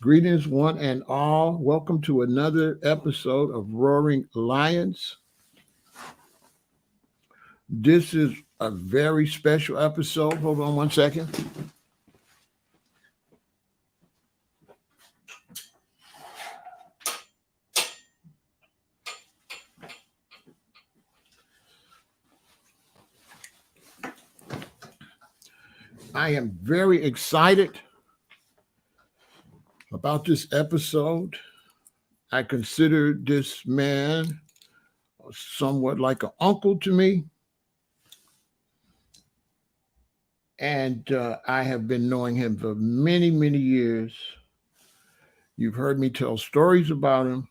Greetings, one and all. Welcome to another episode of Roaring Lions. This is a very special episode. Hold on one second. I am very excited about this episode. I consider this man somewhat like an uncle to me. And I have been knowing him for many, many years. You've heard me tell stories about him.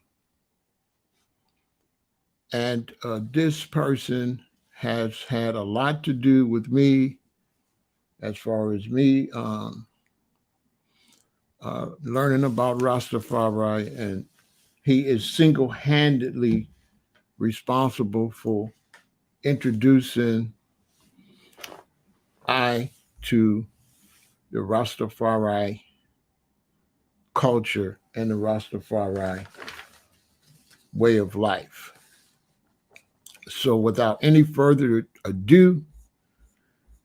And this person has had a lot to do with me as far as me learning about Rastafari. And he is single handedly responsible for introducing I to the Rastafari culture and the Rastafari way of life. So, without any further ado,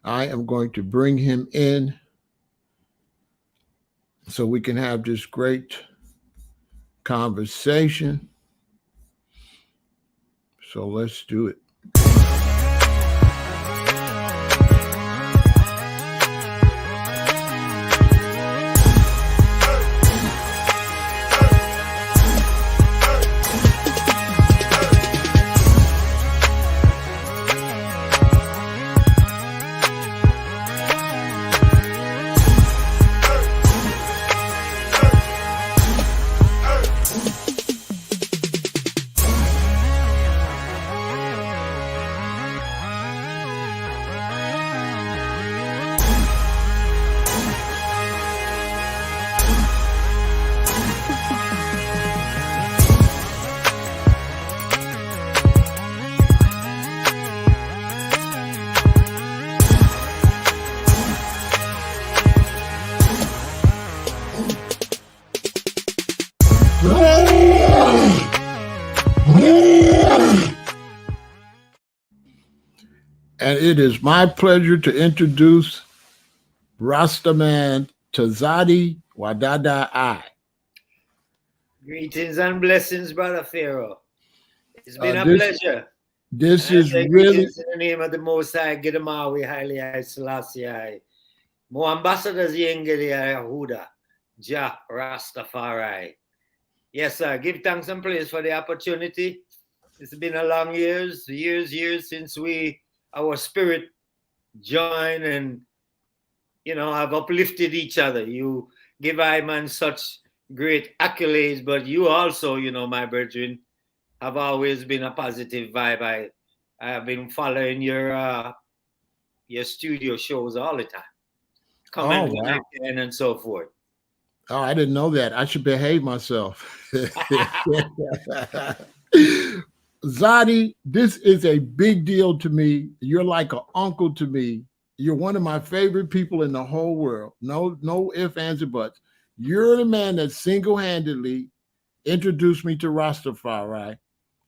I am going to bring him in so we can have this great conversation. So, let's do it. And it is my pleasure to introduce Rastaman Tzaddi Wadadah I. Greetings and blessings, Brother Pharaoh. It's been a This pleasure. this And I is say really greetings in the name of the Most High, Gidamawi, Haile Selassie. Mo ambassadors Yengedi Yahuda, Jah Rastafari. Yes, sir. Give thanks and praise for the opportunity. It's been a long years since our spirit joined and have uplifted each other. You give I man such great accolades, but you also, my brethren, have always been a positive vibe. I have been following your studio shows all the time. Comment when I can and so forth. Oh, I didn't know that. I should behave myself. Tzaddi, this is a big deal to me. You're like an uncle to me. You're one of my favorite people in the whole world. No ifs, ands, or buts. You're the man that single-handedly introduced me to Rastafari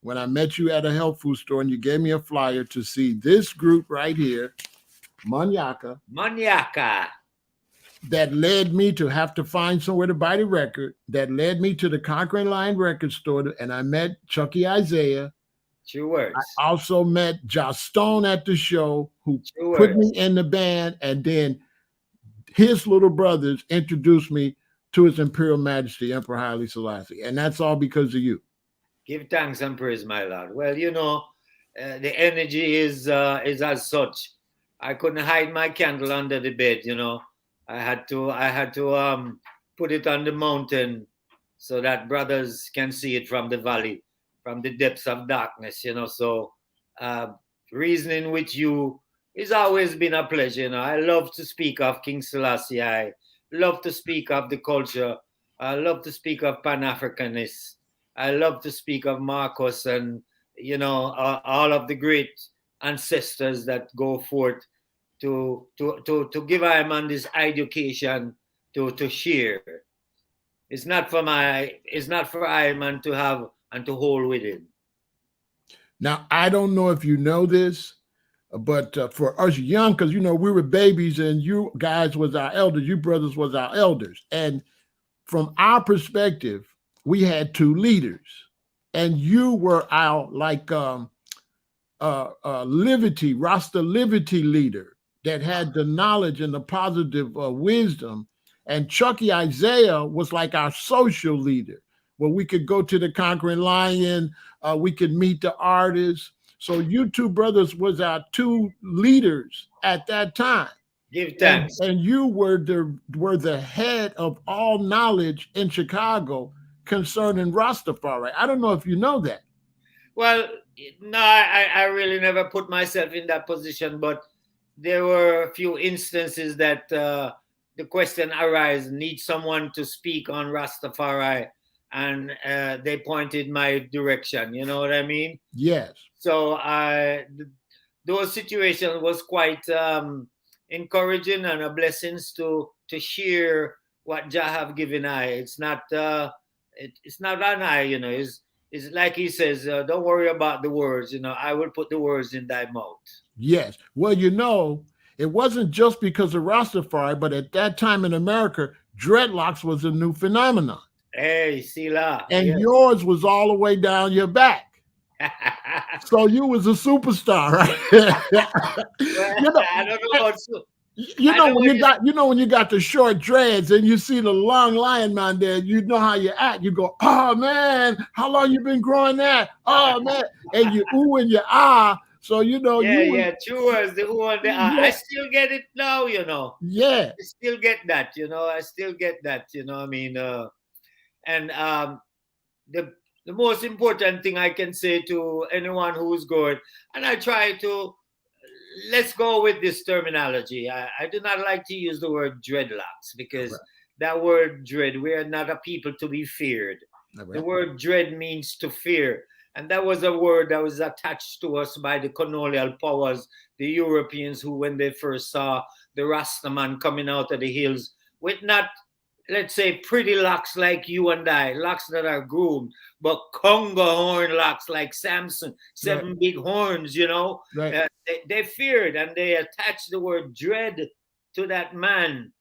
when I met you at a health food store and you gave me a flyer to see this group right here, Manyaka, that led me to have to find somewhere to buy the record, that led me to the Conquering Lion record store, and I met Chucky Isaiah. True words. I also met Josh Stone at the show, who put me in the band, and then his little brothers introduced me to His Imperial Majesty, Emperor Haile Selassie, and that's all because of you. Give thanks and praise, my Lord. Well, the energy is as such. I couldn't hide my candle under the bed. I had to put it on the mountain so that brothers can see it from the valley, from the depths of darkness. So reasoning with you it's always been a pleasure. I love to speak of King Selassie. I love to speak of the culture. I love to speak of Pan-Africanists. I love to speak of Marcus and, all of the great ancestors that go forth to give our man this education to share. It's not for I man to have and to hold within. Now, I don't know if you know this, but for us young, because you know we were babies and you guys was our elders, you brothers was our elders, and from our perspective, we had two leaders, and you were our like liberty, Rasta liberty leader that had the knowledge and the positive wisdom. And Chucky Isaiah was like our social leader, where we could go to the Conquering Lion, we could meet the artists. So you two brothers was our two leaders at that time. Give And thanks. and you were the head of all knowledge in Chicago concerning Rastafari. I don't know if you know that. Well, no, I really never put myself in that position, but there were a few instances that the question arose, need someone to speak on Rastafari, and they pointed my direction. You know what I mean? Yes. So those situations was quite encouraging and a blessings to share what Jah have given I. It's not an I, you know. It's like he says, don't worry about the words. You know, I will put the words in thy mouth. Yes. Well, you know, it wasn't just because of Rastafari, but at that time in America, dreadlocks was a new phenomenon. Hey, Sila, And yes. yours was all the way down your back. So you was a superstar, right? Well, you know, I don't know about you I know know when what you you got when you got the short dreads and you see the long lion man there, you know how you act. You go, oh man, how long you been growing that? Oh man, and you ooh in your eye. So you know Yeah, you was yeah, true words, the who and the I yeah, still get it now, you know. yeah, I still get that, you know. I still get that, you know. I mean, and the the most important thing I can say to anyone who's going, and I try to let's go with this terminology. I do not like to use the word dreadlocks because correct. that word dread, we are not a people to be feared. All The right. word dread means to fear. And that was a word that was attached to us by the colonial powers, the Europeans, who, when they first saw the Rastaman coming out of the hills, with not, let's say, pretty locks like you and I, locks that are groomed, but Congo horn locks like Samson, Right, seven big horns, you know. right, They feared and they attached the word dread to that man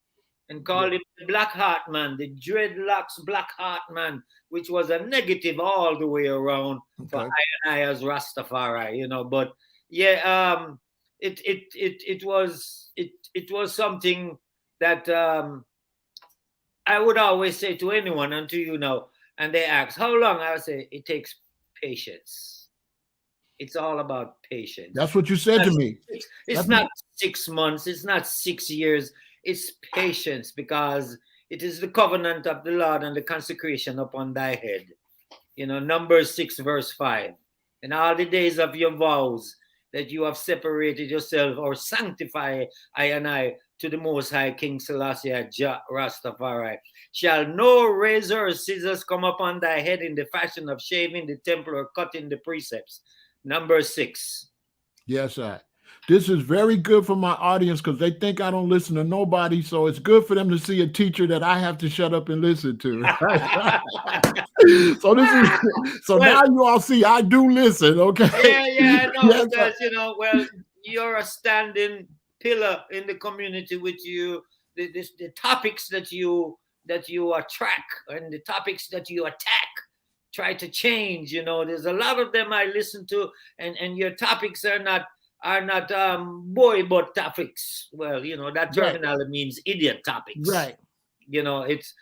and yeah, called him the Black Heart Man, the dreadlocks Black Heart Man, which was a negative all the way around for okay. I as Rastafari, you know. But yeah, it was something that I would always say to anyone until you know, and they ask how long, I would say it takes patience. It's all about patience. That's what you said to me. It's That's what, not 6 months, it's not 6 years, it's patience because it is the covenant of the Lord and the consecration upon thy head. You know, Numbers 6, verse 5. And all the days of your vows that you have separated yourself or sanctify I and I to the Most High King Selassie Jah Rastafari. Shall no razor or scissors come upon thy head in the fashion of shaving the temple or cutting the precepts. Number 6. yes, I. This is very good for my audience because they think I don't listen to nobody. So it's good for them to see a teacher that I have to shut up and listen to. So this is so Well, now you all see I do listen. Okay. yeah, I know Yes, because you know, well, you're a standing pillar in the community with you. The topics that you attract and the topics that you attack, try to change. You know, there's a lot of them I listen to, and your topics are not boy but topics. Well, you know that right, terminology means idiot topics. right. You know, it's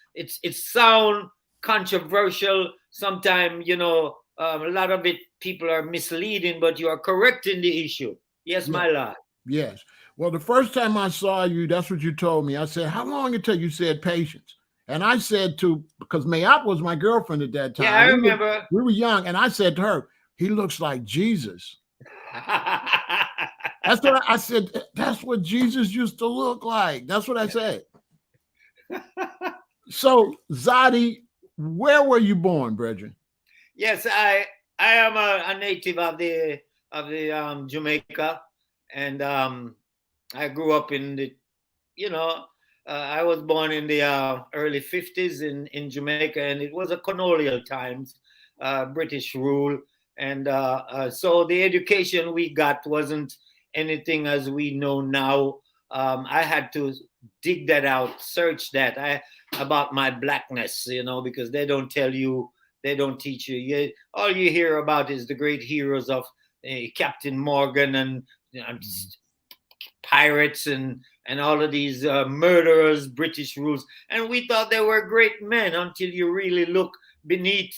sound controversial sometimes, you know. A lot of it people are misleading, but you are correcting the issue. Yes, Yeah, my lord. yes. Well, the first time I saw you, that's what you told me. I said, "How long until you said patience?" And I said to because Mayat was my girlfriend at that Yeah, time. I We were remember. we were young, and I said to her, "He looks like Jesus." That's what I said. That's what Jesus used to look like. That's what I said. So, Tzaddi, where were you born, brethren? Yes, I am a native of the Jamaica, and I grew up in the, you know, I was born in the early 50s in Jamaica, and it was a colonial times, British rule. And so the education we got wasn't anything as we know now. I had to dig that out, search that about my blackness, because they don't tell you, they don't teach you. All you hear about is the great heroes of Captain Morgan and pirates and all of these murderers, British rules. And we thought they were great men until you really look beneath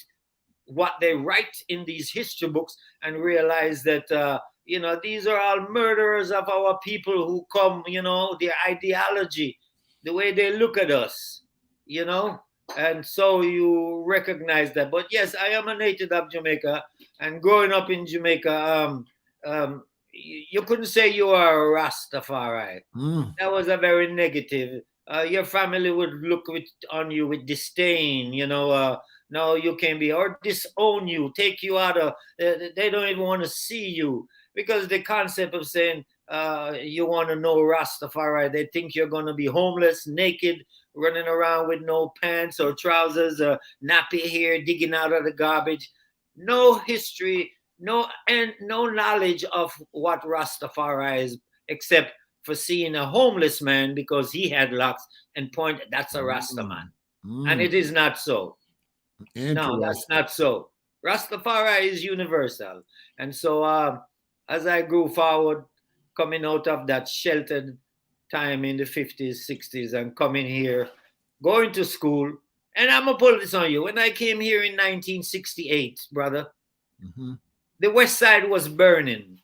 what they write in these history books and realize that, these are all murderers of our people who come, their ideology, the way they look at us, and so you recognize that. But yes, I am a native of Jamaica, and growing up in Jamaica, you couldn't say you are a Rastafari. That was a very negative. Your family would look on you with disdain, no, you can be, or disown you, take you out of, they don't even want to see you, because the concept of saying you want to know Rastafari, they think you're going to be homeless, naked, running around with no pants or trousers, nappy hair, digging out of the garbage. No history, no knowledge of what Rastafari is, except for seeing a homeless man because he had locks and point, that's a Rastaman. And it is not so. No, that's not so. Rastafari is universal. And so as I grew forward, coming out of that sheltered time in the 50s, 60s, and coming here, going to school, and I'm going to pull this on you. When I came here in 1968, brother, the west side was burning.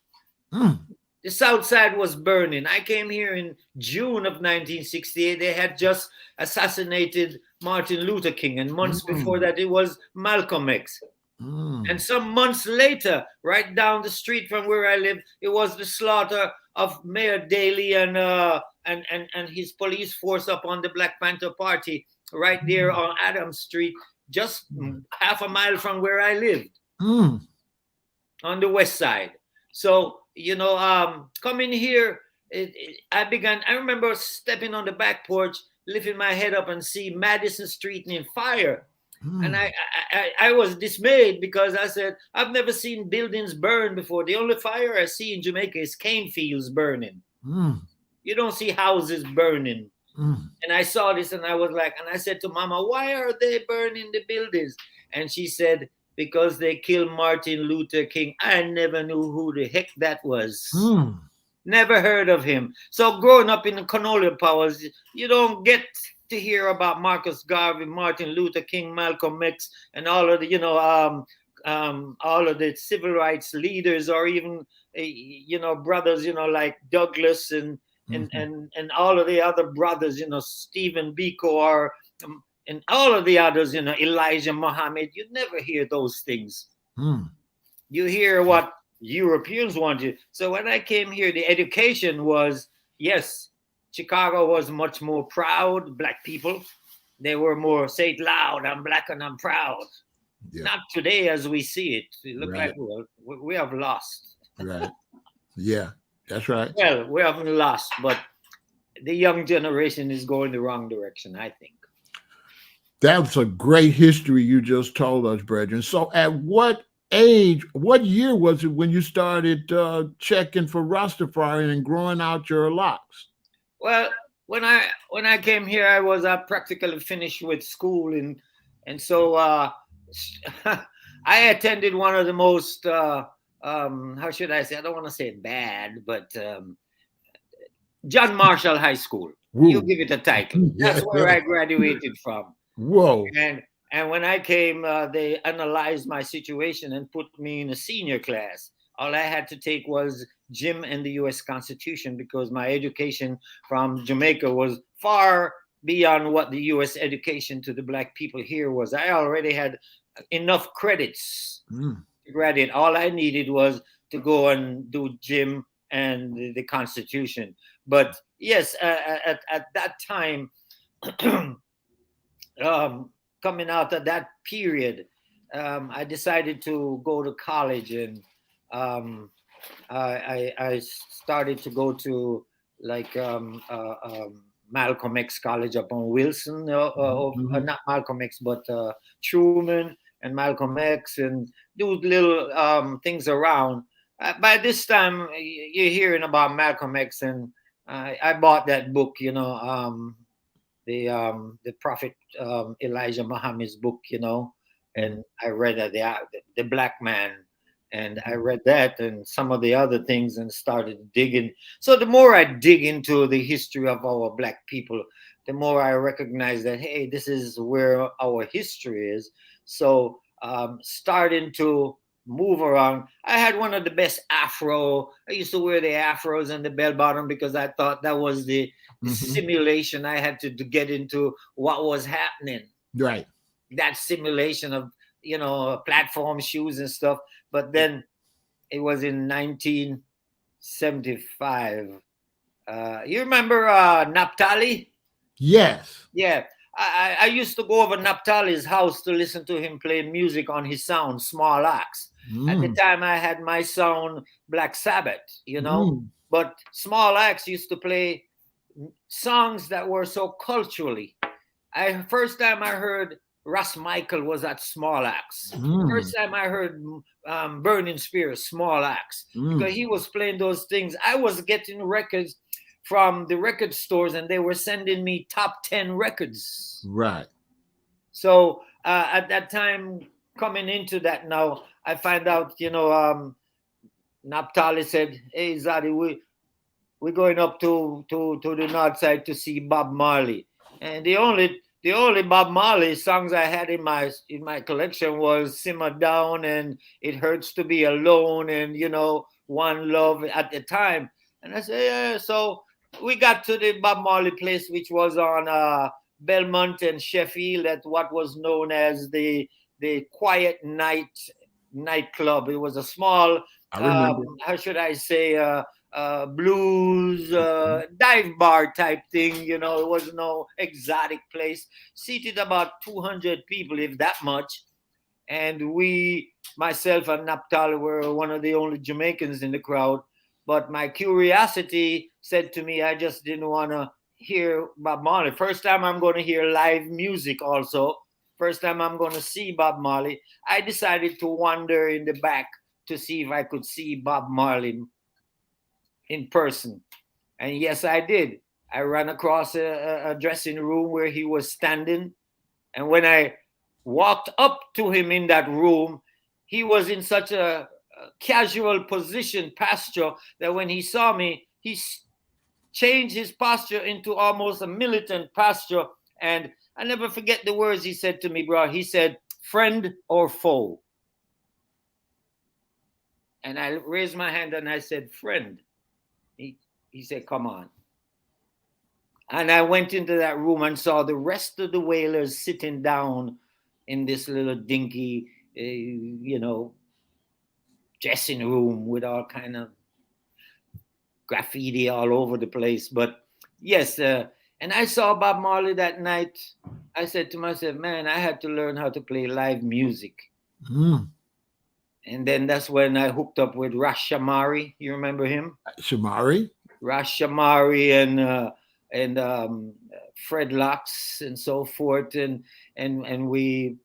The south side was burning. I came here in June of 1968. They had just assassinated Martin Luther King, and months before that, it was Malcolm X. And some months later, right down the street from where I live, it was the slaughter of Mayor Daley and his police force up on the Black Panther Party right there on Adams Street, just half a mile from where I lived, on the west side. So, coming here, I remember stepping on the back porch, lifting my head up and see Madison Street in fire. And I was dismayed because I said, I've never seen buildings burn before. The only fire I see in Jamaica is cane fields burning. You don't see houses burning. And I saw this and I was like, and I said to Mama, why are they burning the buildings? And she said, because they killed Martin Luther King. I never knew who the heck that was. Never heard of him. So growing up in the colonial powers, you don't get to hear about Marcus Garvey, Martin Luther King, Malcolm X, and all of the, all of the civil rights leaders, or even, brothers, like Douglas and all of the other brothers, Stephen Biko, or and all of the others, Elijah Muhammad. You never hear those things. You hear what Europeans want you. So when I came here, the education was, yes, Chicago was much more proud. Black people, they were more, say it loud, I'm black and I'm proud. Yeah. Not today as we see it. It look like we have lost. Right. Yeah, that's right. Well, we haven't lost, but the young generation is going the wrong direction, I think. That's a great history you just told us, brethren. So at what age, what year was it when you started checking for Rastafari and growing out your locks? Well, when I came here, I was practically finished with school, and so I attended one of the most how should I say? I don't want to say bad, but John Marshall High School. You give it a title. That's where I graduated from. Whoa! And when I came, they analyzed my situation and put me in a senior class. All I had to take was gym and the U.S. Constitution, because my education from Jamaica was far beyond what the U.S. education to the black people here was. I already had enough credits to graduate. All I needed was to go and do gym and the Constitution. But yes, at that time, coming out of that period, I decided to go to college, and I started to go to like Malcolm X College upon Wilson, Mhm. not Malcolm X, but Truman and Malcolm X, and do little things around. By this time, you're hearing about Malcolm X, and I bought that book, the Prophet Elijah Muhammad's book, and I read the Black Man, and I read that and some of the other things and started digging. So the more I dig into the history of our Black people, the more I recognize that, hey, this is where our history is. So starting to move around. I had one of the best afro. I used to wear the afros and the bell bottom because I thought that was the Mhm. simulation I had to get into what was happening. Right. That simulation of platform shoes and stuff. But then it was in 1975. You remember Naphtali? Yes. Yeah. I used to go over Naphtali's house to listen to him play music on his sound, Small Axe. At the Mm. time, I had my sound, Black Sabbath. Mm. But Small Axe used to play songs that were so culturally. First time I heard Russ Michael was at Small Axe. Mm. First time I heard Burning Spear, Small Axe, because Mm. he was playing those things. I was getting records from the record stores, and they were sending me top 10 records. Right. So at that time, coming into that now, I find out, Naphtali said, "Hey, Tzaddi, we're going up to the north side to see Bob Marley." And the only Bob Marley songs I had in my collection was "Simmer Down" and "It Hurts to Be Alone" and "One Love" at the time. And I said, yeah. So we got to the Bob Marley place, which was on Belmont and Sheffield, at what was known as the Quiet nightclub. It was a small, I remember. how should I say, blues dive bar type thing. It was no exotic place. Seated about 200 people, if that much. And myself and Naphtali, were one of the only Jamaicans in the crowd. But my curiosity said to me, I just didn't want to hear Bob Marley. First time I'm going to hear live music also. First time I'm going to see Bob Marley. I decided to wander in the back to see if I could see Bob Marley in person. And yes, I did. I ran across a dressing room where he was standing. And when I walked up to him in that room, he was in such a casual position, posture, that when he saw me, he changed his posture into almost a militant posture. And I never forget the words he said to me, bro. He said, "Friend or foe?" And I raised my hand and I said, "Friend." He said, "Come on." And I went into that room and saw the rest of the whalers sitting down in this little dinky, dressing room with all kind of graffiti all over the place. But yes, and I saw Bob Marley that night. I said to myself, man, I had to learn how to play live music. Mm. And then that's when I hooked up with Rash Shamari. You remember him? Shamari. Rash Shamari and Fred Locks and so forth, and we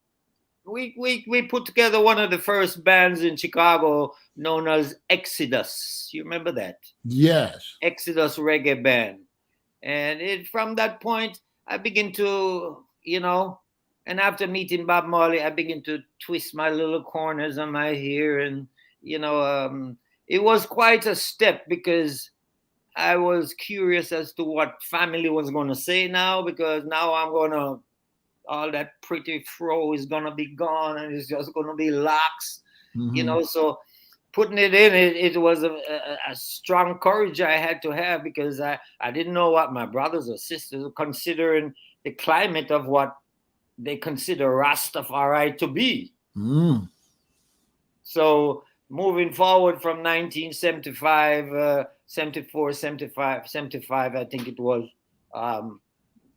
put together one of the first bands in Chicago known as Exodus. You remember that? Yes. Exodus reggae band. And from that point, I begin to, and after meeting Bob Marley, I begin to twist my little corners on my hair. And, it was quite a step because I was curious as to what family was going to say now, because now I'm going to, all that pretty fro is going to be gone and it's just going to be locks, Mm-hmm. So putting it in, it was a strong courage I had to have, because I didn't know what my brothers or sisters were considering the climate of what they consider Rastafari to be. Mm. So moving forward from 1975, 74, 75, 75, I think it was,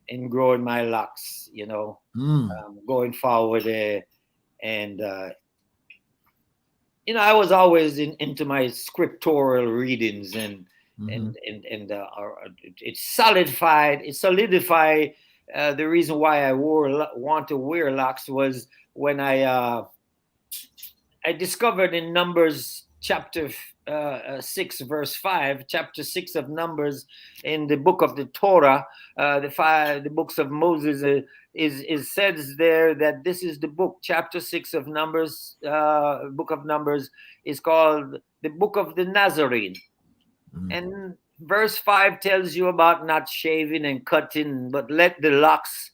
in growing my locks, Mm. going forward. And I was always into my scriptural readings, and and it solidified. The reason why I want to wear locks was when I discovered in Numbers chapter 6, verse 5, chapter 6 of Numbers in the book of the Torah, the books of Moses, is says there that this is the book, chapter 6 of Numbers, book of Numbers is called the book of the Nazarene. And verse 5 tells you about not shaving and cutting, but let the locks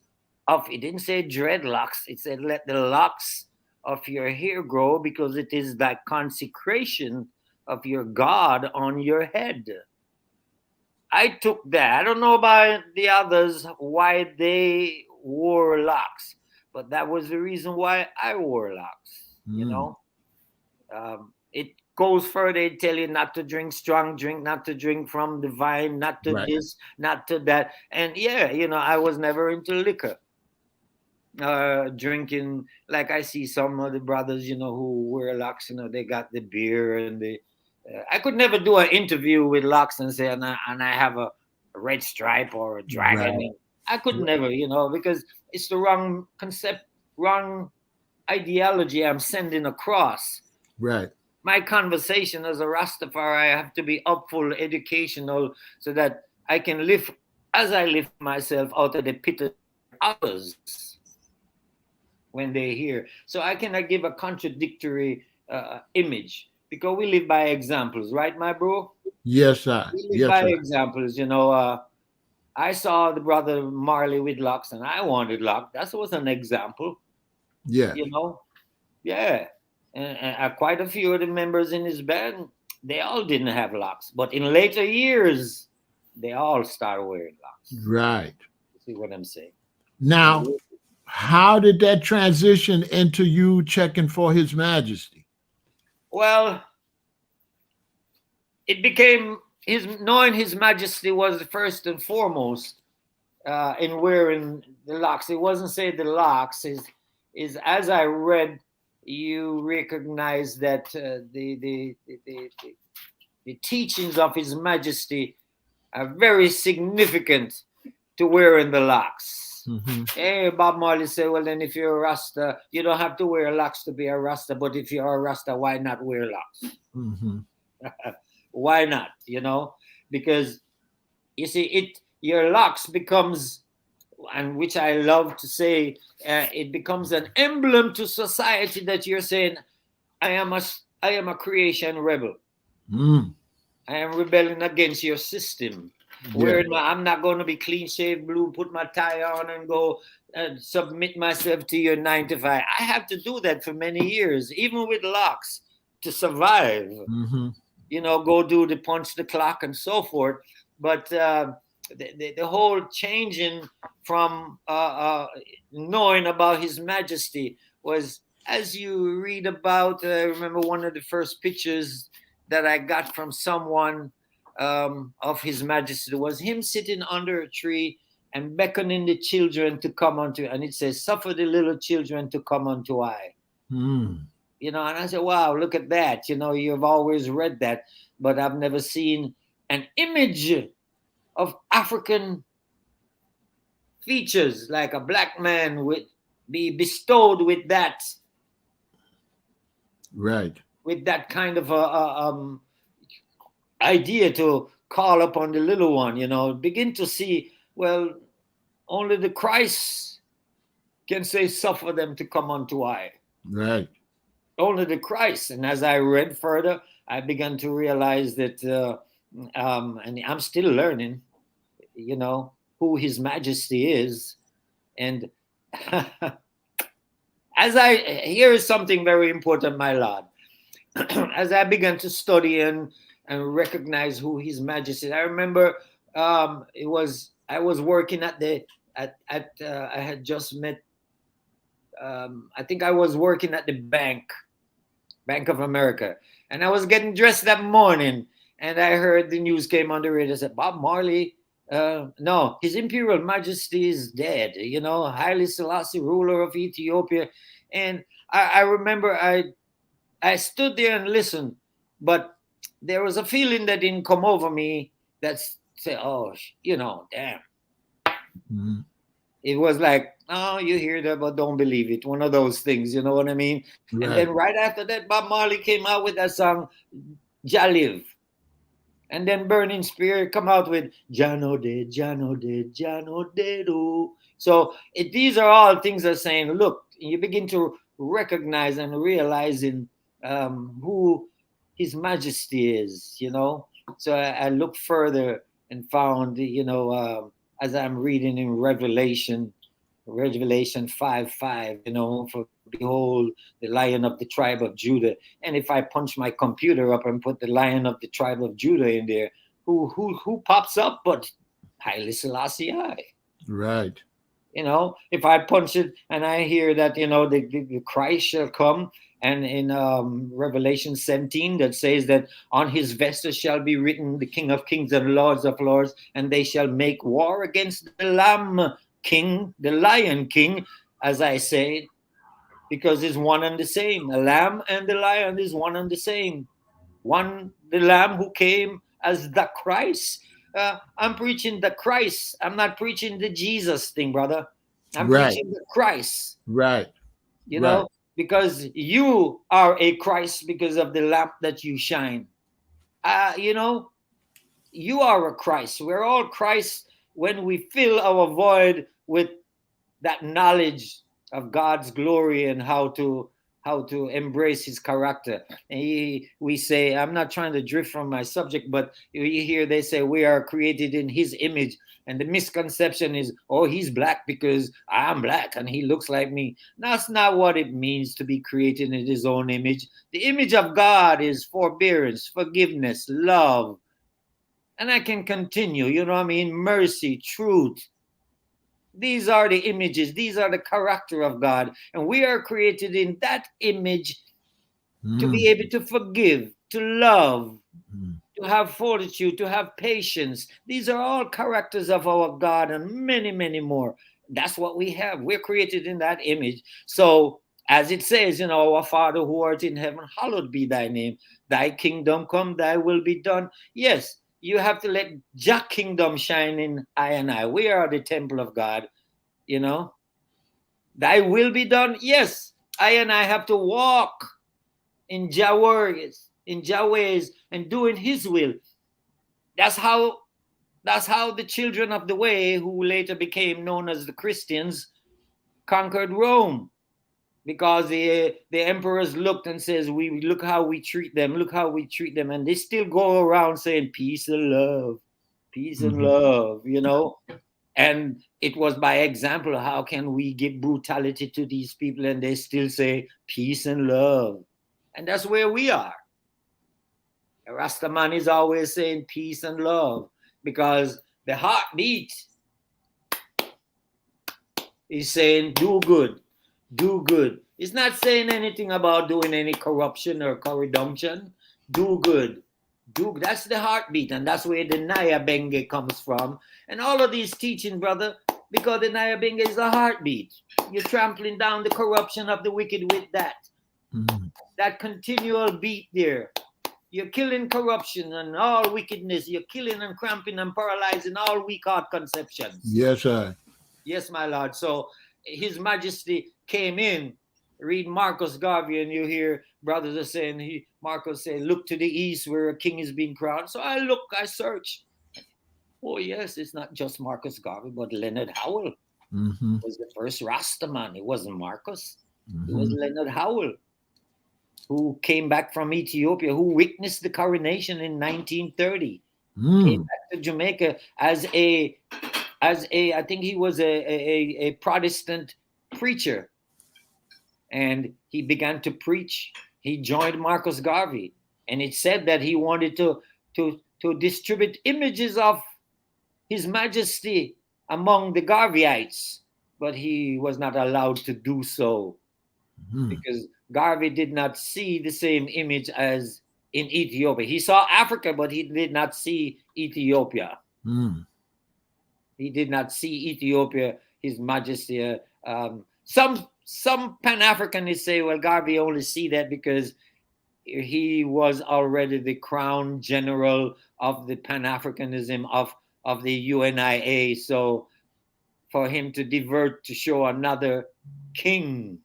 of, it didn't say dreadlocks, it said let the locks of your hair grow, because it is that consecration of your God on your head. I took that. I don't know about the others, why they wore locks, but that was the reason why I wore locks, you know. It goes further. They tell you not to drink strong drink, not to drink from the vine, not to this, not to that. And yeah, you know, I was never into liquor. Drinking, like I see some of the brothers, you know, who wear locks, you know, they got the beer and the. I could never do an interview with locks and say, and I have a red stripe or a dragon. Right. I could never, you know, because it's the wrong concept, wrong ideology I'm sending across. Right. My conversation as a Rastafari, I have to be upful, educational, so that I can lift, as I lift myself out of the pit of others when they hear. So I cannot give a contradictory image, because we live by examples, right, my bro? Yes, sir. We live Yes, by sir. examples, you know. I saw the brother Marley with locks, and I wanted locks. That was an example. Yeah. You know, yeah. And quite a few of the members in his band, they all didn't have locks. But in later years, they all started wearing locks. Right. See what I'm saying? Now, how did that transition into you checking for His Majesty? Well, it became knowing His Majesty was first and foremost in wearing the locks. It wasn't say the locks is as I read, you recognize that the teachings of His Majesty are very significant to wearing the locks. Hey, Bob Marley said, well, then if you're a Rasta, you don't have to wear locks to be a Rasta, but if you're a Rasta, why not wear locks? Why not? You know, because you see, your locks becomes, and which I love to say, it becomes an emblem to society that you're saying, I am a creation rebel. I am rebelling against your system. Where I'm not going to be clean shaved blue, put my tie on and go submit myself to your 9 to 5. I have to do that for many years, even with locks, to survive. You know, go do the punch the clock and so forth. But the whole changing from knowing about His Majesty was, as you read about, I remember one of the first pictures that I got from someone of His Majesty was him sitting under a tree and beckoning the children to come unto, and it says, suffer the little children to come unto I. You know, and I said, wow, look at that. You know, you've always read that, but I've never seen an image of African features like a black man would be bestowed with that. Right. With that kind of idea to call upon the little one, you know, begin to see, well, only the Christ can say, suffer them to come unto I. Right. Only the Christ. And as I read further, I began to realize that, and I'm still learning, you know, who His Majesty is. And here is something very important, my Lord. As I began to study and recognize who His Majesty is, I remember I was working I had just met, I think I was working at the Bank of America, and I was getting dressed that morning, and I heard the news came on the radio. I said, Bob Marley, no, His Imperial Majesty is dead, you know, Haile Selassie, ruler of Ethiopia. And I remember I stood there and listened, but there was a feeling that didn't come over me that's say, oh, damn. Mhm. It was like, oh, you hear that, but don't believe it. One of those things, you know what I mean? And Right. then right after that, Bob Marley came out with that song, Jaliv. And then Burning Spear come out with Jano de, Jano de, Jano de do. So these are all things that are saying, look, you begin to recognize and realizing who His Majesty is, So I look further and found, as I'm reading in Revelation 5:5, for behold, the Lion of the tribe of Judah. And if I punch my computer up and put the Lion of the tribe of Judah in there, who pops up but Haile Selassie I? Right. If I punch it and I hear that, the Christ shall come, and in Revelation 17 that says that on his vesture shall be written the King of Kings and Lords of Lords, and they shall make war against the Lamb King, the Lion King, as I say, because it's one and the same. A lamb and the lion is one and the same. One, the lamb who came as the Christ. I'm preaching the Christ. I'm not preaching the Jesus thing, brother. I'm Right. preaching the Christ, Right. you Right. know, because you are a Christ because of the lamp that you shine. You are a Christ. We're all Christ when we fill our void with that knowledge of God's glory and how to embrace His character. And we say, I'm not trying to drift from my subject, but you hear they say we are created in His image, and the misconception is, oh, he's black because I'm black and he looks like me. That's not what it means to be created in His own image. The image of God is forbearance, forgiveness, love, and I can continue. You know what I mean? Mercy, truth. These are the images. These are the character of God. And we are created in that image to be able to forgive, to love, to have fortitude, to have patience. These are all characters of our God and many, many more. That's what we have. We're created in that image. So, as it says, our Father who art in heaven, hallowed be thy name. Thy kingdom come, thy will be done. Yes, you have to let Jah kingdom shine in I and I. We are the temple of God. Thy will be done. Yes, I and I have to walk in Jah words, in Jah ways, and doing His will. That's how the children of the way, who later became known as the Christians, conquered Rome, because the emperors looked and says, "We look how we treat them. Look how we treat them," and they still go around saying peace and love, peace and love. And it was by example. How can we give brutality to these people and they still say peace and love? And that's where we are. A Rastaman is always saying peace and love, because the heartbeat is saying do good, do good. It's not saying anything about doing any corruption or corruption. Do good. That's the heartbeat, and that's where the Naya Benge comes from. And all of these teaching, brother, because the Naya Benge is the heartbeat. You're trampling down the corruption of the wicked with that. That continual beat there. You're killing corruption and all wickedness. You're killing and cramping and paralyzing all weak heart conceptions. Yes, sir. Yes, my Lord. So His Majesty came in. Read Marcus Garvey, and you hear brothers are saying, Marcus say, look to the east where a king is being crowned. So I look, I search. Oh, yes, it's not just Marcus Garvey, but Leonard Howell was the first Rastaman. It wasn't Marcus. It was Leonard Howell, who came back from Ethiopia, who witnessed the coronation in 1930. Came back to Jamaica as I think he was a Protestant preacher, and he began to preach. He joined Marcus Garvey, and it said that he wanted to distribute images of His Majesty among the Garveyites, but he was not allowed to do so, because Garvey did not see the same image as in Ethiopia. He saw Africa, but he did not see Ethiopia. He did not see Ethiopia, His Majesty. Some Pan-Africanists say, well, Garvey only see that because he was already the crown general of the Pan-Africanism of the UNIA. So for him to divert to show another king,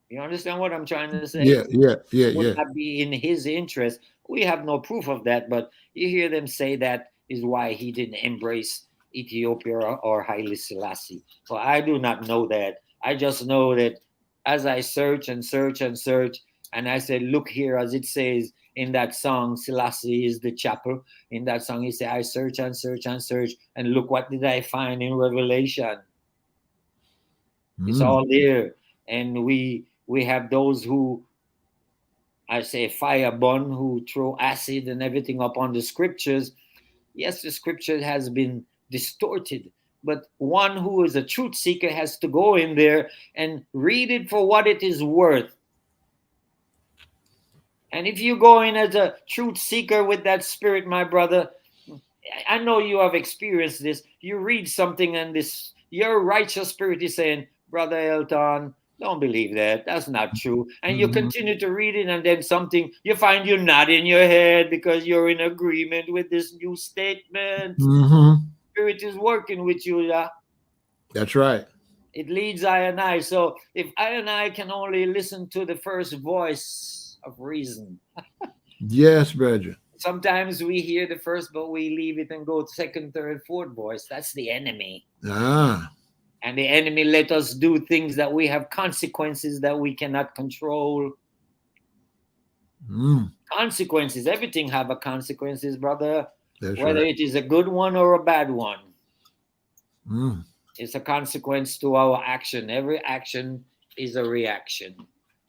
you understand what I'm trying to say? Would Yeah. not be in his interest. We have no proof of that, but you hear them say that is why he didn't embrace Ethiopia or Haile Selassie. Well, I do not know that. I just know that as I search and search and search, and I said, look here, as it says in that song, Selassie is the chapel. In that song, he said, I search and search and search, and look what did I find in Revelation. It's all there. And we have those who, I say, fire burn, who throw acid and everything upon the scriptures. Yes, the scripture has been distorted, but one who is a truth seeker has to go in there and read it for what it is worth. And if you go in as a truth seeker with that spirit, my brother, I know you have experienced this. You read something and this, your righteous spirit is saying, Brother El-Aton, don't believe that. That's not true. And you continue to read it, and then something, you find you're nodding your head because you're in agreement with this new statement. Spirit is working with you, yeah. That's right. It leads I and I. So if I and I can only listen to the first voice of reason. Yes, brother. Sometimes we hear the first, but we leave it and go to second, third, fourth voice. That's the enemy. And the enemy let us do things that we have consequences that we cannot control. Consequences. Everything have a consequences, brother. That's whether right. it is a good one or a bad one. It's a consequence to our action. Every action is a reaction.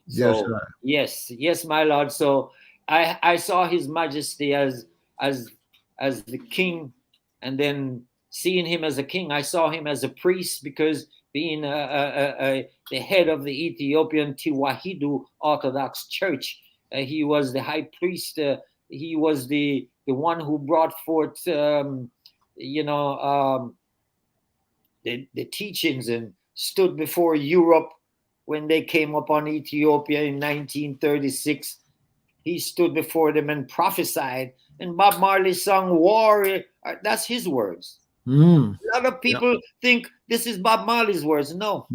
So Yes, yes, my Lord. So I saw His Majesty as the king, and then seeing him as a king, I saw him as a priest, because being the head of the Ethiopian Tiwahidu Orthodox Church, he was the high priest. He was the one who brought forth, the teachings, and stood before Europe when they came upon Ethiopia in 1936. He stood before them and prophesied. And Bob Marley's song "War," that's his words. A lot of people think this is Bob Marley's words. No.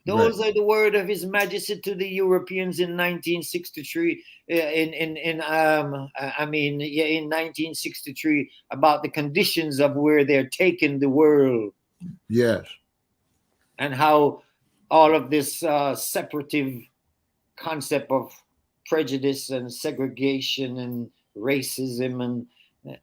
Those are the word of His Majesty to the Europeans in 1963. In 1963, about the conditions of where they're taking the world. Yes. And how all of this separative concept of prejudice and segregation and racism, and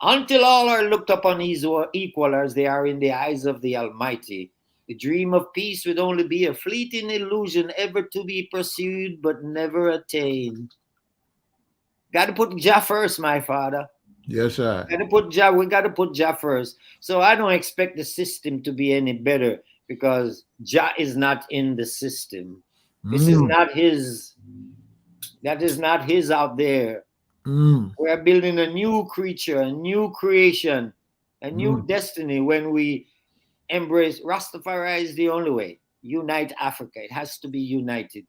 until all are looked upon as equal as they are in the eyes of the Almighty. The dream of peace would only be a fleeting illusion, ever to be pursued but never attained. Got to put Jah first, my father. Yes, sir. We got to put Jah first. So I don't expect the system to be any better, because Jah is not in the system. This is not his. That is not his out there. We are building a new creature, a new creation, a new destiny when we embrace Rastafari. Is the only way. Unite Africa. It has to be united.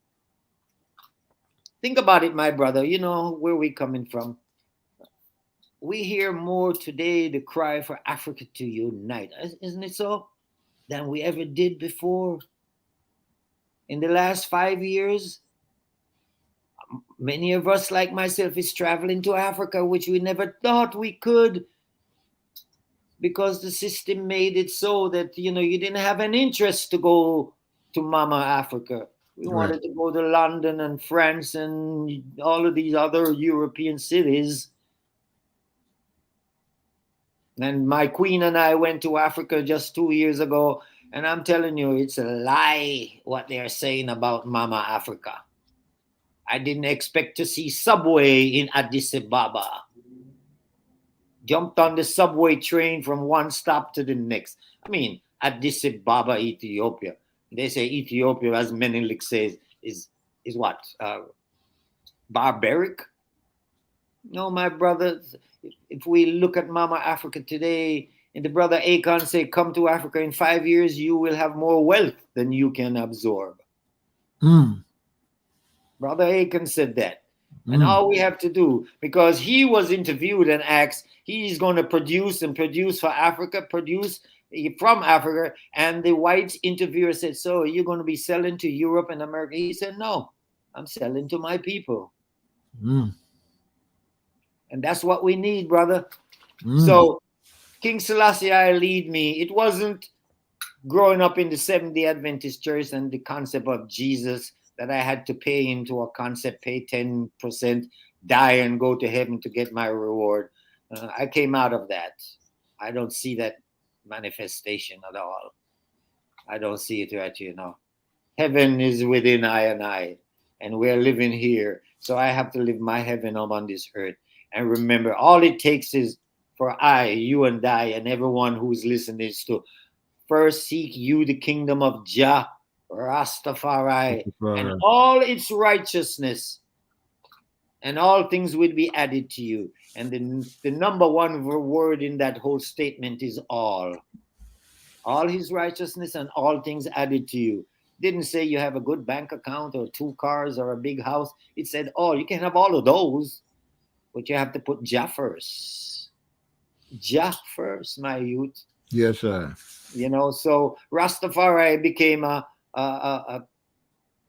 Think about it, my brother. You know where we're coming from. We hear more today the cry for Africa to unite, isn't it so, than we ever did before. In the last 5 years, many of us, like myself, is traveling to Africa, which we never thought we could, because the system made it so that, you didn't have an interest to go to Mama Africa. We wanted to go to London and France and all of these other European cities. And my queen and I went to Africa just 2 years ago, and I'm telling you, it's a lie what they're saying about Mama Africa. I didn't expect to see subway in Addis Ababa. Jumped on the subway train from one stop to the next. I mean, Addis Ababa, Ethiopia. They say Ethiopia, as Menelik says, is what? Barbaric? No, my brothers. If we look at Mama Africa today, and the brother Akon say, come to Africa in 5 years, you will have more wealth than you can absorb. Brother Akon said that. And all we have to do, because he was interviewed and asked, he's going to produce for Africa, produce from Africa. And the white interviewer said, so you're going to be selling to Europe and America? He said, no, I'm selling to my people. And that's what we need, brother. So King Selassie lead me. It wasn't growing up in the Seventh-day Adventist church and the concept of Jesus that I had to pay into a concept, pay 10%, die and go to heaven to get my reward. I came out of that. I don't see that manifestation at all. I don't see it right, Heaven is within I, and we're living here. So I have to live my heaven on this earth. And remember, all it takes is for you and I, and everyone who's listening is to first seek you the kingdom of Jah, Rastafari, and all its righteousness, and all things will be added to you. And the number one word in that whole statement is all. All his righteousness and all things added to you. Didn't say you have a good bank account or 2 cars or a big house. It said all. You can have all of those, but you have to put Jah first. Jah first, my youth. Yes, sir. So Rastafari became a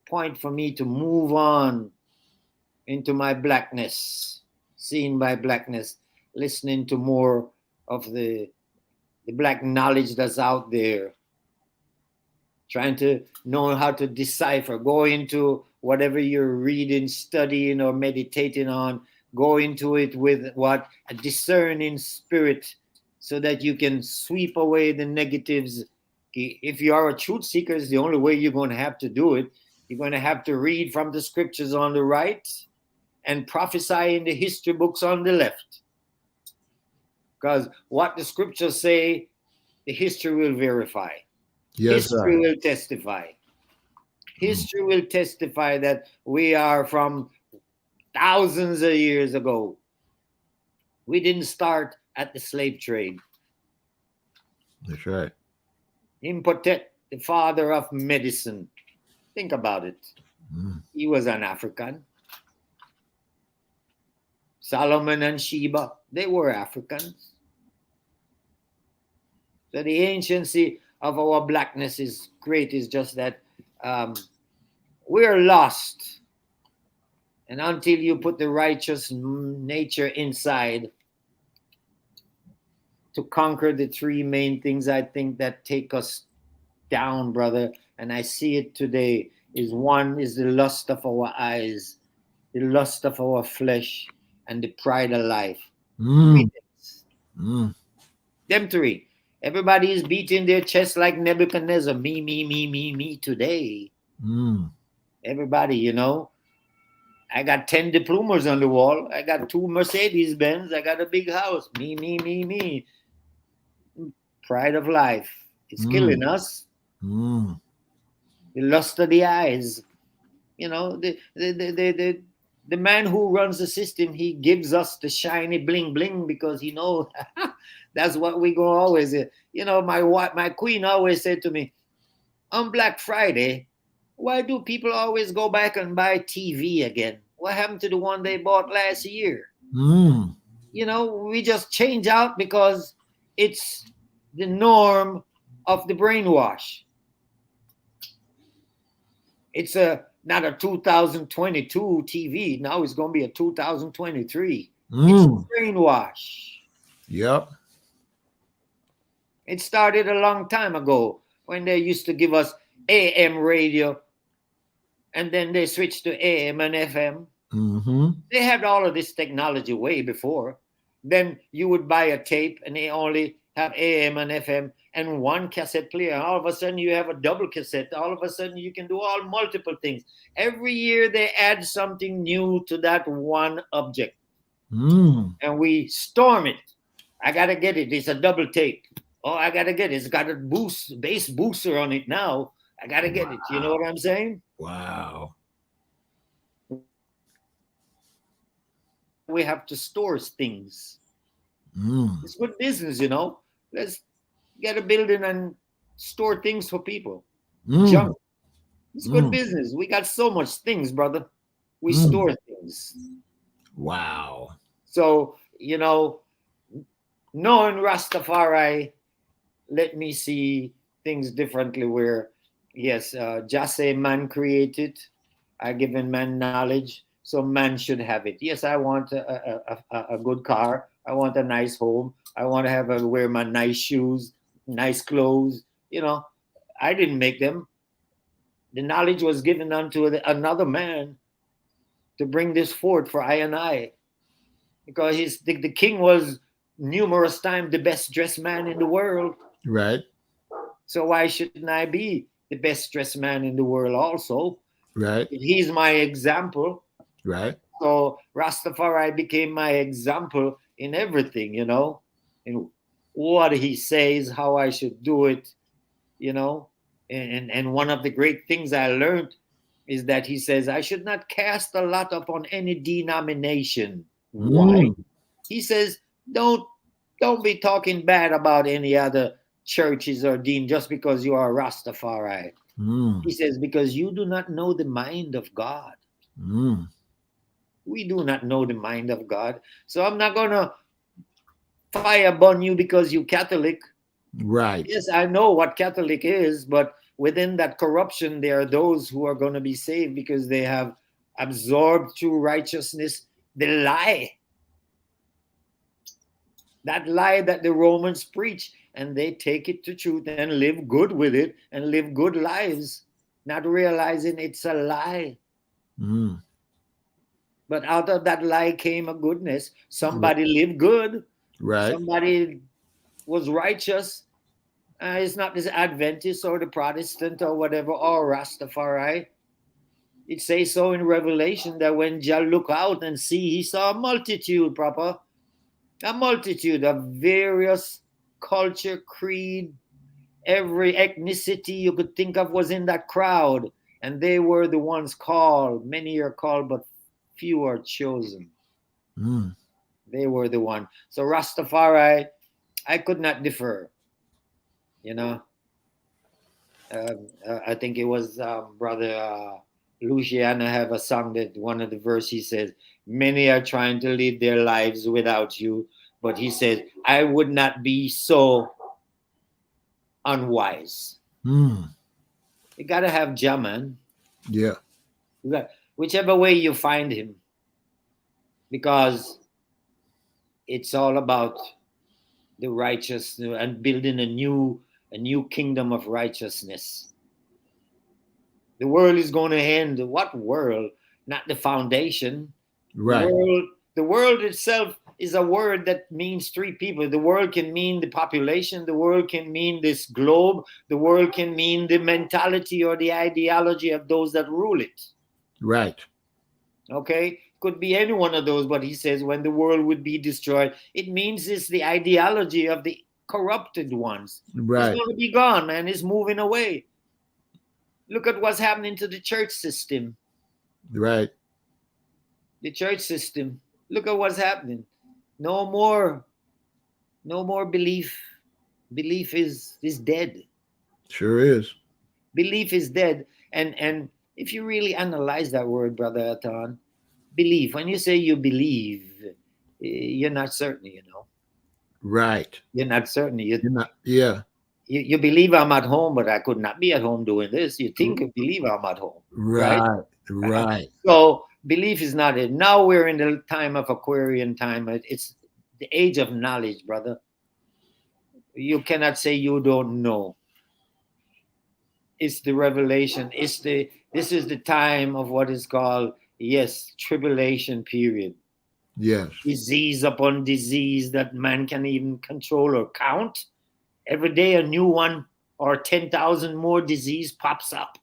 point for me to move on into my blackness, seeing my blackness, listening to more of the black knowledge that's out there, trying to know how to decipher, go into whatever you're reading, studying, or meditating on, go into it with a discerning spirit, so that you can sweep away the negatives. If you are a truth seeker, it's the only way you're going to have to do it. You're going to have to read from the scriptures on the right and prophesy in the history books on the left. Because what the scriptures say, the history will verify. Yes, history will testify. History will testify that we are from thousands of years ago. We didn't start at the slave trade. That's right. Imhotep, the father of medicine. Think about it. He was an African. Solomon and Sheba, they were Africans. So the anciency of our blackness is great. It's just that we're lost. And until you put the righteous nature inside to conquer the 3 main things, I think, that take us down, brother, and I see it today, is one is the lust of our eyes, the lust of our flesh, and the pride of life. Them 3. Everybody is beating their chest like Nebuchadnezzar. Me today. Everybody, I got 10 diplomas on the wall. I got 2 Mercedes Benz. I got a big house. Me. Pride of life. It's killing us. The lust of the eyes. The man who runs the system, he gives us the shiny bling bling because he knows that's what we go always. My queen always said to me, on Black Friday, why do people always go back and buy TV again? What happened to the one they bought last year? We just change out because it's the norm of the brainwash. It's not a 2022 TV. Now it's going to be a 2023. It's a brainwash. Yep. It started a long time ago when they used to give us AM radio, and then they switched to AM and FM. They had all of this technology way before. Then you would buy a tape and they only have AM and FM and 1 cassette player. All of a sudden you have a double cassette. All of a sudden you can do all multiple things. Every year they add something new to that one object. And we storm it. I got to get it. It's a double tape. Oh, I got to get it. It's got a bass booster on it now. I got to get it. You know what I'm saying? Wow. We have to store things. It's good business, Let's get a building and store things for people. Junk. It's good business. We got so much things, brother. We store things. Wow. So, you know, knowing Rastafari let me see things differently where, yes, just say man created, I given man knowledge, so man should have it. Yes, I want a good car. I want a nice home. I want to have wear my nice shoes, nice clothes. You know, I didn't make them. The knowledge was given unto another man to bring this forth for I and I, because the king was numerous times the best dressed man in the world. Right. So why shouldn't I be the best dressed man in the world also? Right. He's my example. Right. So Rastafari became my example in everything, you know, in what he says, how I should do it, you know. And one of the great things I learned is that he says I should not cast a lot upon any denomination. Why? Mm. He says don't be talking bad about any other churches or dean just because you are Rastafari. Mm. He says because you do not know the mind of God. Mm. We do not know the mind of God. So I'm not gonna fire burn you because you Catholic. Right. Yes, I know what Catholic is, but within that corruption, there are those who are going to be saved because they have absorbed through righteousness the lie, that lie that the Romans preach, and they take it to truth and live good with it and live good lives, not realizing it's a lie. Mm. But out of that lie came a goodness. Somebody lived good, Right. somebody was righteous. It's not this Adventist or the Protestant or whatever or Rastafari. It says so in Revelation that when Jah looked out and see, he saw a multitude, proper, a multitude of various culture, creed, every ethnicity you could think of was in that crowd. And they were the ones called. Many are called, but few are chosen. Mm. They were the one. So Rastafari, I could not differ, you know. I think it was brother Luciana have a song that one of the verse he says, many are trying to live their lives without you, but he says, I would not be so unwise. Mm. You gotta have Jah, man. Yeah. Whichever way you find him, because it's all about the righteous and building a new kingdom of righteousness. The world is going to end. What world? Not the foundation. The Right. world, the world itself is a word that means three people. The world can mean the population. The world can mean this globe. The world can mean the mentality or the ideology of those that rule it. Right. Okay? Could be any one of those, but he says when the world would be destroyed, it means it's the ideology of the corrupted ones. It's Right. going to be gone, man. It's moving away. Look at what's happening to the church system. Right. The church system. Look at what's happening. No more, no more belief. Belief is dead. Sure is. Belief is dead. And if you really analyze that word, Brother Aton, belief. When you say you believe, you're not certain. You know, Right. you're not certain. You're not. Yeah. You believe I'm at home, but I could not be at home doing this. You think you believe I'm at home, right? Right. Right. So belief is not it. Now we're in the time of Aquarian time. It's the age of knowledge, brother. You cannot say you don't know. It's the revelation. This is the time of what is called, yes, tribulation period. Yes. Disease upon disease that man can even control or count. Every day a new one or 10,000 more disease pops up.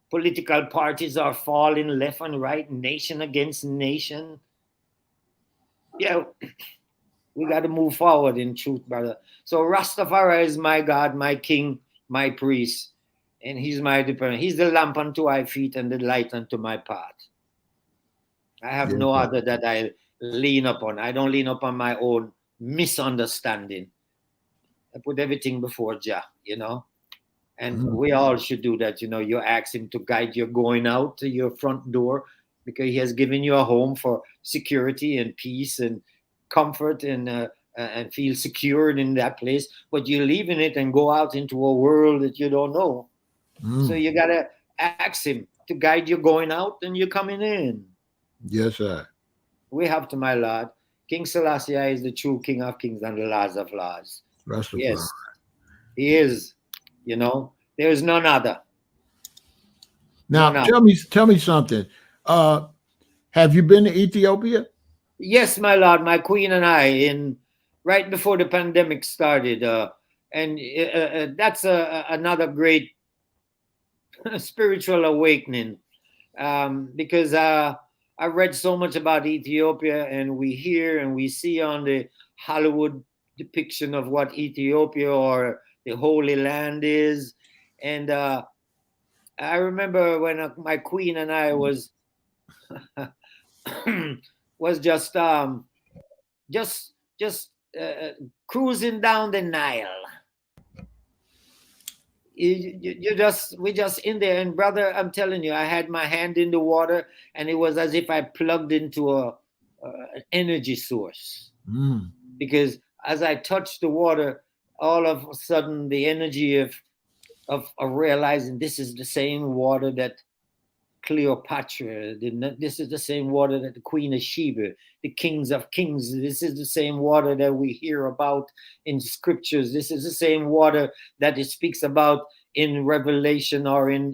Political parties are falling left and right, nation against nation. Yeah, we got to move forward in truth, brother. So Rastafari is my God, my King, my priest, and he's my dependent. He's the lamp unto my feet and the light unto my path. I have Yes, no sir. other that I lean upon. I don't lean upon my own misunderstanding. I put everything before Jah, you know. And Mm. we all should do that, you know. You ask him to guide you going out to your front door. because he has given you a home for security and peace and comfort and feel secured in that place. But you're leaving it and go out into a world that you don't know. So you gotta ask him to guide you going out and you coming in. Yes, sir. We have to, my Lord. King Selassie is the true King of Kings and the Lord of Lords. Rastafari. Yes, he is. You know, there is none other. Now, None other. tell me something. Have you been to Ethiopia? Yes, my Lord, my Queen and I, in right before the pandemic started, and that's another great spiritual awakening, because I read so much about Ethiopia, and we hear and we see on the Hollywood depiction of what Ethiopia or the Holy Land is, and I remember when my Queen and I was was just just cruising down the Nile. We just in there, and brother, I'm telling you, I had my hand in the water, and it was as if I plugged into an energy source, because as I touched the water, all of a sudden the energy of realizing this is the same water that Cleopatra, this is the same water that the Queen of Sheba, the kings of kings, this is the same water that we hear about in scriptures. This is the same water that it speaks about in Revelation or in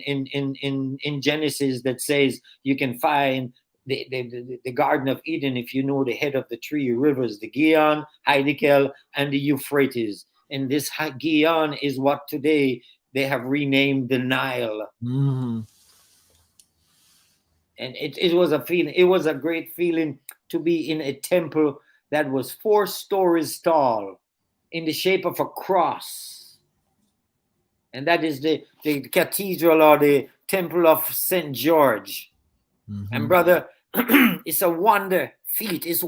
Genesis, that says you can find the Garden of Eden if you know the head of the three rivers, the Gihon, Hiddekel, and the Euphrates. And this Gihon is what today they have renamed the Nile. And it was a feeling. It was a great feeling to be in a temple that was 4 stories tall, in the shape of a cross, and that is the cathedral or the temple of St. George. And brother, it's a wonder feat. It's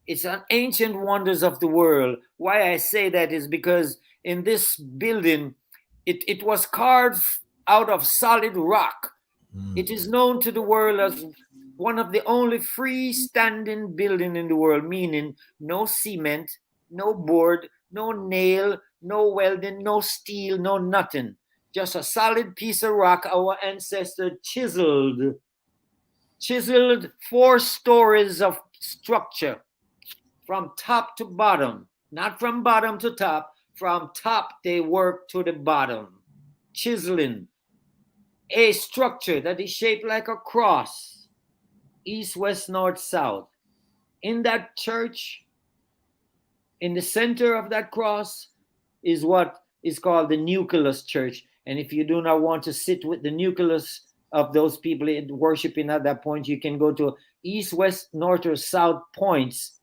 it's an ancient wonders of the world. Why I say that is because in this building, it was carved out of solid rock. It is known to the world as one of the only freestanding building in the world, meaning no cement, no board, no nail, no welding, no steel, no nothing. Just a solid piece of rock our ancestor chiseled 4 stories of structure from top to bottom, not from bottom to top. From top, they work to the bottom, chiseling a structure that is shaped like a cross, east, west, north, south. In that church, in the center of that cross, is what is called the nucleus church. And if you do not want to sit with the nucleus of those people worshiping at that point, you can go to east, west, north, or south points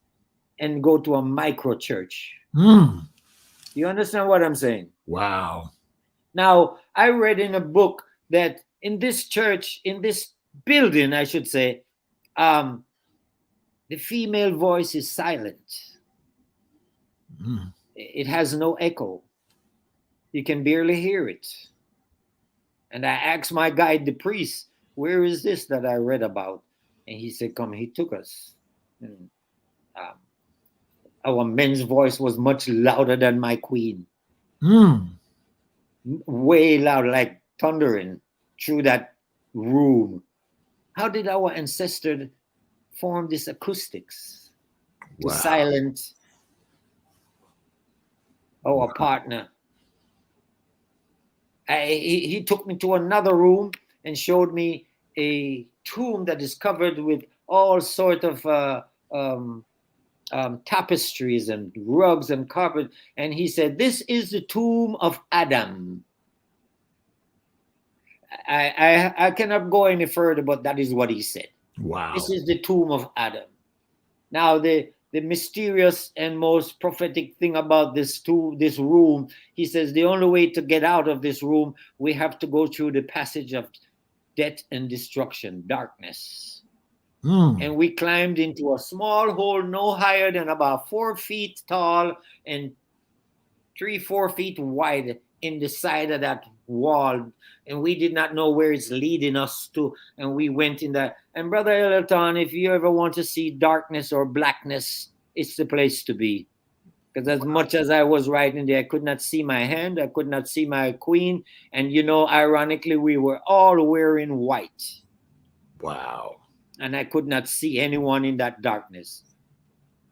and go to a micro church. You understand what I'm saying? Wow. Now, I read in a book that in this church, in this building, I should say, the female voice is silent. It has no echo. You can barely hear it. And I asked my guide, the priest, where is this that I read about? And he said, come, he took us. And, our men's voice was much louder than my queen. Way loud, like thundering through that room. How did our ancestors form this acoustics to silence our partner? He took me to another room and showed me a tomb that is covered with all sorts of tapestries and rugs and carpet. And he said, this is the tomb of Adam. I cannot go any further, but that is what he said. Wow. This is the tomb of Adam. Now, the mysterious and most prophetic thing about this room, he says, the only way to get out of this room, we have to go through the passage of death and destruction, darkness. And we climbed into a small hole no higher than about 4 feet tall and 3-4 feet wide in the side of that wall, and we did not know where it's leading us to, and we went in that. And Brother El-Aton, if you ever want to see darkness or blackness, it's the place to be. Because as much as I was writing there, I could not see my hand, I could not see my queen, and ironically, we were all wearing white. Wow. And I could not see anyone in that darkness.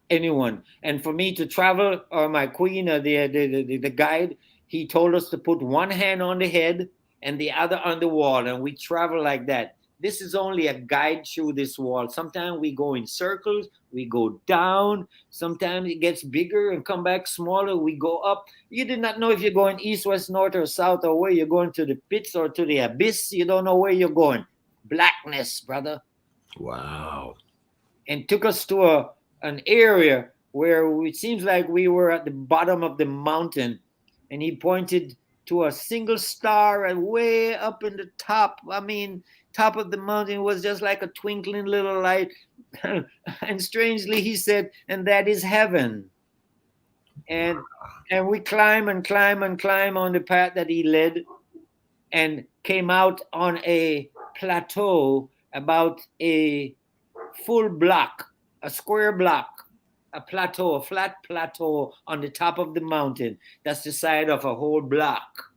Anyone. And for me to travel, or my queen, or the guide, he told us to put one hand on the head and the other on the wall, and we travel like that. This is only a guide through this wall. Sometimes we go in circles, we go down. Sometimes it gets bigger and come back smaller. We go up. You did not know if you're going east, west, north, or south, or where you're going, to the pits or to the abyss. You don't know where you're going. Blackness, brother. Wow. And took us to an area where it seems like we were at the bottom of the mountain, and he pointed to a single star and way up in the top. I mean, top of the mountain was just like a twinkling little light. And strangely, he said, and that is heaven. And we climb and climb and climb on the path that he led, and came out on a plateau about a full block, a square block, a plateau, a flat plateau on the top of the mountain. That's the side of a whole block.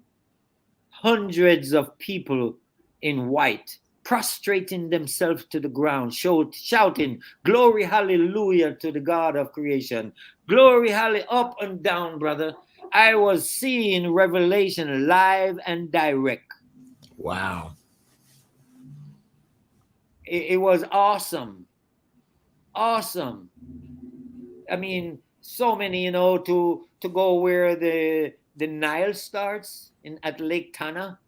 Hundreds of people in white, prostrating themselves to the ground, shouting, glory, hallelujah to the God of creation. Glory, hallelujah, up and down, brother. I was seeing Revelation live and direct. Wow. It was awesome. Awesome. I mean, so many, to go where the Nile starts at Lake Tana,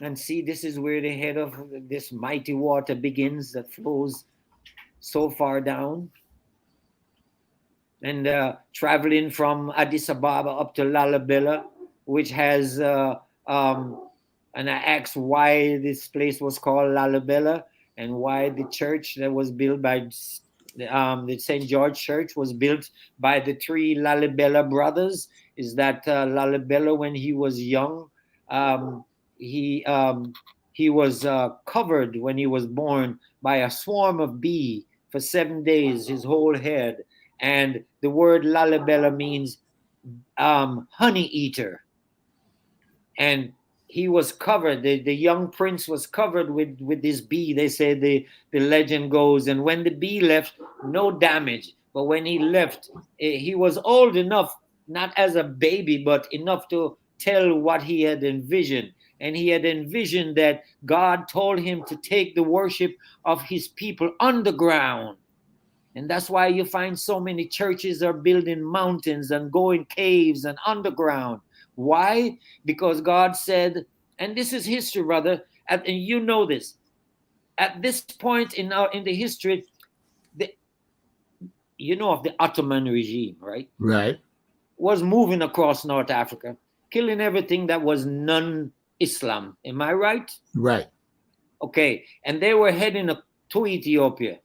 and see this is where the head of this mighty water begins that flows so far down. And traveling from Addis Ababa up to Lalibela, which has and I asked why this place was called Lalibela, and why the church that was built by the St. George Church was built by the three Lalibela brothers. Is that Lalibela, when he was young, he was covered when he was born by a swarm of bees for 7 days, his whole head. And the word Lalibela means honey eater. And he was covered, the young prince was covered with this bee. They say the legend goes, and when the bee left, no damage. But when he left, he was old enough, not as a baby, but enough to tell what he had envisioned. And he had envisioned that God told him to take the worship of his people underground. And that's why you find so many churches are building mountains and going caves and underground. Why? Because God said, and this is history, brother, and you know this. At this point in the history, of the Ottoman regime, right? Right. Was moving across North Africa, killing everything that was non-Islam. Am I right? Right. Okay. And they were heading to Ethiopia.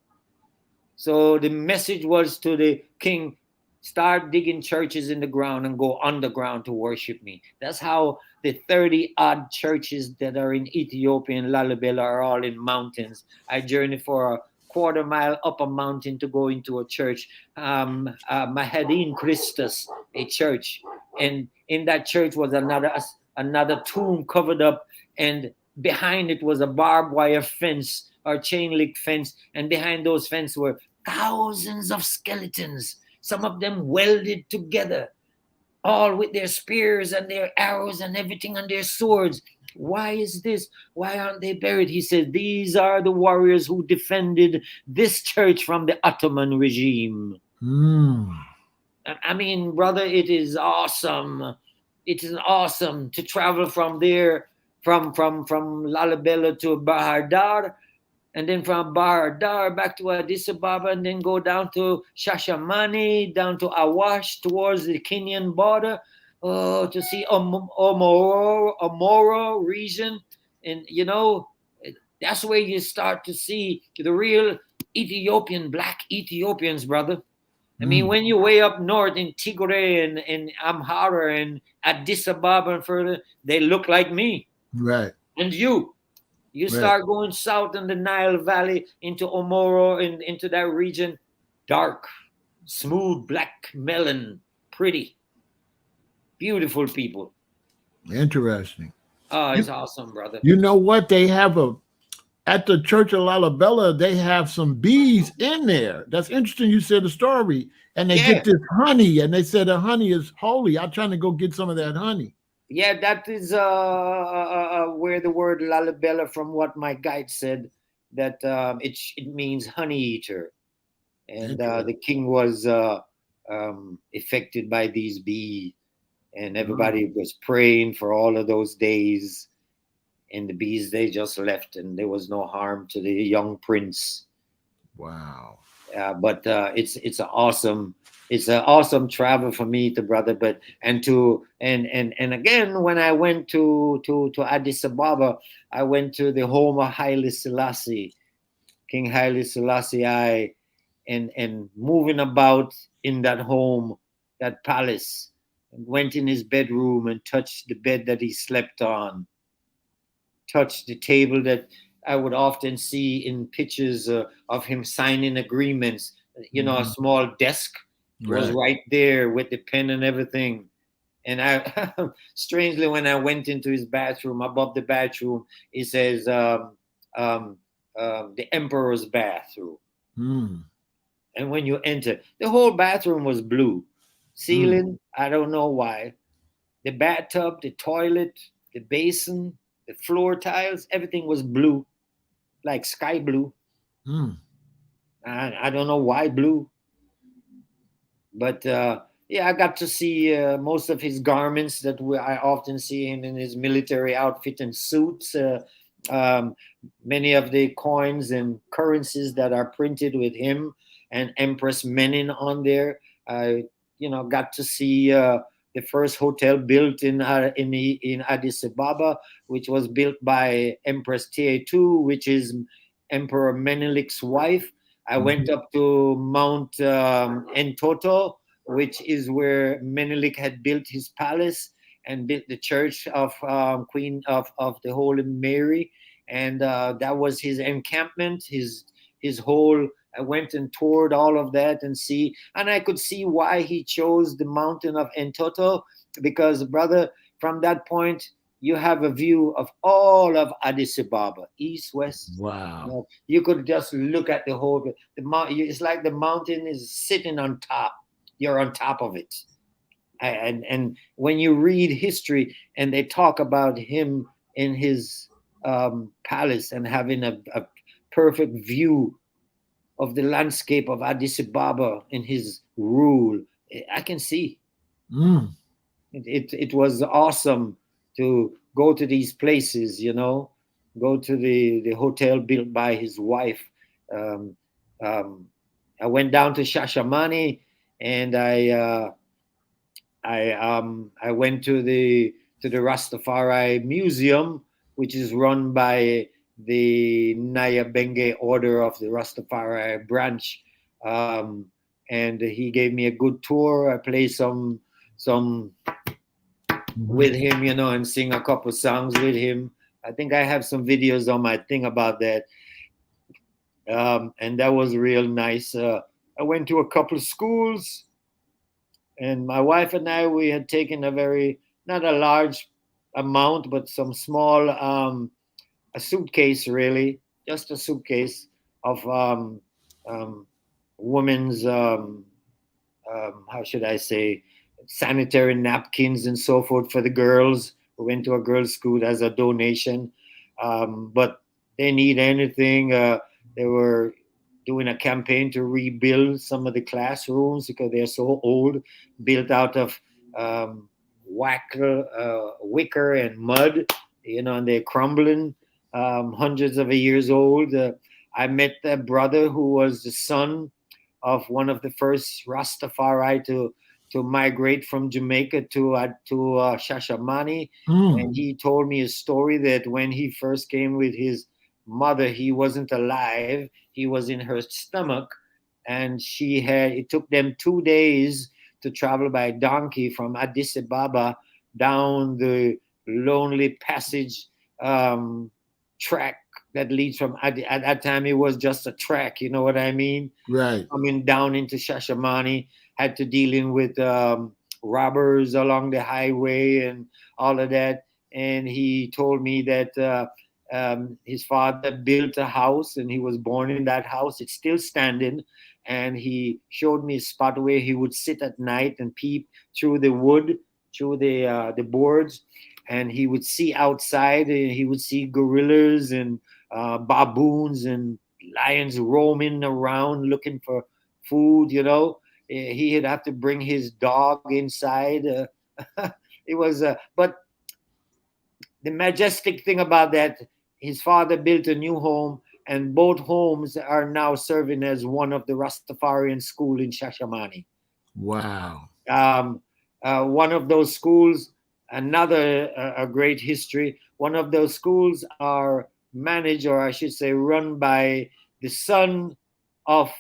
So the message was to the king, start digging churches in the ground and go underground to worship me. That's how the 30-odd churches that are in Ethiopia and Lalibela are all in mountains. I journeyed for a quarter mile up a mountain to go into a church, Mahadin Christus, a church. And in that church was another tomb covered up, and behind it was a barbed wire fence or chain link fence. And behind those fences were thousands of skeletons, some of them welded together, all with their spears and their arrows and everything and their swords. Why is this? Why aren't they buried? He said, these are the warriors who defended this church from the Ottoman regime. I mean, brother, it is awesome. It is awesome to travel from there, from Lalibela to Bahar Dar, and then from Bahar Dar back to Addis Ababa, and then go down to Shashamane, down to Awash towards the Kenyan border, to see Omoro region. And, that's where you start to see the real Black Ethiopians, brother. I mean, when you're way up north in Tigray and Amhara and Addis Ababa and further, they look like me Right. and you. You Right. start going south in the Nile Valley into Omoro and into that region, dark, smooth, black melon, pretty, beautiful people. Interesting. Oh, You, it's awesome, brother. you know what? They have at the Church of Lalabella, they have some bees in there. That's interesting. You said the story. And they Yeah, get this honey, and they said the honey is holy. I'm trying to go get some of that honey. yeah, that is where the word lalabella, from what my guide said, that it means honey eater, and the Interesting. king was affected by these bees, and everybody was praying for all of those days, and the bees, they just left, and there was no harm to the young prince. Wow. But it's an awesome travel for me, to brother. But and again, when I went to Addis Ababa, I went to the home of Haile Selassie, King Haile Selassie I, and moving about in that home, that palace, and went in his bedroom and touched the bed that he slept on, touched the table that I would often see in pictures of him signing agreements. You know, a small desk was Right. right there with the pen and everything. And I, strangely, when I went into his bathroom, above the bathroom, it says um, the emperor's bathroom. Mm. And when you enter, the whole bathroom was blue. Mm. Ceiling, I don't know why. The bathtub, the toilet, the basin, the floor tiles, everything was blue, like sky blue. Mm. I don't know why blue, but yeah, I got to see most of his garments that I often see him in his military outfit and suits. Um, Many of the coins and currencies that are printed with him and Empress Menin on there. I, got to see the first hotel built in Addis Ababa, which was built by Empress Ta2, which is Emperor Menelik's wife. I went Mhm. up to Mount Entoto, which is where Menelik had built his palace and built the church of Queen of the Holy Mary, and that was his encampment. His whole. I went and toured all of that and I could see why he chose the mountain of Entoto, because, brother, from that point you have a view of all of Addis Ababa, east, west. Wow. You could just look at the whole. The mountain. It's like the mountain is sitting on top. You're on top of it. And when you read history and they talk about him in his palace and having a perfect view of the landscape of Addis Ababa in his rule, I can see Mm. it was awesome to go to these places, go to the hotel built by his wife. Um, um, I went down to Shashamani, and I went to the Rastafari Museum, which is run by the Naya Benge Order of the Rastafari branch. Um, and he gave me a good tour. I played some Mhm. with him, and sing a couple songs with him. I think I have some videos on my thing about that, and that was real nice. I went to a couple of schools, and my wife and I, we had taken a very, not a large amount, but some small, a suitcase, really, just a suitcase of um, women's, how should I say, sanitary napkins and so forth for the girls. We went to a girls' school as a donation, but they need anything. They were doing a campaign to rebuild some of the classrooms because they're so old, built out of wicker and mud, and they're crumbling, hundreds of years old. I met a brother who was the son of one of the first Rastafari to migrate from Jamaica to Shashamani, Mm. and he told me a story that when he first came with his mother, he wasn't alive; he was in her stomach, and it took them 2 days to travel by donkey from Addis Ababa down the lonely passage track that leads from at that time it was just a track, you know what I mean? Right. Coming down into Shashamane, had to dealing with robbers along the highway and all of that. And he told me that his father built a house and he was born in that house. It's still standing. And he showed me a spot where he would sit at night and peep through the wood, through the boards, and he would see outside. And he would see gorillas and baboons and lions roaming around looking for food. He'd have to bring his dog inside. It was, but the majestic thing about that, his father built a new home, and both homes are now serving as one of the Rastafarian school in Shashamane. Wow. One of those schools, another a great history. One of those schools are managed, or I should say, run by the son of.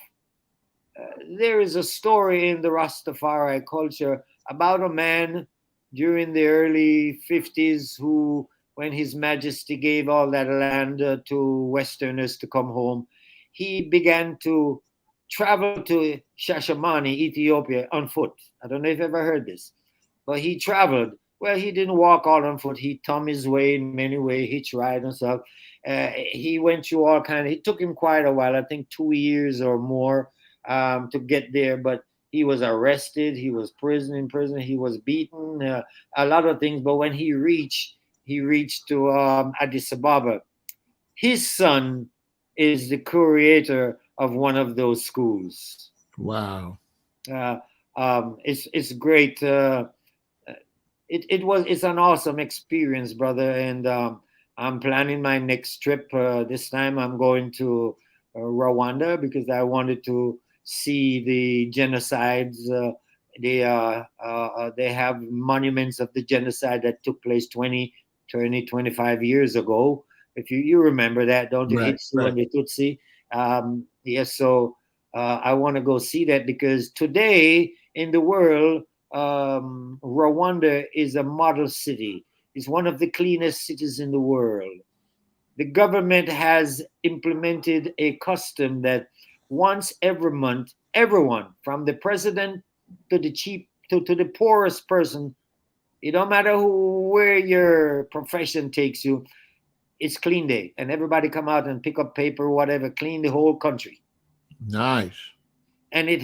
There is a story in the Rastafari culture about a man during the early 50s who, when His Majesty gave all that land to Westerners to come home, he began to travel to Shashamane, Ethiopia, on foot. I don't know if you've ever heard this, but he traveled. Well, he didn't walk all on foot. He thumbed his way in many ways. He tried himself. He went through all kind of. It took him quite a while. I think 2 years or more to get there. But he was arrested. He was in prison. He was beaten. A lot of things. But when he reached to Addis Ababa. His son is the curator of one of those schools. Wow. It's great. It's an awesome experience, brother. And I'm planning my next trip. This time I'm going to Rwanda because I wanted to see the genocides. They have monuments of the genocide that took place 20, 25 years ago. If you remember that, don't you? Right, Hitsu and the Tutsi. Yes, so I want to go see that because today in the world, Rwanda is a model city. It's one of the cleanest cities in the world. The government has implemented a custom that once every month, everyone, from the president to the chief to the poorest person, it don't matter where your profession takes you, it's clean day, and everybody come out and pick up paper, whatever, clean the whole country. Nice. And it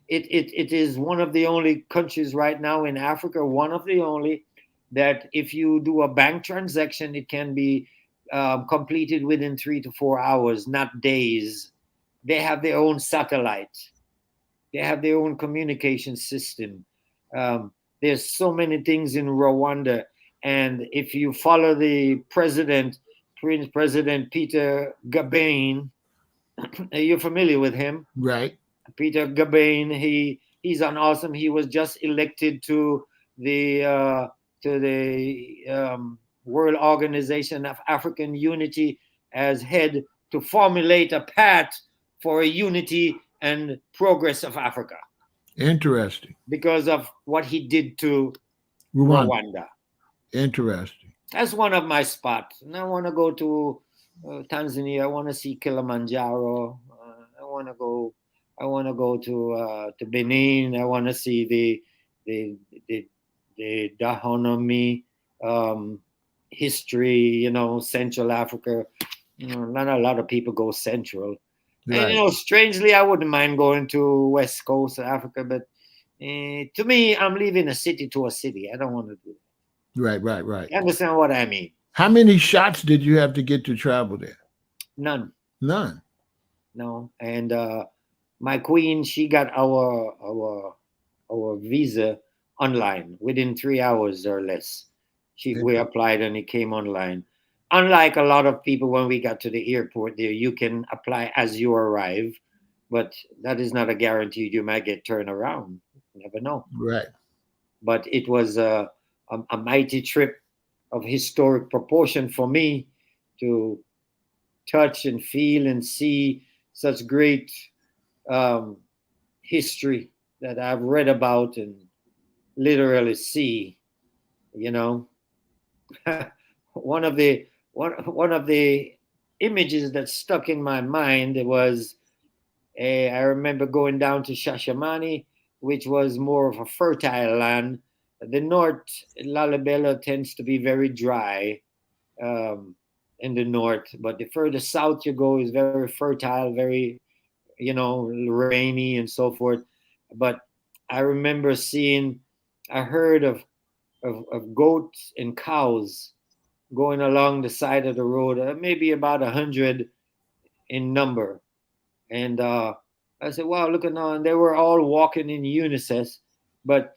is one of the only countries right now in Africa, one of the only, that if you do a bank transaction, it can be completed within 3 to 4 hours, not days. They have their own satellite. They have their own communication system. There's so many things in Rwanda, and if you follow the President Peter Gabain, you're familiar with him. Right. Peter Gabain, he's an awesome. He was just elected to the World Organization of African Unity as head to formulate a path for a unity and progress of Africa Interesting. because of what he did to Rwanda. Rwanda. Interesting. That's one of my spots. And I want to go to Tanzania. I want to see Kilimanjaro. I want to go. I want to go to Benin. I want to see the Dahomey history. Central Africa. Not a lot of people go central. Right. And strangely, I wouldn't mind going to West Coast of Africa, but to me, I'm leaving a city to a city. I don't want to do that. Right. You understand what I mean? How many shots did you have to get to travel there? None. None. No. And my queen, she got our visa online within 3 hours or less. We applied and it came online. Unlike a lot of people, when we got to the airport there, you can apply as you arrive, but that is not a guarantee. You might get turned around. You never know. Right. But it was a mighty trip of historic proportion for me to touch and feel and see such great history that I've read about and literally see. You know, one of the one of the images that stuck in my mind was I remember going down to Shashamani, which was more of a fertile land. The north, Lalibela, tends to be very dry um, in the north, but the further south you go is very fertile, very, rainy and so forth. But I remember seeing a herd of goats and cows going along the side of the road, maybe about 100 in number. And I said, wow, look at now. And they were all walking in unison. But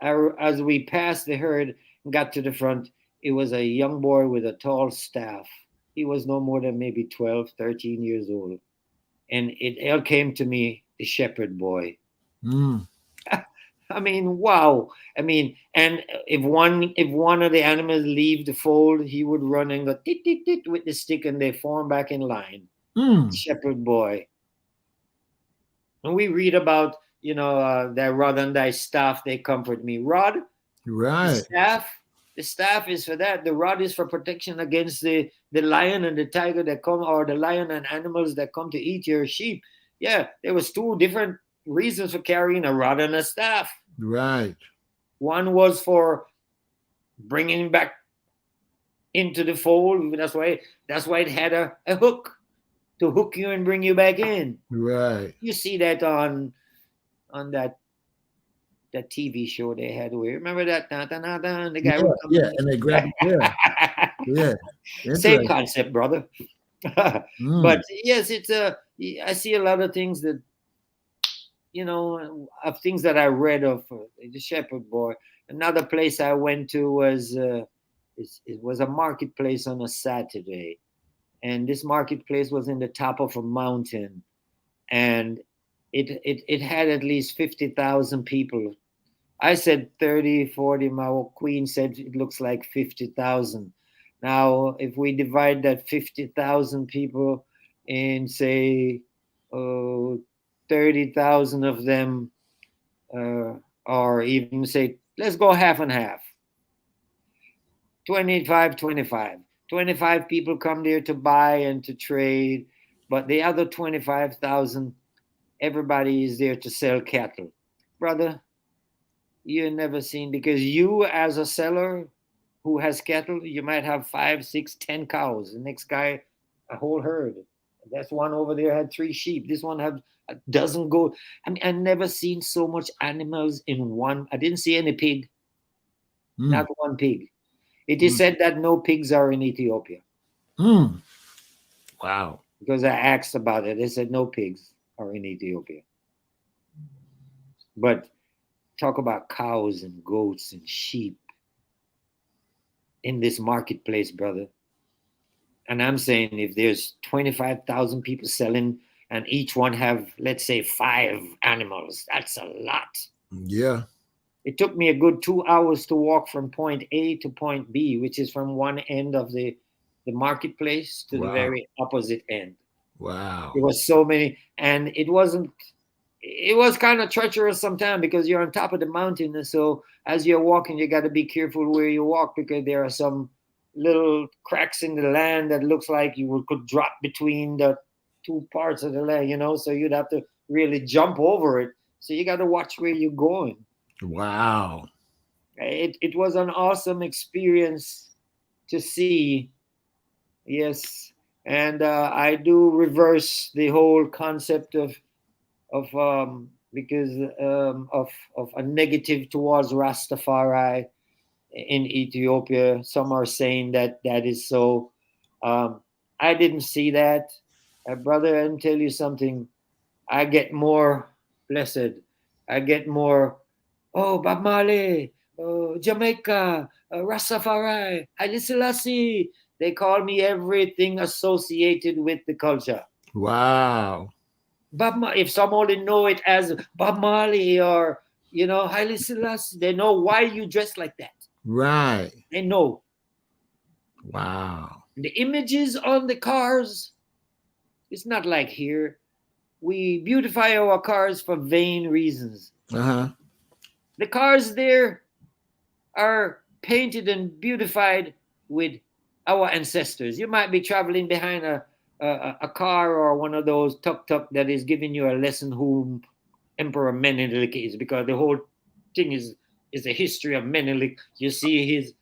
as we passed the herd and got to the front, it was a young boy with a tall staff. He was no more than maybe 12, 13 years old. And it all came to me, the shepherd boy. Mm. I mean, wow. I mean, and if one of the animals leave the fold, he would run and go tit tit tit with the stick, and they form back in line. Mm. Shepherd boy. And we read about, thy rod and thy staff, they comfort me. Rod, the Right. staff, the staff is for that. The rod is for protection against the lion and the tiger that come, or the lion and animals that come to eat your sheep. Yeah, there was two different reasons for carrying a rod and a staff. Right. One was for bringing back into the fold. That's why it had a hook to hook you and bring you back in. Right. You see that on that TV show they had. We remember that. The guy Yeah. would come Yeah. in. And they grab. Yeah. Yeah. Same Interesting. concept, brother. Mm. But yes, I see a lot of things that of things that I read of the Shepherd Boy. Another place I went to was it was a marketplace on a Saturday, and this marketplace was in the top of a mountain, and it had at least 50,000 people. I said 30, 40. My queen said it looks like 50,000. Now, if we divide that 50,000 people in, say, uh, 30,000 of them, or even say, let's go half and half, 25, 25. 25 people come there to buy and to trade, but the other 25,000, everybody is there to sell cattle. Brother, you never seen, because you as a seller who has cattle, you might have 5, 6, 10 cows. The next guy, a whole herd. That's one over there had 3 sheep. This one had a dozen goats. I mean, I never seen so much animals in one. I didn't see any pig, Mm. not one pig. It is said that no pigs are in Ethiopia, Mm. Wow. because I asked about it. They said no pigs are in Ethiopia. But talk about cows and goats and sheep in this marketplace, brother. And I'm saying, if there's 25,000 people selling and each one have, let's say, 5 animals, that's a lot. Yeah. It took me a good 2 hours to walk from point A to point B, which is from one end of the marketplace to the Wow. very opposite end. Wow. There was so many, and it was kind of treacherous sometimes, because you're on top of the mountain, and so as you're walking, you got to be careful where you walk, because there are some little cracks in the land that looks like you could drop between the 2 parts of the land, so you'd have to really jump over it. So you got to watch where you're going. Wow. It was an awesome experience to see. Yes. And I do reverse the whole concept of because of a negative towards Rastafari in Ethiopia. Some are saying that is so. I didn't see that, brother. I'll tell you something. I get more blessed. I get more. Oh, Bob Marley, oh, Jamaica, Rastafari, Haile Selassie. They call me everything associated with the culture. Wow. If some only know it as Bob Marley or Haile Selassie, they know why you dress like that. Right. They know. Wow. The images on the cars, it's not like here. we beautify our cars for vain reasons. Uh-huh. The cars there are painted and beautified with our ancestors. You might be traveling behind a car or one of those tuk-tuk that is giving you a lesson who Emperor Menelik is, because the whole thing is a history of Menelik. You see his,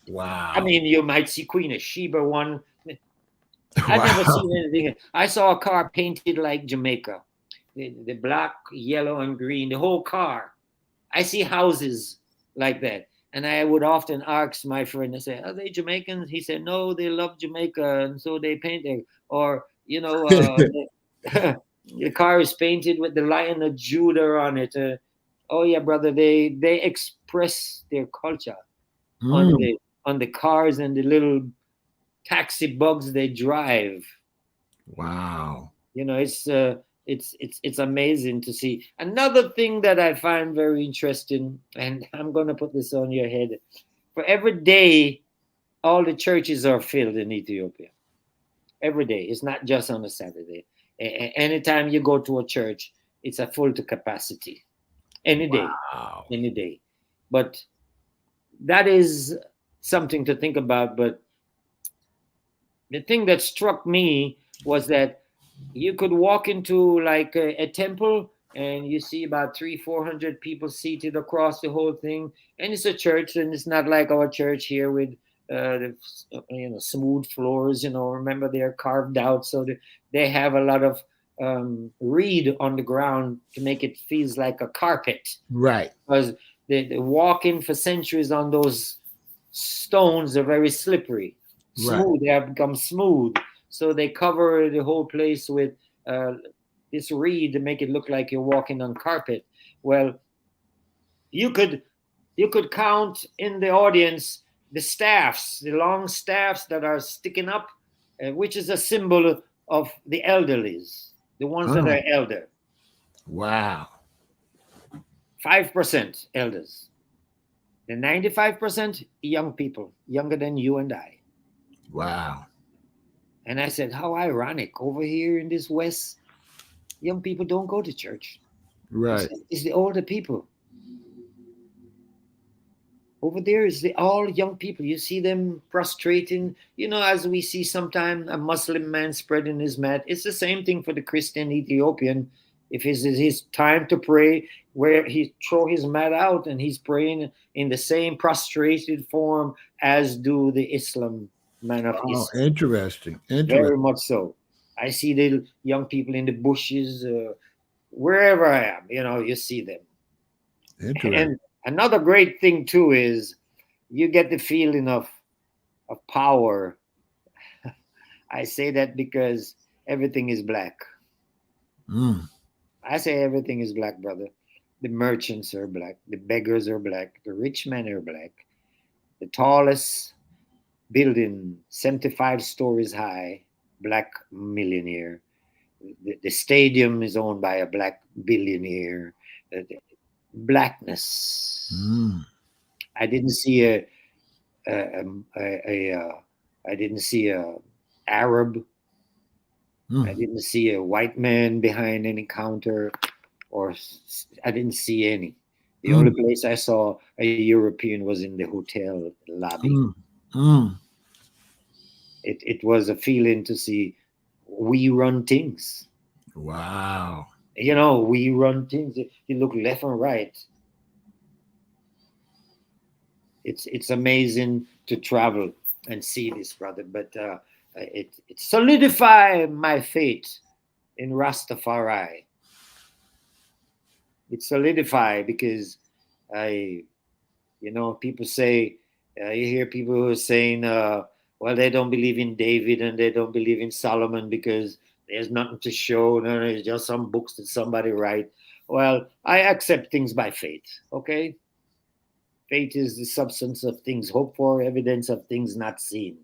Wow. I mean, you might see Queen of Sheba one. I've never Wow. seen anything. I saw a car painted like Jamaica, the black, yellow, and green, the whole car. I see houses like that. And I would often ask my friend, I say, are they Jamaicans? He said, no, they love Jamaica, and so they paint it. Or, the car is painted with the Lion of Judah on it. Oh yeah, brother, they express their culture on Mm. the cars and the little taxi bugs they drive. Wow. It's amazing to see. Another thing that I find very interesting, and I'm going to put this on your head: for every day, all the churches are filled in Ethiopia. Every day, it's not just on a Saturday. Anytime you go to a church, it's a full to capacity. Any day, Wow. any day. But that is something to think about. But the thing that struck me was that you could walk into like a temple and you see about 300-400 people seated across the whole thing, and it's a church, and it's not like our church here with smooth floors. Remember, they're carved out, so they have a lot of reed on the ground to make it feels like a carpet, Right. because the walking for centuries on those stones are very slippery, Right. smooth. They have become smooth, so they cover the whole place with uh, this reed to make it look like you're walking on carpet. Well, you could count in the audience the staffs, the long staffs that are sticking up, which is a symbol of the elderlies, the ones that Oh, are elder. wow. 5% elders. The 95% young people, younger than you and I. Wow. And I said, how ironic. Over here in this West, young people don't go to church. Right. It's the older people. Over there is all young people. You see them prostrating, as we see sometime a Muslim man spreading his mat. It's the same thing for the Christian Ethiopian. If it's his time to pray, where he throw his mat out and he's praying in the same prostrated form as do the Islam man of Oh, Islam. interesting. Interesting. Very much so. I see the young people in the bushes, wherever I am, you see them. Interesting. And another great thing too is you get the feeling of power. I say that because everything is black. Mm. I say everything is black, brother. The merchants are black, the beggars are black, the rich men are black. The tallest building, 75 stories high, black millionaire. The stadium is owned by a black billionaire. Blackness. Mm. I didn't see a I didn't see a Arab. I Mm. didn't see a white man behind any counter, or I didn't see any. The only Mm. place I saw a European was in the hotel lobby. Mm. Mm. It was a feeling to see we run things. Wow. We run things. You look left and right. It's amazing to travel and see this, brother. But it solidified my faith in Rastafari. It solidified because I, people say, you hear people who are saying, well, they don't believe in David and they don't believe in Solomon because there's nothing to show. No, it's just some books that somebody write. Well, I accept things by faith. Okay, faith is the substance of things hoped for, evidence of things not seen.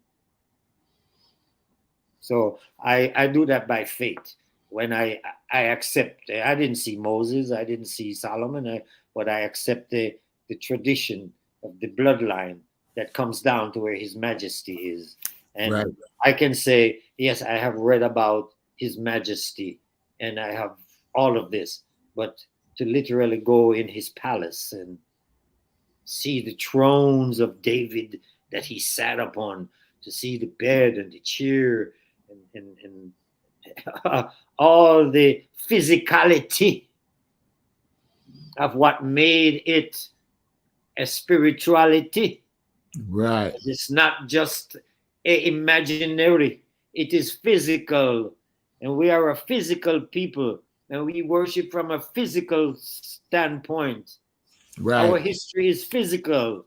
So I do that by faith. When I accept, I didn't see Moses, I didn't see Solomon, but I accept the tradition of the bloodline that comes down to where His Majesty is, Right. and I can say yes, I have read about His Majesty, and I have all of this, but to literally go in his palace and see the thrones of David that he sat upon, to see the bed and the chair and all the physicality of what made it a spirituality. Right. It's not just imaginary, it is physical. And we are a physical people, and we worship from a physical standpoint. Our Right. history is physical.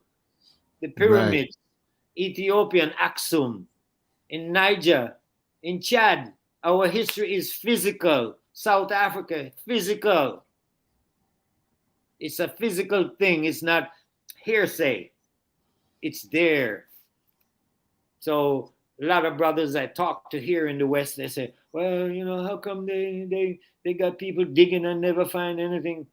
The Right. pyramids, Ethiopian Aksum, in Niger, in Chad, our history is physical. South Africa, physical. It's a physical thing. It's not hearsay. It's there. So a lot of brothers I talk to here in the West, they say, well, how come they got people digging and never find anything?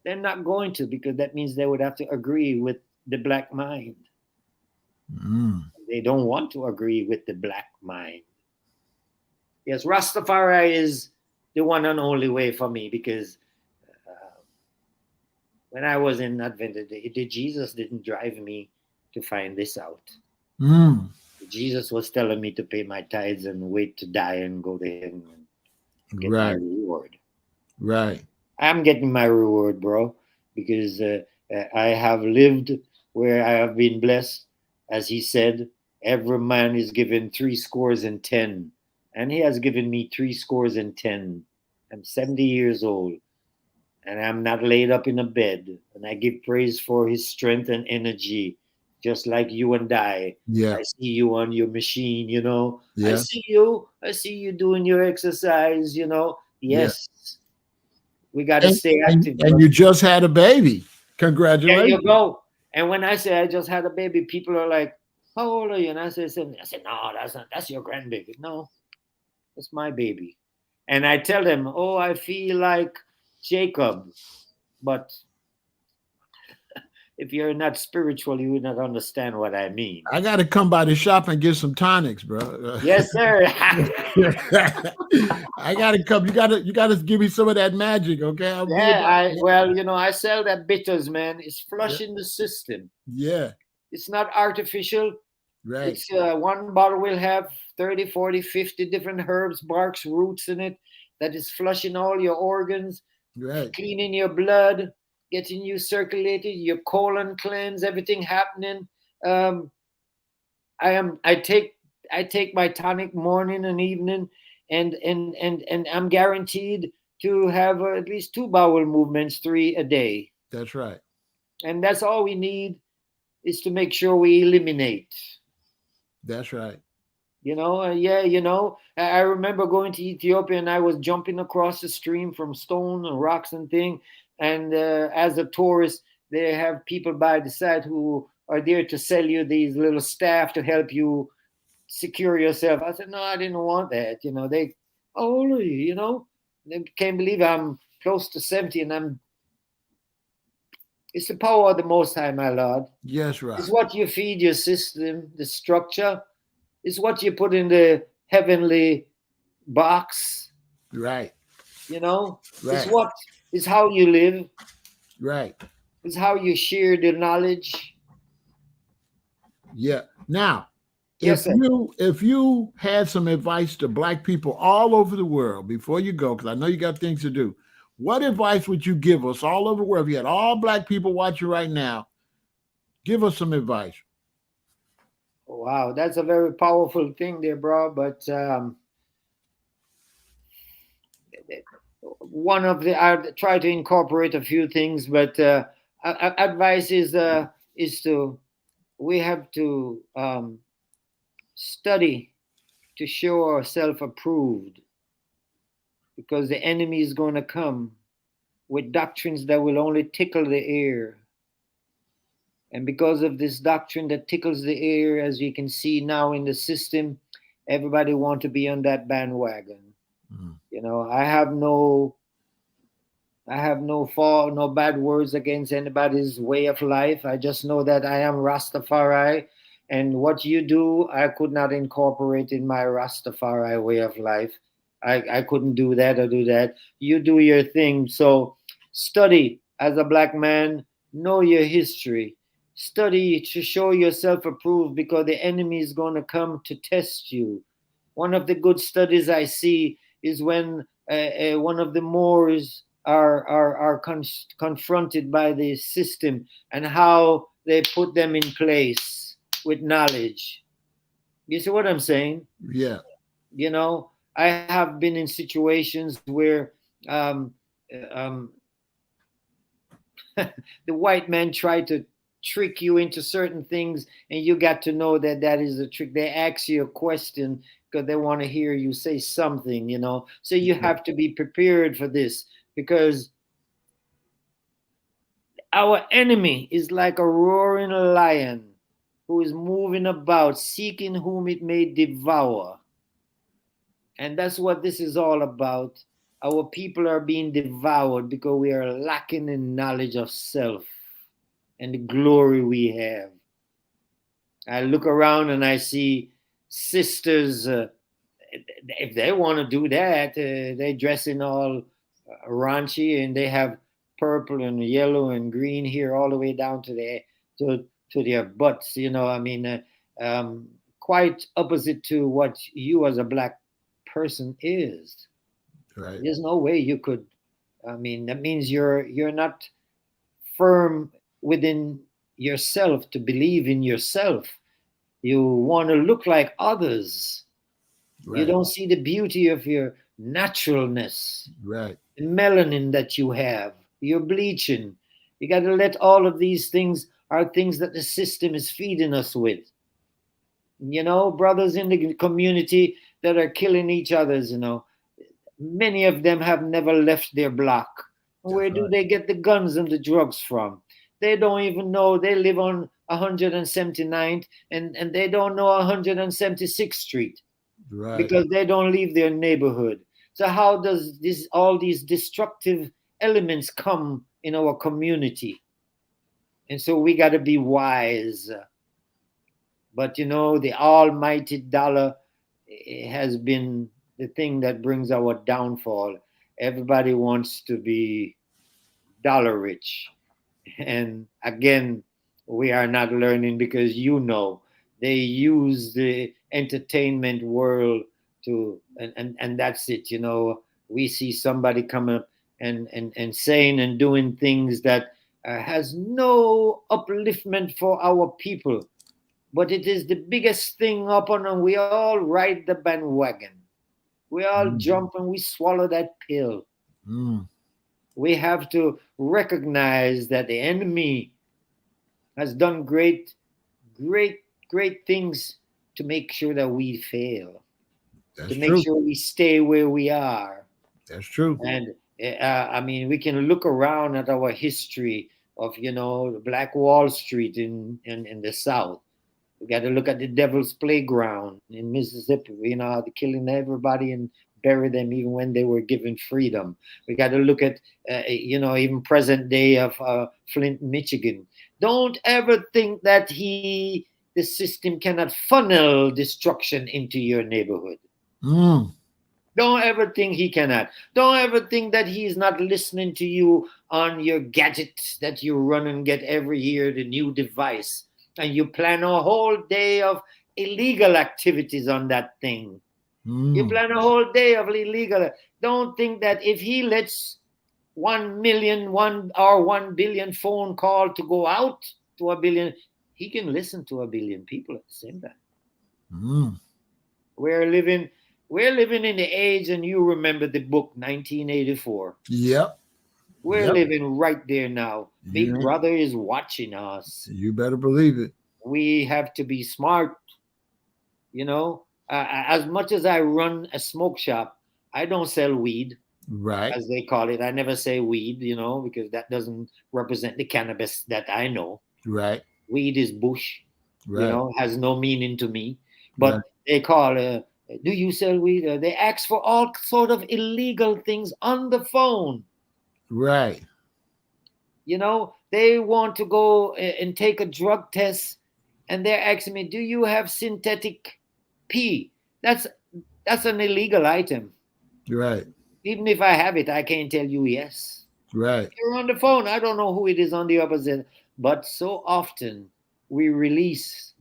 They're not going to, because that means they would have to agree with the black mind. They don't want to agree with the black mind. Yes, Rastafari is the one and only way for me, because when I was in Advent, Jesus didn't drive me to find this out. Jesus was telling me to pay my tithes and wait to die and go to heaven and get my reward. Right. I'm getting my reward, bro, because I have lived where I have been blessed. As he said, every man is given 70, and he has given me 70. I'm 70 years old, and I'm not laid up in a bed, and I give praise for his strength and energy, just like you and I. Yeah. I see you on your machine, Yeah. I see you doing your exercise, Yes. We got to stay active. And you just had a baby. There Congratulations. you go. And when I say I just had a baby, people are like, how old are you? And I say 70. I said, no, that's your grandbaby. No, it's my baby. And I tell them, oh, I feel like Jacob. But if you're not spiritual, you would not understand what I mean. I got to come by the shop and get some tonics, bro. Yes, sir. I got to come. You got to give me some of that magic, okay? I sell that bitters, man. It's flushing the system. Yeah. It's not artificial. Right. It's one bottle will have 30, 40, 50 different herbs, barks, roots in it that is flushing all your organs, right, cleaning your blood, getting you circulated, your colon cleanse, everything happening. I take my tonic morning and evening, and I'm guaranteed to have at least 2 bowel movements, 3 a day. That's right. And that's all we need, is to make sure we eliminate. That's right. I remember going to Ethiopia, and I was jumping across the stream from stone and rocks and thing. And as a tourist, they have people by the side who are there to sell you these little staff to help you secure yourself. I said, no, I didn't want that. They, how old are you? They can't believe I'm close to 70, and it's the power of the Most High, my Lord. Yes, right. It's what you feed your system, the structure. It's what you put in the heavenly box. Right. Right. It's how you live. Right. It's how you share the knowledge. Yeah. Now, yes, if you had some advice to Black people all over the world before you go, because I know you got things to do, what advice would you give us all over the world? If you had all Black people watching right now, give us some advice. Wow, that's a very powerful thing there, bro. But I try to incorporate a few things, but advice is we have to study to show ourselves approved, because the enemy is going to come with doctrines that will only tickle the ear. And because of this doctrine that tickles the ear, as you can see now in the system, everybody wants to be on that bandwagon. I have no bad words against anybody's way of life. I just know that I am Rastafari, and what you do, I could not incorporate in my Rastafari way of life. I couldn't do that or do that. You do your thing. So study as a black man, know your history. Study to show yourself approved because the enemy is going to come to test you. One of the good studies I see is when one of the Moors are confronted by the system and how they put them in place with knowledge. You see what I'm saying? Yeah. You know, I have been in situations where um, um, the white man tried to trick you into certain things, and you got to know that that is a trick. They ask you a question because they want to hear you say something, you know. So you have to be prepared for this because our enemy is like a roaring lion who is moving about, seeking whom it may devour. And that's what this is all about. Our people are being devoured because we are lacking in knowledge of self and the glory we have. I look around and I see sisters, if they want to do that, they dress in all raunchy and they have purple and yellow and green here all the way down to to their butts. You know, I mean, quite opposite to what you as a black person is. Right. There's no way you could. I mean, that means you're not firm within yourself to believe in yourself. You want to look like others. You Right. don't see the beauty of your naturalness, Right. the melanin that you have. You're bleaching. You got to let all of these things are things that the system is feeding us with. You know, brothers in the community that are killing each others, you know, many of them have never left their block. That's Where do right. they get the guns and the drugs from? They don't even know. They live on 179th and they don't know 176th Street Right. because they don't leave their neighborhood. So how does this all these destructive elements come in our community? And so we got to be wise. But you know, the almighty dollar has been the thing that brings our downfall. Everybody wants to be dollar rich. And again, we are not learning because you know they use the entertainment world to and that's it, you know. We see somebody come up and saying and doing things that has no upliftment for our people, but it is the biggest thing up on, and we all ride the bandwagon. We all Mm. jump and we swallow that pill. Mm. We have to recognize that the enemy has done great, great things to make sure that we fail, to That's make true. sure we stay where we are. That's true. And I mean, we can look around at our history of, you know, the Black Wall Street in the South. We got to look at the Devil's Playground in Mississippi. You know, how they're killing everybody and bury them even when they were given freedom. We got to look at, you know, even present day of Flint, Michigan. Don't ever think that the system cannot funnel destruction into your neighborhood. Mm. Don't ever think he cannot. Don't ever think that he's not listening to you on your gadget that you run and get every year, the new device. And you plan a whole day of illegal activities on that thing. You Mm. plan a whole day of illegal. Don't think that if he lets 1 million, 1 billion phone call to go out to a billion, he can listen to a billion people at the same time. Mm. We're living we're living in the age, and you remember the book 1984. Yep. We're Yep. living right there now. You Big ain't, brother is watching us. you better believe it. We have to be smart, you know. As much as I run a smoke shop, I don't sell weed, Right. as they call it. I never say weed, you know, because that doesn't represent the cannabis that I know. Right. Weed is bush, you Right. know, has no meaning to me. Right. But they call, do you sell weed? They ask for all sort of illegal things on the phone. Right. You know, they want to go and take a drug test, and they're asking me, do you have synthetic P? That's an illegal item. Right. Even if I have it, I can't tell you yes. Right. You're on the phone. I don't know who it is on the other end. But so often we release.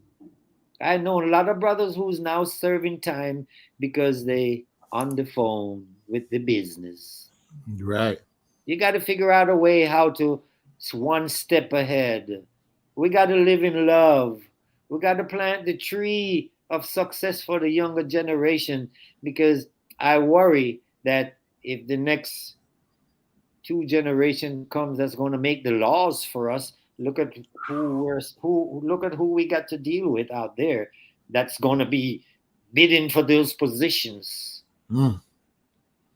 I know a lot of brothers who's now serving time because they on the phone with the business. Right. You got to figure out a way how to one step ahead. We got to live in love. We got to plant the tree of success for the younger generation because I worry that if the next two generation comes that's going to make the laws for us, look at who look at who we got to deal with out there that's going to be bidding for those positions. Mm.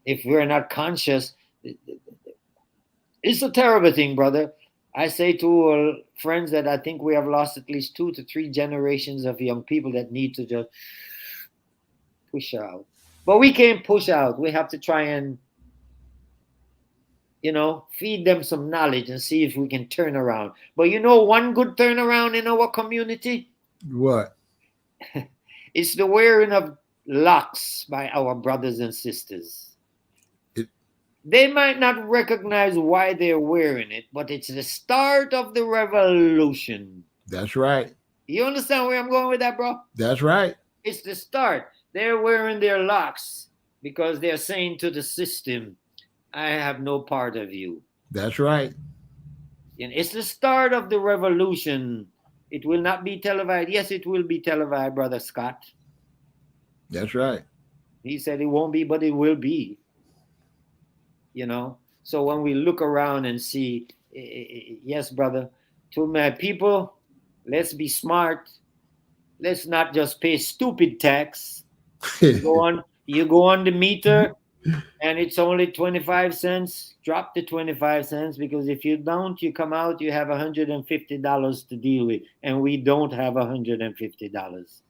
If we're not conscious, it's a terrible thing, brother. I say to friends that I think we have lost at least 2 to 3 generations of young people that need to just push out. But we can't push out. We have to try and, feed them some knowledge and see if we can turn around. But one good turnaround in our community? What? It's the wearing of locks by our brothers and sisters. They might not recognize why they're wearing it, but it's the start of the revolution. That's right. You understand where I'm going with that, bro? That's right. It's the start. They're wearing their locks because they're saying to the system, I have no part of you. That's right. And it's the start of the revolution. It will not be televised. Yes, it will be televised, Brother Scott. That's right. He said it won't be, but it will be. So when we look around and see, yes, brother, to my people, let's be smart. Let's not just pay stupid tax. You go on the meter and it's only 25 cents. Drop the 25 cents because if you don't, you come out, you have $150 to deal with. And we don't have $150.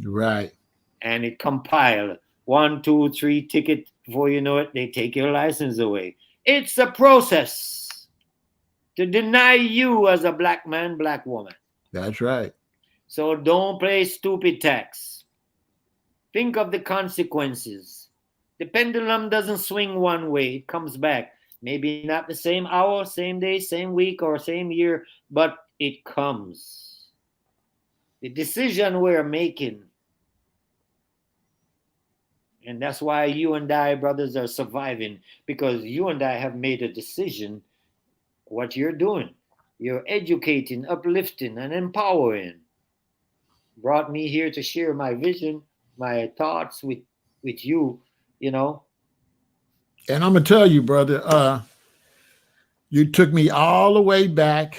Right. And it compiled 1, 2, 3 ticket. Before you know it, they take your license away. It's a process to deny you as a black man, black woman. That's right. So don't play stupid tax. Think of the consequences. The pendulum doesn't swing one way, it comes back. Maybe not the same hour, same day, same week, or same year, but it comes. The decision we're making. And that's why you and I, brothers, are surviving, because you and I have made a decision what you're doing. You're educating, uplifting, and empowering. Brought me here to share my vision, my thoughts with you, And I'm gonna tell you, brother, you took me all the way back.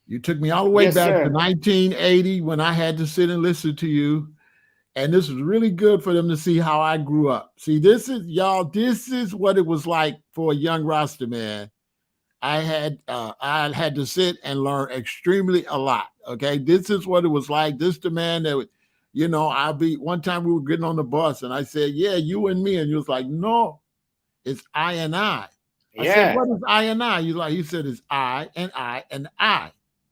You took me all the way Yes, back sir. to 1980 when I had to sit and listen to you. And this was really good for them to see how I grew up. See, this is what it was like for a young Rasta man. I had to sit and learn extremely a lot. Okay. This is what it was like. This the man that one time we were getting on the bus and I said, yeah, you and me. And you was like, no, it's I and I. I said, Yeah. what is I and I? He said, it's I and I and I.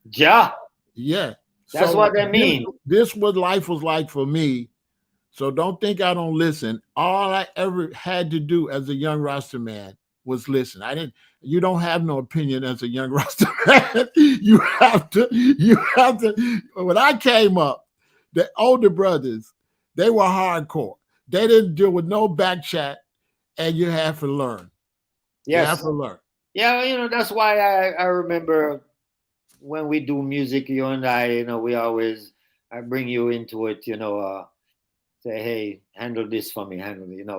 Ja. Yeah. That's what that means. This what life was like for me. So don't think I don't listen. All I ever had to do as a young Rasta man was listen. You don't have no opinion as a young Rasta man. You have to. When I came up, the older brothers, they were hardcore. They didn't deal with no back chat, and you have to learn. Yes. You have to learn. Yeah, that's why I remember when we do music, you and I, I bring you into it, say, hey, handle this for me,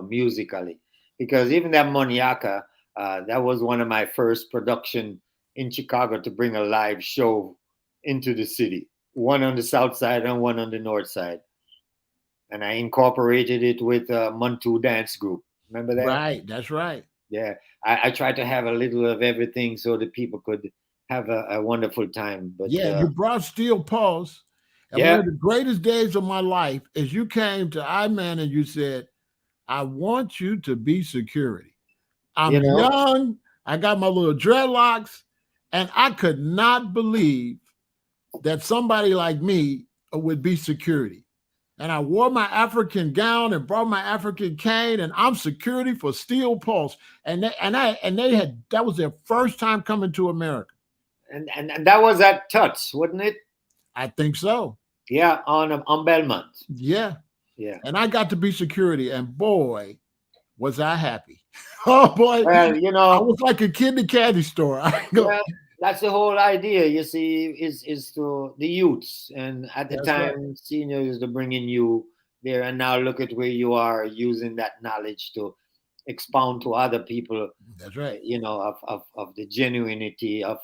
musically. Because even that Moniaka, that was one of my first production in Chicago to bring a live show into the city. One on the south side and one on the north side. And I incorporated it with a Mantu dance group. Remember that? Right, that's right. Yeah, I tried to have a little of everything so that people could have a wonderful time. But yeah, you brought Steel Pulse. And one of the greatest days of my life is you came to iMan and you said, I want you to be security. I'm young. I got my little dreadlocks. And I could not believe that somebody like me would be security. and I wore my African gown and brought my African cane, and I'm security for Steel Pulse. And they had that was their first time coming to America. And that was at Tuts, wasn't it? I think so. Yeah, on Belmont. Yeah. Yeah. And I got to be security, and boy, was I happy. Oh boy, Well, I was like a kid in the candy store. I go, well, that's the whole idea. You see, is to the youths, and at the that's right. time, seniors to bringing you there, and now look at where you are using that knowledge to expound to other people. That's right. Of the genuinity of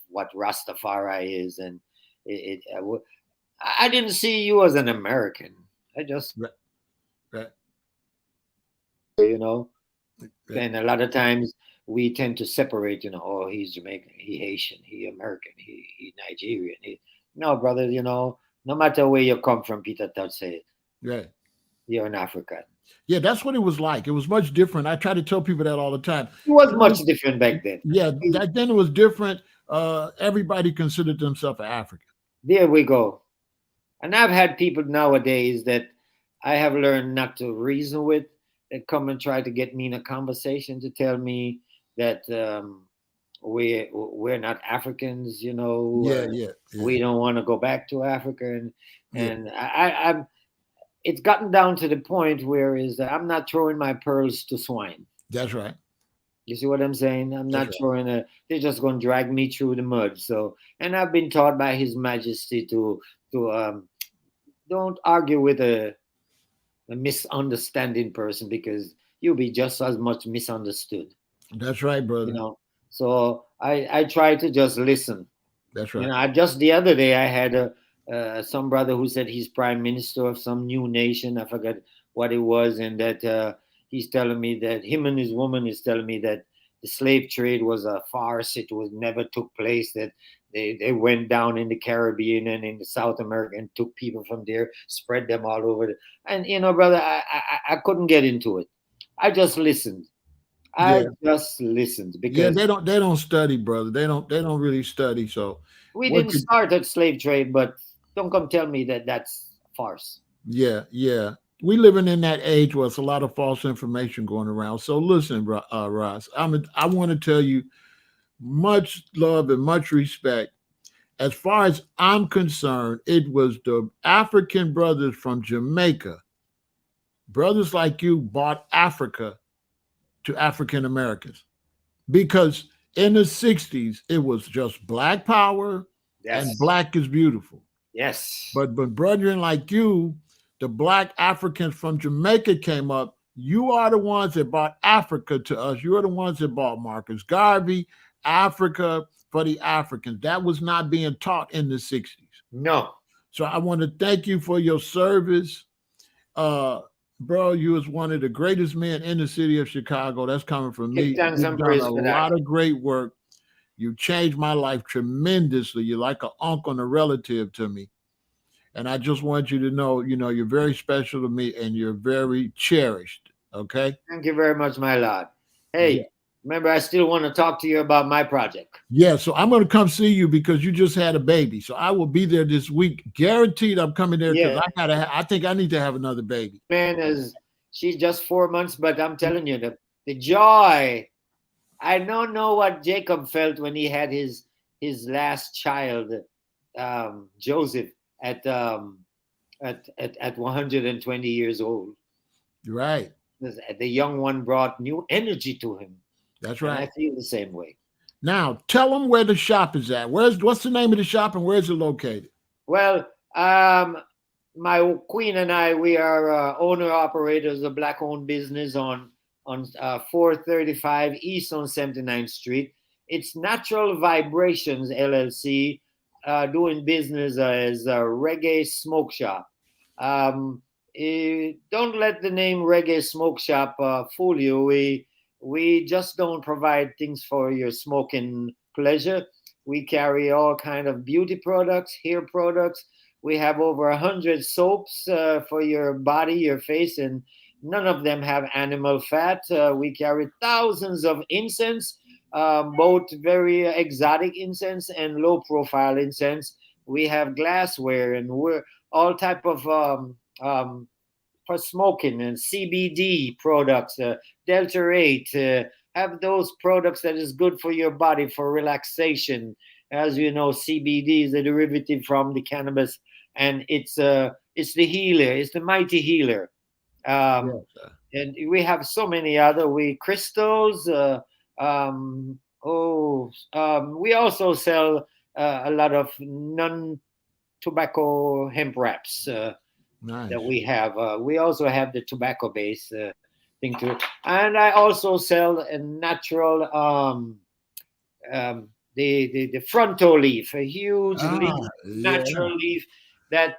what Rastafari is, and I didn't see you as an American. I just, Right. Right. you know, Right. and a lot of times we tend to separate. Oh, he's Jamaican, he Haitian, he American, he Nigerian. No, brother, no matter where you come from, Peter Todd said, Right. you're an African. Yeah, that's what it was like. It was much different. I try to tell people that all the time. It was much different back then. Yeah, back then it was different. Everybody considered themselves African. There we go. And I've had people nowadays that I have learned not to reason with, that come and try to get me in a conversation to tell me that we're not Africans, Yeah. we don't want to go back to Africa, and Yeah. and I'm it's gotten down to the point where is that I'm not throwing my pearls to swine. That's right. You see what I'm saying? I'm not That's throwing they're just going to drag me through the mud. So, and I've been taught by His Majesty to don't argue with a misunderstanding person, because you'll be just as much misunderstood. That's right, brother. So I try to just listen. That's right. I just the other day I had some brother who said he's prime minister of some new nation. I forgot what it was, and that he's telling me that him and his woman is telling me that the slave trade was a farce. It was never took place. That they went down in the Caribbean and in the South America and took people from there, spread them all over. And brother, I couldn't get into it. I just listened. I just listened because they don't study, brother. They don't really study. So we didn't start at slave trade, but don't come tell me that that's a farce. Yeah. We living in that age where it's a lot of false information going around. So listen, Ross, I want to tell you much love and much respect. As far as I'm concerned, it was the African brothers from Jamaica. Brothers like you bought Africa to African Americans, because in the 60s, it was just black power. Yes. And black is beautiful. Yes. But brethren like you, the black Africans from Jamaica came up. You are the ones that brought Africa to us. You are the ones that brought Marcus Garvey, Africa for the Africans. That was not being taught in the 60s. No. So I want to thank you for your service. Bro, you was one of the greatest men in the city of Chicago. That's coming from me. You've done a lot of great work. You changed my life tremendously. You're like an uncle and a relative to me. And I just want you to know, you're very special to me and you're very cherished. Okay? Thank you very much, my lord. Hey, remember, I still want to talk to you about my project. Yeah, so I'm going to come see you because you just had a baby. So I will be there this week. Guaranteed I'm coming there because I think I need to have another baby. Man, she's just 4 months, but I'm telling you, the joy. I don't know what Jacob felt when he had his last child, Joseph, at 120 years old. Right. The young one brought new energy to him. That's right. And I feel the same way. Now, tell them where the shop is at. What's the name of the shop and where's it located? Well, my queen and I, we are owner-operators of black-owned business on 435 East on 79th Street. It's Natural Vibrations, LLC, doing business as a reggae smoke shop. Don't let the name Reggae Smoke Shop fool you. We just don't provide things for your smoking pleasure. We carry all kind of beauty products, hair products. We have over 100 soaps for your body, your face, and none of them have animal fat. We carry thousands of incense, both very exotic incense and low-profile incense. We have glassware and we're all type of for smoking, and CBD products, Delta 8, have those products that is good for your body for relaxation. As you know, CBD is a derivative from the cannabis, and it's the healer, it's the mighty healer. Um, Yes, sir. and we have so many other crystals. We also sell a lot of non-tobacco hemp wraps. That Nice. we have. We also have the tobacco base thing too, and I also sell a natural the fronto leaf, a huge leaf, Ah, yeah. natural leaf that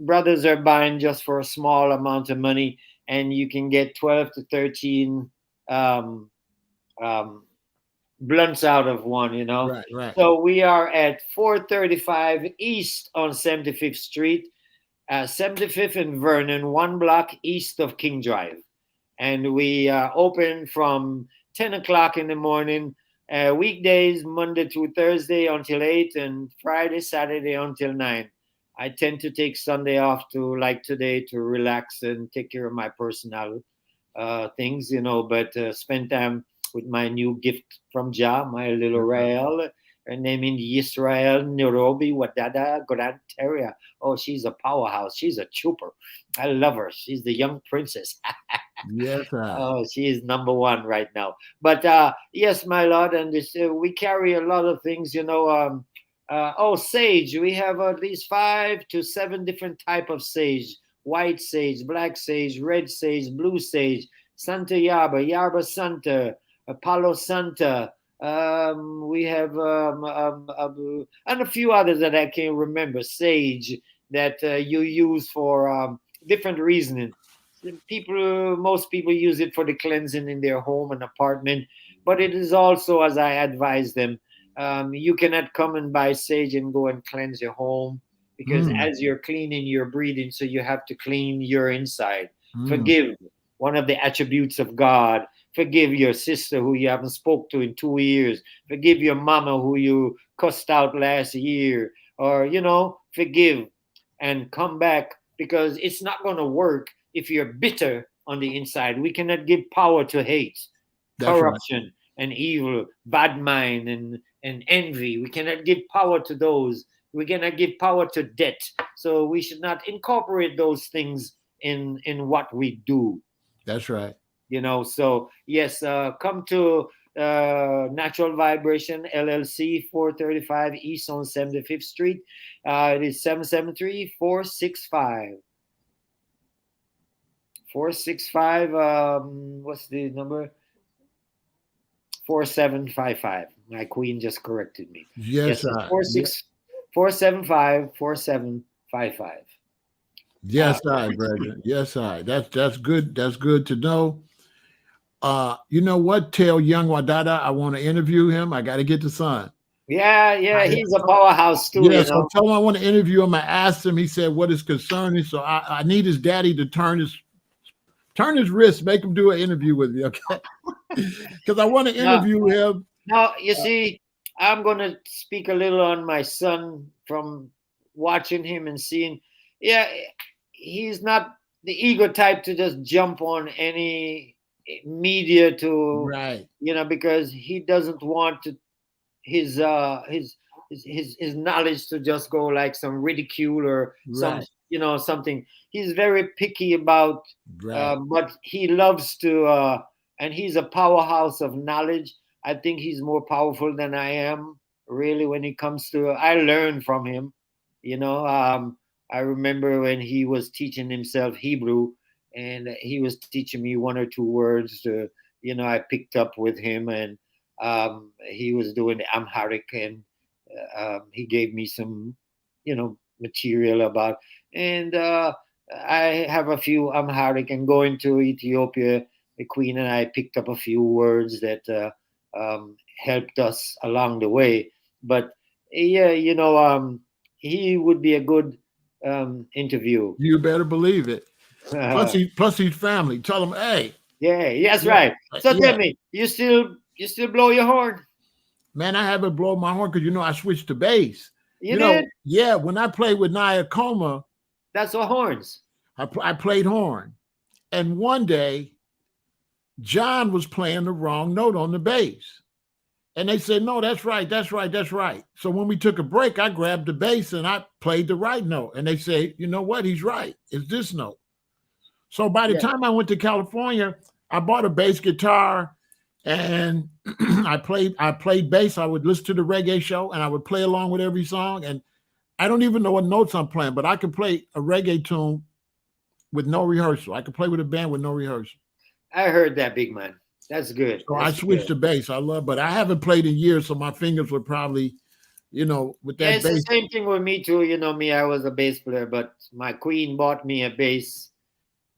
brothers are buying just for a small amount of money, and you can get 12 to 13 um, um, blunts out of one. Right, right. So we are at 435 East on 75th Street, 75th and Vernon, 1 block east of King Drive. And we open from 10 o'clock in the morning, weekdays, Monday through Thursday until 8, and Friday, Saturday until 9. I tend to take Sunday off to, like today, to relax and take care of my personal things, but spend time with my new gift from Jah, my little Rael. Her name is Yisrael Nairobi Wadadah Grand Terrier. Oh, she's a powerhouse. She's a trooper. I love her. She's the young princess. Yes, sir. Oh, she is number one right now. But yes, my lord, and we carry a lot of things. Sage. We have at least 5 to 7 different type of sage: white sage, black sage, red sage, blue sage, Santa Yarba, Yarba Santa, Palo Santa. We have and a few others that I can't remember. Sage that you use for different reasoning. Most people use it for the cleansing in their home and apartment, but it is also, as I advise them, you cannot come and buy sage and go and cleanse your home, because Mm, as you're cleaning, you're breathing, so you have to clean your inside. mm. Forgive, one of the attributes of God. Forgive your sister who you haven't spoke to in 2 years. Forgive your mama who you cussed out last year, or forgive and come back, because it's not going to work if you're bitter on the inside. We cannot give power to hate, That's right. corruption, and evil, bad mind, and envy. We cannot give power to those. We cannot give power to debt. So we should not incorporate those things in what we do. That's right. So yes, come to Natural Vibration LLC, 435 East on 75th Street. It is 773-465. What's the number? 4755. My queen just corrected me. Yes, Yes, it's sir. 475-4755. Yes, I, brethren. Yes, I. That's good. That's good to know. You know what? Tell young Wadada I want to interview him. I got to get the son. Yeah, I, he's a powerhouse too, yeah, so tell him I want to interview him. I asked him. He said what is concerning. So I need his daddy to turn his wrist, make him do an interview with me, okay? Because I want to Now, interview him. now you see, I'm gonna speak a little on my son from watching him and seeing. Yeah, he's not the ego type to just jump on any media to, Right, because he doesn't want to his his knowledge to just go like some ridicule or some right, something. He's very picky about, right. but he loves to, and he's a powerhouse of knowledge. I think he's more powerful than I am, really, when it comes to. I learn from him. you know um I remember when he was teaching himself Hebrew, and he was teaching me 1 or 2 words. I picked up with him, and he was doing the Amharic, and he gave me some, material about. And I have a few Amharic, and going to Ethiopia, the Queen and I picked up a few words that helped us along the way. But yeah, he would be a good interview. You better believe it. Plus he's family. Tell him, hey, Yeah, that's yeah, right. So yeah, tell me, you still blow your horn? man, I haven't blown my horn because I switched to bass. You did? Yeah, when I played with Nia Coma, That's what horns. I played horn. And one day, John was playing the wrong note on the bass. And they said, no, that's right, that's right, that's right. So when we took a break, I grabbed the bass and I played the right note. And they say, you know what? He's right. It's this note. So by the time I went to California, I bought a bass guitar and I played bass. I would listen to the reggae show and I would play along with every song. And I don't even know what notes I'm playing, but I could play a reggae tune with no rehearsal. I could play with a band with no rehearsal. I heard that, big man. That's good. So That's I switched good. to bass. But I haven't played in years, so my fingers were probably, with that it's bass. the same thing with me too. Me, I was a bass player, but my queen bought me a bass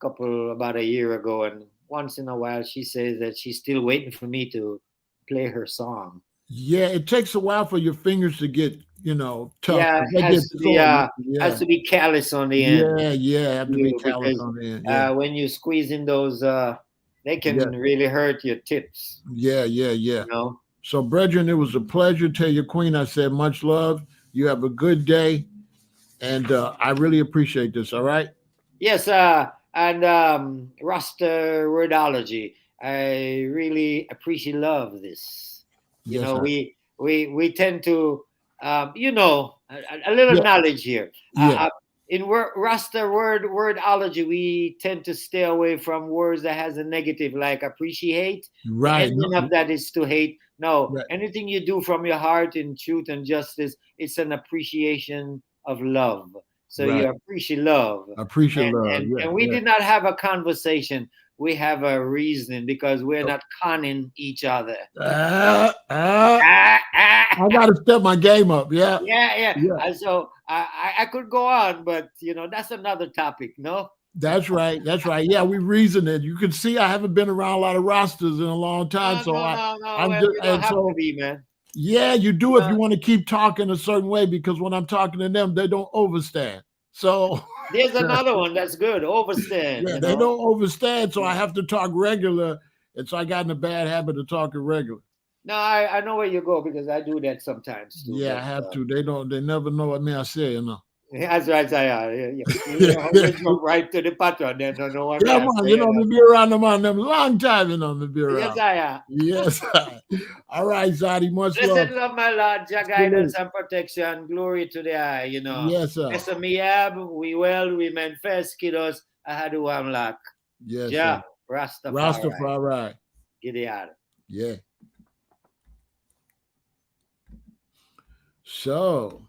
about a year ago, and once in a while she says that she's still waiting for me to play her song. Yeah, it takes a while for your fingers to get, tough. Yeah, it has to be callous on the end. Yeah, have to be callous on the end. Yeah. When you squeeze in those, they can really hurt your tips. Yeah. So, brethren, it was a pleasure. Tell your queen I said much love. You have a good day, and I really appreciate this. All right. Yes, and Rasta wordology. I really love this. We tend to, a little knowledge here. In Rasta wordology, we tend to stay away from words that has a negative, like appreciate. Right. The ending of that is to hate. No, anything you do from your heart in truth and justice, it's an appreciation of love. So you appreciate love. And we did not have a conversation. We have a reasoning because we're not conning each other. I got to step my game up. Yeah. And so I could go on, but that's another topic. No. That's right. Yeah, we reasoned it. You can see I haven't been around a lot of rosters in a long time, I'm just have to be, man. Yeah, you do if you want to keep talking a certain way, because when I'm talking to them, they don't overstand. So there's another one that's good. Overstand. Yeah, they don't overstand, so I have to talk regular. And so I got in a bad habit of talking regular. No, I know where you go because I do that sometimes too. Yeah, I have to. They never know what I say, That's right, jump right to the pattern. They don't know what me be around them on them long time, me be around. Yes, I am. Yes, all right, Tzaddi, much love. Love, my Lord, your guidance and protection. Glory to the eye, Yes, sir. Yes, we manifest kiddos. Ahadu Amlak. Yes, sir. Rastafari. Get it out. Yeah. So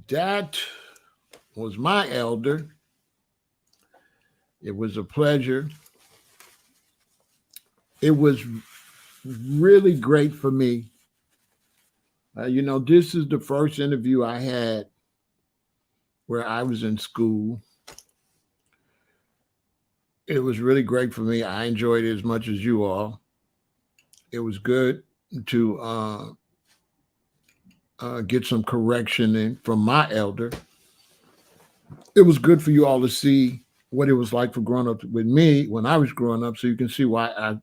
that was my elder. It was a pleasure. It was really great for me. This is the first interview I had where I was in school. It was really great for me. I enjoyed it as much as you all. It was good to get some correction in from my elder. It was good for you all to see what it was like for growing up with me when I was growing up, so you can see why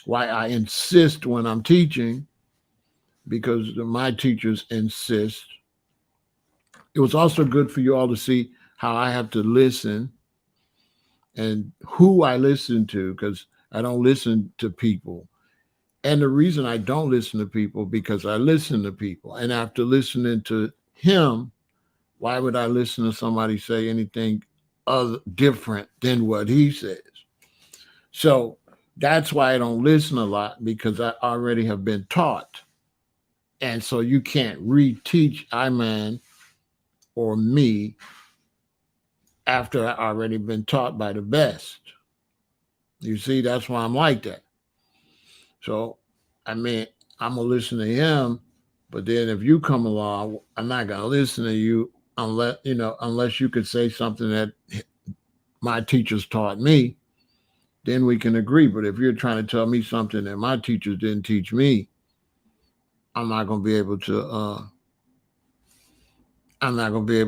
I insist when I'm teaching, because my teachers insist. It was also good for you all to see how I have to listen and who I listen to, because I don't listen to people. And the reason I don't listen to people, because I listen to people. And after listening to him, why would I listen to somebody say anything other different than what he says? So that's why I don't listen a lot, because I already have been taught. And so you can't reteach Iman or me after I already been taught by the best. You see, that's why I'm like that. So, I'm going to listen to him, but then if you come along, I'm not going to listen to you unless you could say something that my teachers taught me, then we can agree. But if you're trying to tell me something that my teachers didn't teach me, I'm not going to be able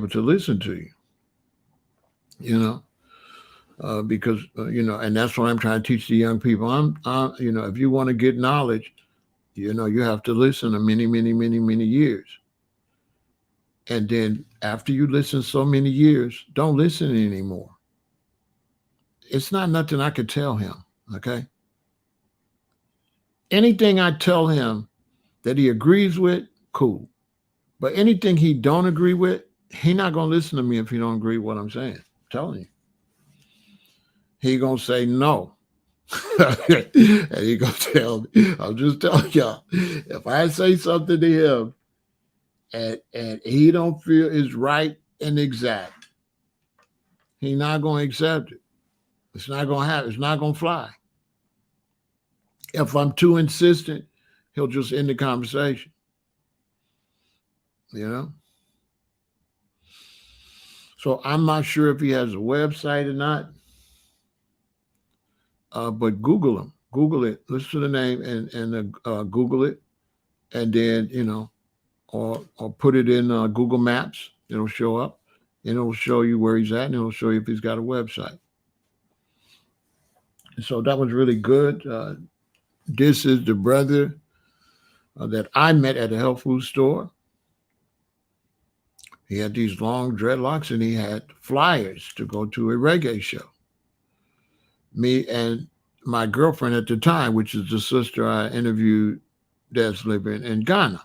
to listen to you, because, and that's what I'm trying to teach the young people. If you want to get knowledge, you have to listen to many, many, many, many years. And then after you listen so many years, don't listen anymore. It's not nothing I could tell him, okay? Anything I tell him that he agrees with, cool. But anything he don't agree with, he not going to listen to me if he don't agree with what I'm saying. I'm telling you. He going to say no. And he going to tell me, I'm just telling y'all, if I say something to him and he don't feel is right and exact, he not going to accept it. It's not going to happen. It's not going to fly. If I'm too insistent, he'll just end the conversation. You know? So I'm not sure if he has a website or not, but Google him. Google it. Listen to the name and Google it, and then or put it in Google Maps. It'll show up, and it'll show you where he's at, and it'll show you if he's got a website. And so that was really good. This is the brother that I met at a health food store. He had these long dreadlocks, and he had flyers to go to a reggae show. Me and my girlfriend at the time, which is the sister I interviewed that's living in Ghana.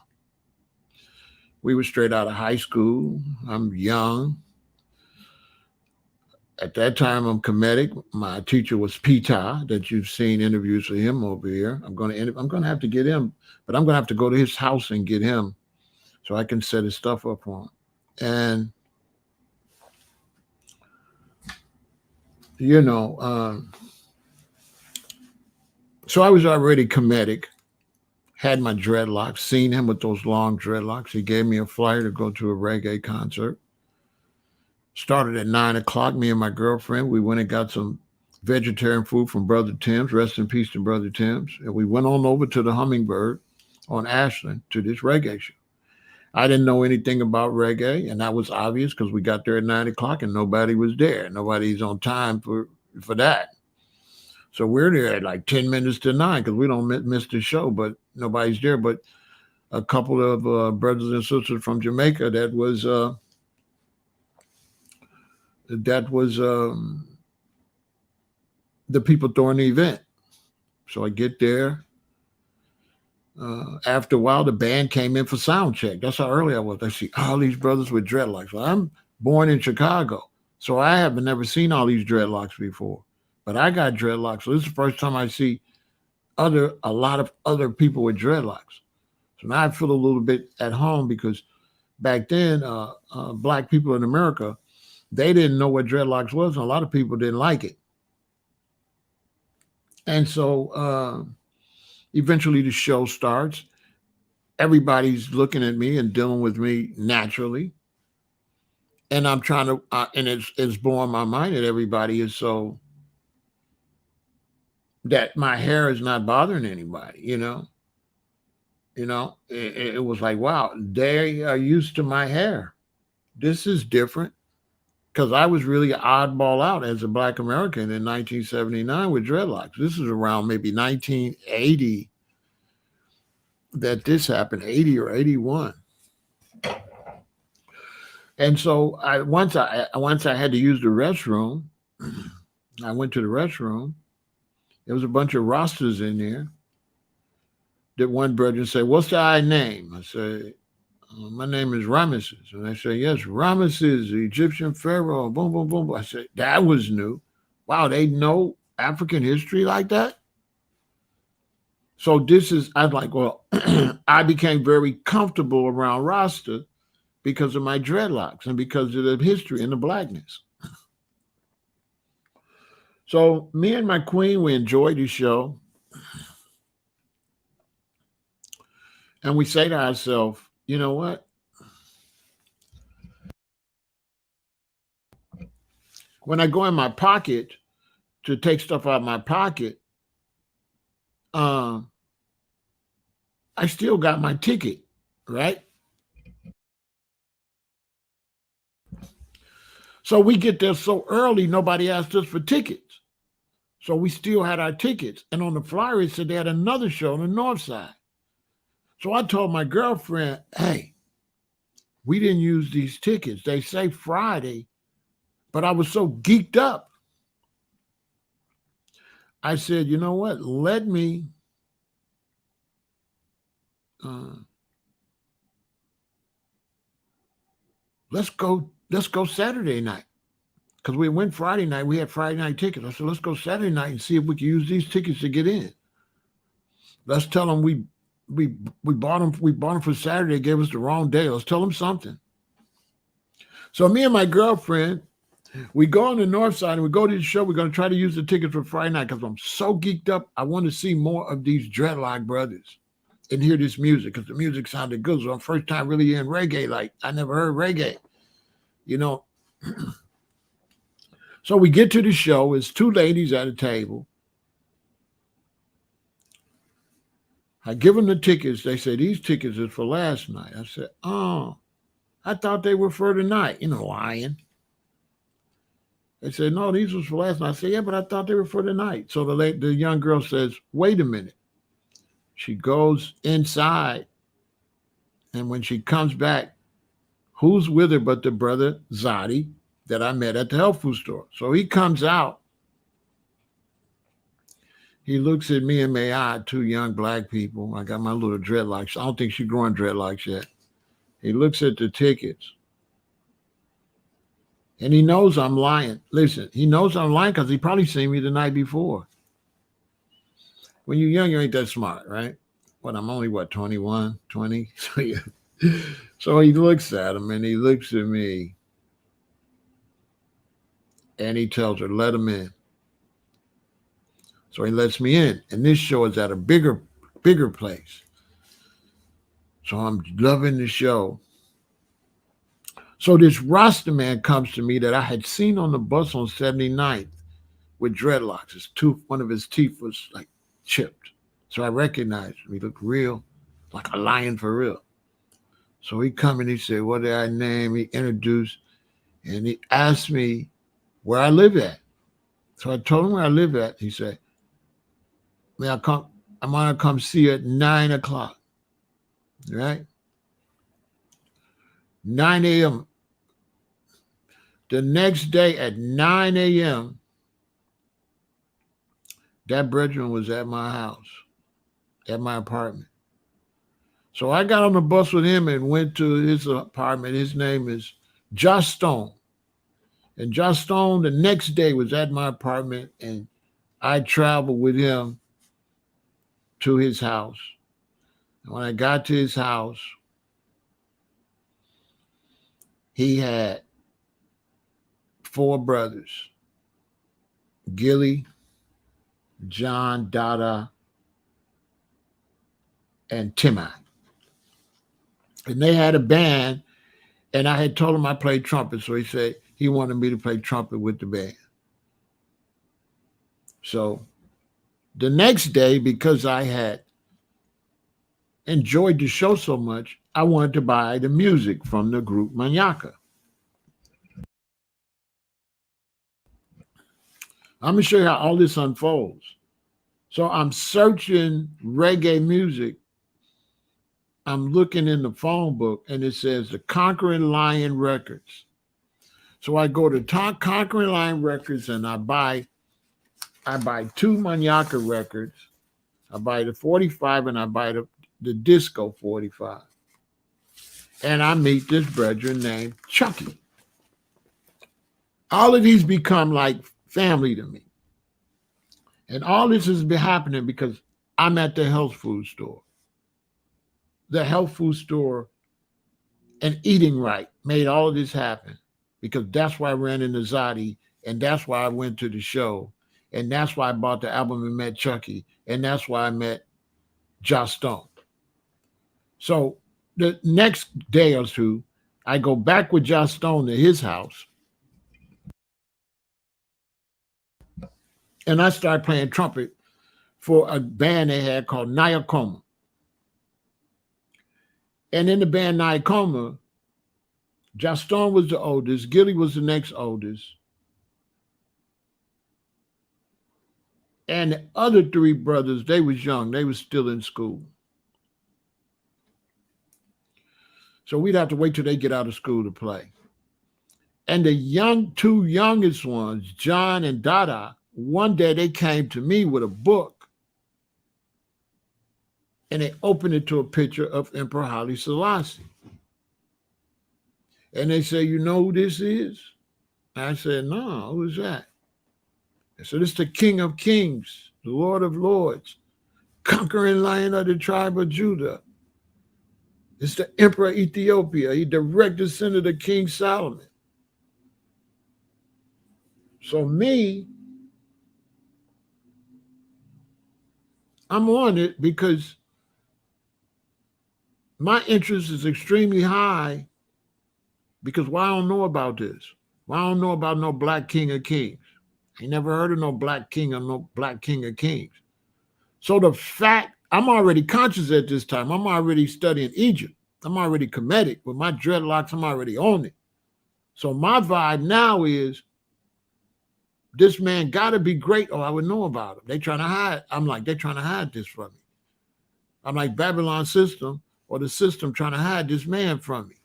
We were straight out of high school. I'm young. At that time, I'm comedic. My teacher was Pita, that you've seen interviews with him over here. I'm going to have to get him, but I'm going to have to go to his house and get him so I can set his stuff up for him. And, so I was already comedic, had my dreadlocks, seen him with those long dreadlocks. He gave me a flyer to go to a reggae concert. Started at 9 o'clock, me and my girlfriend. We went and got some vegetarian food from Brother Tim's. Rest in peace to Brother Tim's. And we went on over to the Hummingbird on Ashland to this reggae show. I didn't know anything about reggae, and that was obvious because we got there at 9 o'clock and nobody was there. Nobody's on time for that. So we're there at like 10 minutes to 9 because we don't miss the show, but nobody's there. But a couple of brothers and sisters from Jamaica that was the people throwing the event. So I get there. After a while, the band came in for sound check. That's how early I was. I see all these brothers with dreadlocks. Well, I'm born in Chicago, so I have never seen all these dreadlocks before. But I got dreadlocks, so this is the first time I see a lot of other people with dreadlocks. So now I feel a little bit at home because back then, Black people in America, they didn't know what dreadlocks was, and a lot of people didn't like it. And so eventually the show starts. Everybody's looking at me and dealing with me naturally. And I'm trying to, and it's blowing my mind that everybody is so, that my hair is not bothering anybody, it was like, wow, they are used to my hair. This is different. Because I was really an oddball out as a Black American in 1979 with dreadlocks. This is around maybe 1980 that this happened, 80 or 81. And so once I had to use the restroom, I went to the restroom. There was a bunch of Rastas in there. That one brother said, "What's thy name?" I said, "My name is Ramesses." And I said, "Yes, Ramesses, the Egyptian pharaoh." Boom, boom, boom. I said, that was new. Wow, they know African history like that? So I was like, well, I became very comfortable around Rasta because of my dreadlocks and because of the history and the Blackness. So me and my queen, we enjoyed the show. And we say to ourselves, you know what? When I go in my pocket to take stuff out of my pocket, I still got my ticket, right? So we get there so early, nobody asked us for tickets. So we still had our tickets. And on the flyer, it said they had another show on the north side. So I told my girlfriend, hey, we didn't use these tickets. They say Friday, but I was so geeked up. I said, you know what? Let me uh, let's go Saturday night. Because we went Friday night, we had Friday night tickets. I said, let's go Saturday night and see if we can use these tickets to get in. Let's tell them we bought them for Saturday, gave us the wrong day. Let's tell them something. So me and my girlfriend, we go on the north side and we go to the show. We're going to try to use the tickets for Friday night because I'm so geeked up. I want to see more of these Dreadlock brothers and hear this music because the music sounded good. So I'm first time really hearing reggae. Like I never heard reggae, you know. So we get to the show. It's two ladies at a table. I give them the tickets. They say, these tickets is for last night. I said, oh, I thought they were for tonight. You know, lying. They said, no, these was for last night. I said, yeah, but I thought they were for tonight. So the young girl says, wait a minute. She goes inside. And when she comes back, who's with her but the brother Tzaddi that I met at the health food store? So he comes out. He looks at me and my eye, two young black people. I got my little dreadlocks. I don't think she's growing dreadlocks yet. He looks at the tickets. And he knows I'm lying. Listen, he knows I'm lying because he probably seen me the night before. When you're young, you ain't that smart, right? What, I'm only, 21, 20? So, yeah. So he looks at him and he looks at me. And he tells her, let him in. So he lets me in. And this show is at a bigger place. So I'm loving the show. So this Rasta man comes to me that I had seen on the bus on 79th with dreadlocks. One of his teeth was like chipped. So I recognized him. He looked real, like a lion for real. So he come and he said, what did I name? He introduced and he asked me where I live at. So I told him where I live at. He said, may I come? I want to come see you at 9 o'clock. Right? 9 a.m. The next day at 9 a.m., that brethren was at my house, at my apartment. So I got on the bus with him and went to his apartment. His name is Josh Stone. And Josh Stone the next day was at my apartment and I traveled with him to his house. And when I got to his house, he had 4 brothers, Gilly, John, Dada, and Timmy. And they had a band, and I had told him I played trumpet, so he said he wanted me to play trumpet with the band. So the next day, because I had enjoyed the show so much, I wanted to buy the music from the group Manyaka. I'm going to show you how all this unfolds. So I'm searching reggae music. I'm looking in the phone book, and it says the Conquering Lion Records. So I go to Conquering Lion Records, and I buy 2 Manyaka records. I buy the 45, and I buy the disco 45. And I meet this brethren named Chucky. All of these become like family to me. And all this has been happening because I'm at the health food store. The health food store and eating right made all of this happen because that's why I ran into Tzaddi, and that's why I went to the show, and that's why I bought the album and met Chucky, and that's why I met Josh Stone. So the next day or two, I go back with Josh Stone to his house, and I start playing trumpet for a band they had called Nyakoma. And in the band Nyakoma, Josh Stone was the oldest, Gilly was the next oldest, and the other 3 brothers, they was young, they was still in school. So we'd have to wait till they get out of school to play. And the two youngest ones, John and Dada, one day they came to me with a book and they opened it to a picture of Emperor Haile Selassie. And they say, you know who this is? I said, no, who is that? They said, it's the King of Kings, the Lord of Lords, conquering Lion of the tribe of Judah. It's the Emperor of Ethiopia. He direct descendant of King Solomon. So me, I'm on it because my interest is extremely high because why I don't know about this? Why I don't know about no black king of kings? I never heard of no black king or no black king of kings. So the fact, I'm already conscious at this time. I'm already studying Egypt. I'm already Kemetic. With my dreadlocks, I'm already on it. So my vibe now is this man got to be great or I would know about him. They trying to hide. I'm like, they're trying to hide this from me. I'm like Babylon system or the system trying to hide this man from me.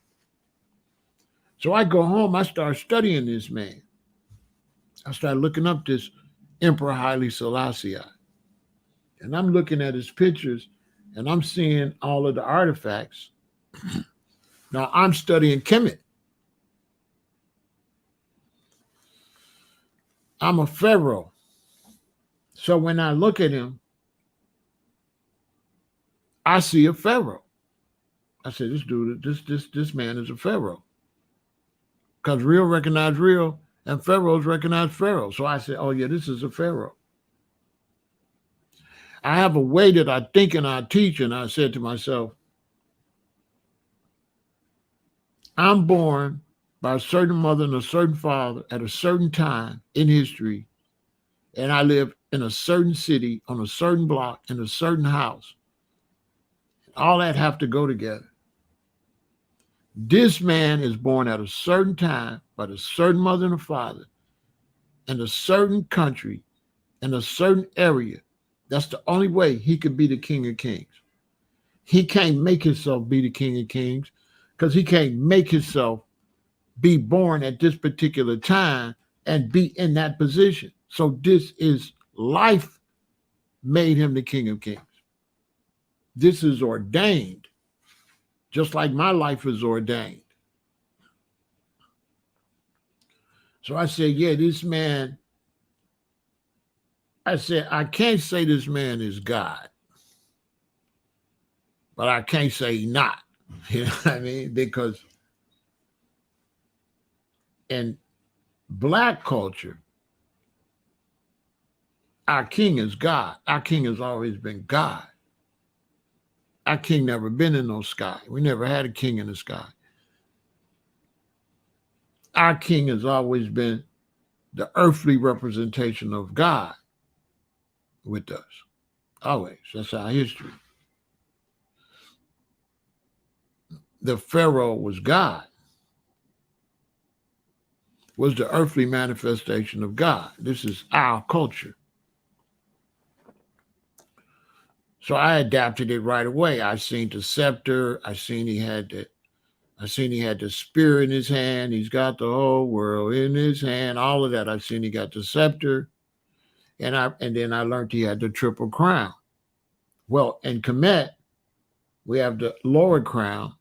So I go home, I start studying this man. I start looking up this Emperor Haile Selassie. And I'm looking at his pictures and I'm seeing all of the artifacts. Now I'm studying Kemet. I'm a pharaoh. So when I look at him, I see a pharaoh. I said, this dude, this man is a pharaoh. Because real recognize real and pharaohs recognize pharaoh. So I said, oh yeah, this is a pharaoh. I have a way that I think and I teach, and I said to myself, I'm born by a certain mother and a certain father at a certain time in history, and I live in a certain city, on a certain block, in a certain house. All that have to go together. This man is born at a certain time by a certain mother and a father in a certain country, in a certain area. That's the only way he could be the King of Kings. He can't make himself be the King of Kings because he can't make himself be born at this particular time and be in that position. So this is life made him the King of Kings. This is ordained, just like my life is ordained. So I said, yeah, this man, I said, I can't say this man is God, but I can't say he's not. You know what I mean? Because in Black culture, our king is God. Our king has always been God. Our king never been in no sky. We never had a king in the sky. Our king has always been the earthly representation of God with us. Always. That's our history. The Pharaoh was God, was the earthly manifestation of God. This is our culture. So I adapted it right away. I seen the scepter. I seen he had the spear in his hand. He's got the whole world in his hand. All of that. I seen he got the scepter. And then I learned he had the triple crown. Well, in Kemet, we have the lower crown,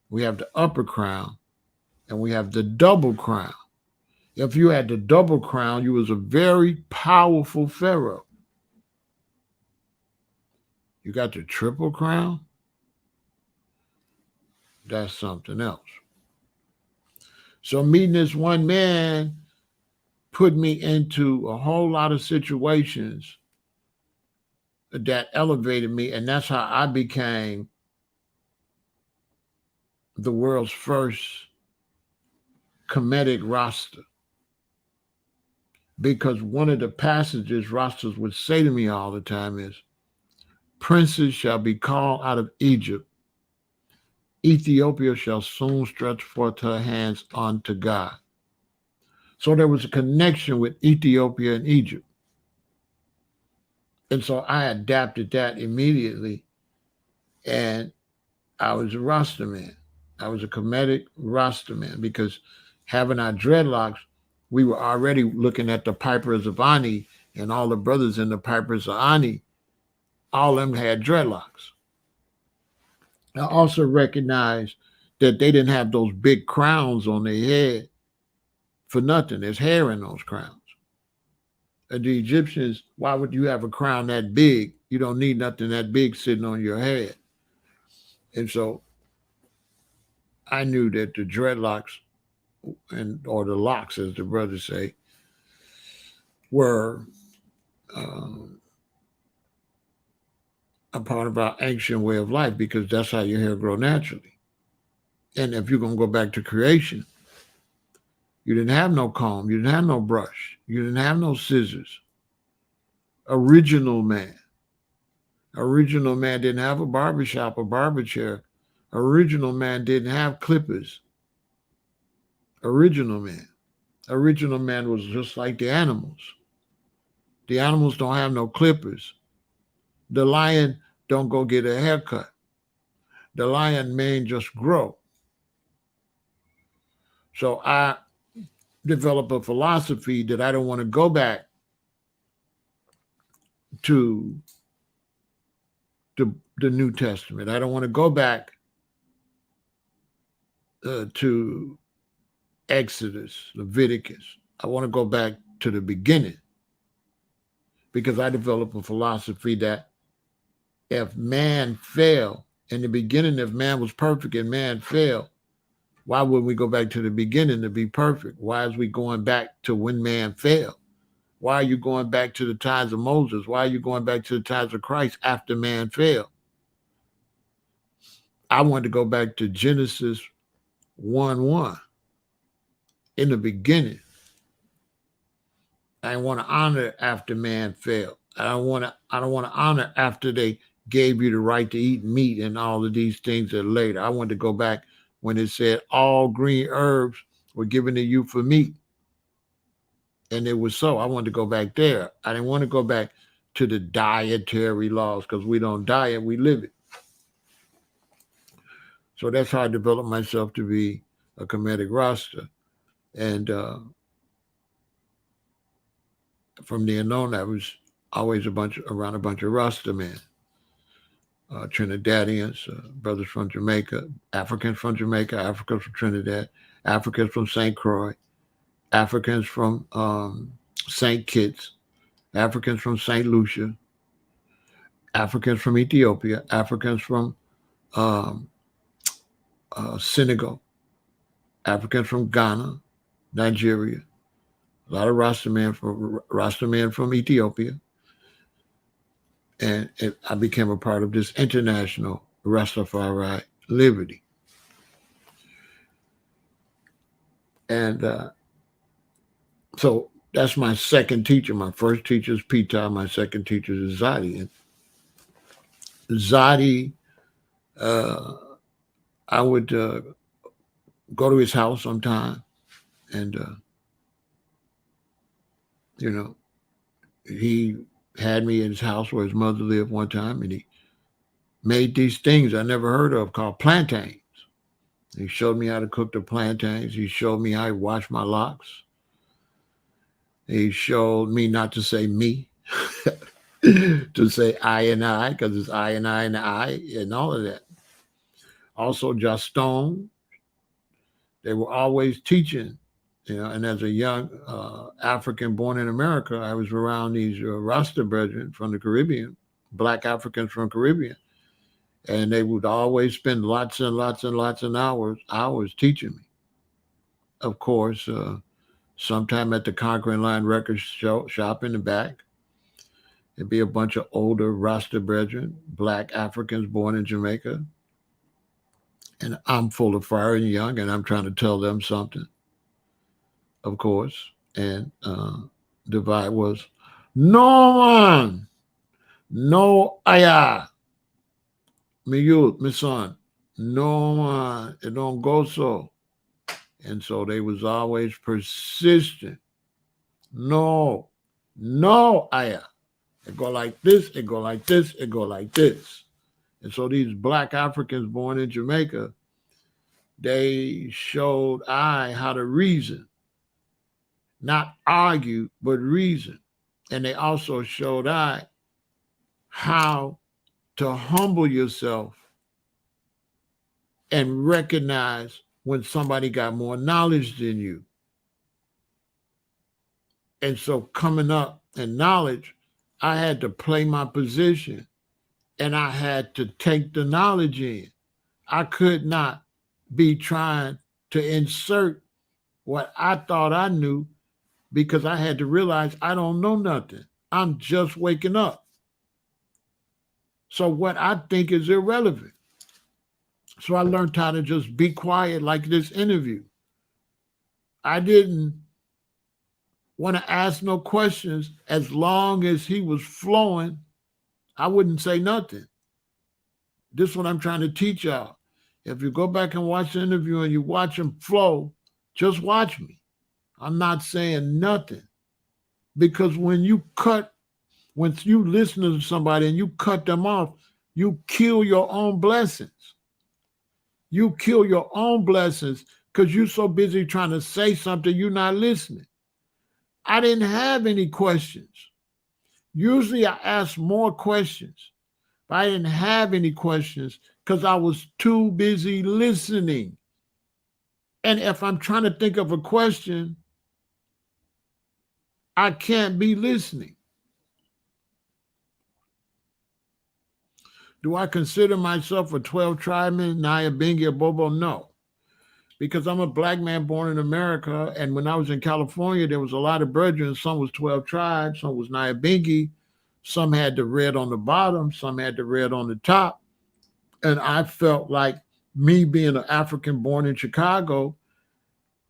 we have the upper crown, and we have the double crown. If you had the double crown, you was a very powerful pharaoh. You got the triple crown, that's something else. So meeting this one man put me into a whole lot of situations that elevated me, and that's how I became the world's first Kemetic Rasta. Because one of the passages Rastas would say to me all the time is, princes shall be called out of Egypt. Ethiopia shall soon stretch forth her hands unto God. So there was a connection with Ethiopia and Egypt. And so I adapted that immediately. And I was a Rasta man. I was a comedic Rasta man because having our dreadlocks, we were already looking at the Pipers of Ani and all the brothers in the Pipers of Ani. All of them had dreadlocks. I also recognized that they didn't have those big crowns on their head for nothing. There's hair in those crowns. And the Egyptians, why would you have a crown that big? You don't need nothing that big sitting on your head. And so I knew that the dreadlocks and or the locks, as the brothers say, were um, a part of our ancient way of life because that's how your hair grow naturally. And if you're gonna go back to creation, you didn't have no comb, you didn't have no brush, you didn't have no scissors. Original man. Original man didn't have a barbershop or barber chair. Original man didn't have clippers. Original man. Original man was just like the animals. The animals don't have no clippers. The lion don't go get a haircut. The lion mane just grow. So I developed a philosophy that I don't want to go back to the New Testament. I don't want to go back to Exodus, Leviticus. I want to go back to the beginning because I developed a philosophy that if man fell, in the beginning, if man was perfect and man fell, why wouldn't we go back to the beginning to be perfect? Why is we going back to when man fell? Why are you going back to the times of Moses? Why are you going back to the times of Christ after man fell? I wanted to go back to Genesis 1:1. In the beginning, I want to honor after man fell. I don't want to honor after they gave you the right to eat meat and all of these things that later. I want to go back when it said all green herbs were given to you for meat. And it was so. I wanted to go back there. I didn't want to go back to the dietary laws because we don't diet, we live it. So that's how I developed myself to be a comedic Rasta. And from then on, I was always around a bunch of Rasta men, Trinidadians, brothers from Jamaica, Africans from Jamaica, Africans from Trinidad, Africans from St. Croix, Africans from St. Kitts, Africans from St. Lucia, Africans from Ethiopia, Africans from um, Senegal, Africans from Ghana, Nigeria, a lot of Rasta men from Ethiopia, and I became a part of this international Rastafari liberty. And so that's my second teacher. My first teacher is Peter. My second teacher is Tzaddi. And Tzaddi, I would go to his house sometime, and he had me in his house where his mother lived one time, and he made these things I never heard of called plantains. He showed me how to cook the plantains. He showed me how to wash my locks. He showed me not to say me, to say I and I, because it's I and I and all of that. Also, Juston, they were always teaching, and as a young African born in America, I was around these Rasta brethren from the Caribbean, Black Africans from Caribbean, and they would always spend lots and lots and lots of hours teaching me. Of course, sometime at the Conquering Line Records shop in the back, there'd be a bunch of older Rasta brethren, Black Africans born in Jamaica, and I'm full of fire and young, and I'm trying to tell them something, of course. And the vibe was, no man, no ayah, me youth, me son, no man, it don't go so. And so they was always persistent. No, ayah. It go like this, it go like this, it go like this. And so these black Africans born in Jamaica, they showed I how to reason, not argue, but reason. And they also showed I how to humble yourself and recognize when somebody got more knowledge than you. And so coming up in knowledge, I had to play my position and I had to take the knowledge in. I could not be trying to insert what I thought I knew because I had to realize I don't know nothing. I'm just waking up. So what I think is irrelevant. So I learned how to just be quiet like this interview. I didn't want to ask no questions. As long as he was flowing, I wouldn't say nothing. This is what I'm trying to teach y'all. If you go back and watch the interview and you watch him flow, just watch me. I'm not saying nothing. Because when you listen to somebody and you cut them off, you kill your own blessings. You kill your own blessings because you're so busy trying to say something, you're not listening. I didn't have any questions. Usually I ask more questions, but I didn't have any questions because I was too busy listening. And if I'm trying to think of a question, I can't be listening. Do I consider myself a 12 tribeman, Nyabingi, or Bobo? No. Because I'm a black man born in America, and when I was in California, there was a lot of brethren. Some was 12 tribes, some was Nyabingi, some had the red on the bottom, some had the red on the top. And I felt like me being an African born in Chicago,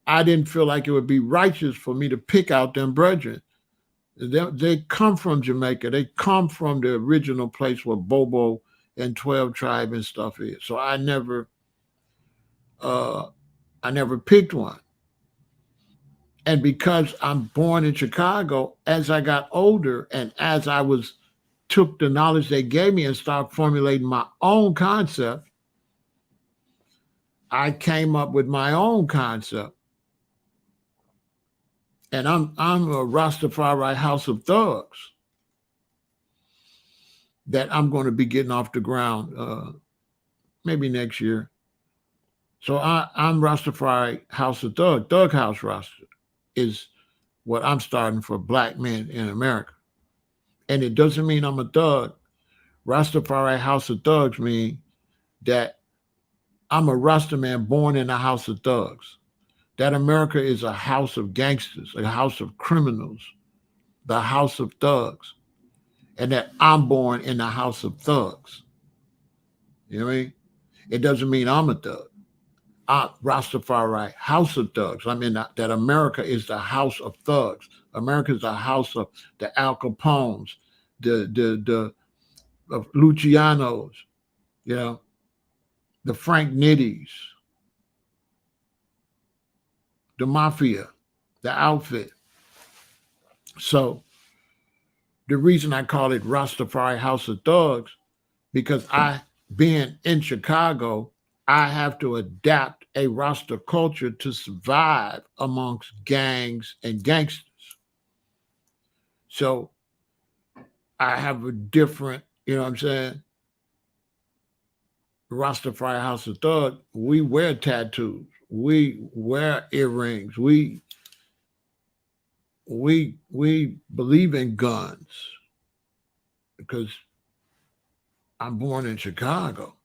I didn't feel like it would be righteous for me to pick out them brethren. They come from Jamaica. They come from the original place where Bobo and 12 tribe and stuff is. So I never picked one. And because I'm born in Chicago, as I got older and as I took the knowledge they gave me and started formulating my own concept, I came up with my own concept. And I'm a Rastafari House of Thugs that I'm going to be getting off the ground maybe next year. So I'm Rastafari House of Thug. Thug House Rasta is what I'm starting for black men in America. And it doesn't mean I'm a thug. Rastafari House of Thugs mean that I'm a Rasta man born in a house of thugs. That America is a house of gangsters, a house of criminals, the house of thugs. And that I'm born in a house of thugs. You know what I mean? It doesn't mean I'm a thug. Rastafari, house of thugs. I mean that America is the house of thugs. America is the house of the Al Capones, the Lucianos, you know, the Frank Nitties, the mafia, the outfit. So the reason I call it Rastafari House of Thugs, because being in Chicago, I have to adapt a Rasta culture to survive amongst gangs and gangsters. So I have a different, you know what I'm saying? Rastafari House of Thug, we wear tattoos. We wear earrings. We believe in guns because I'm born in Chicago.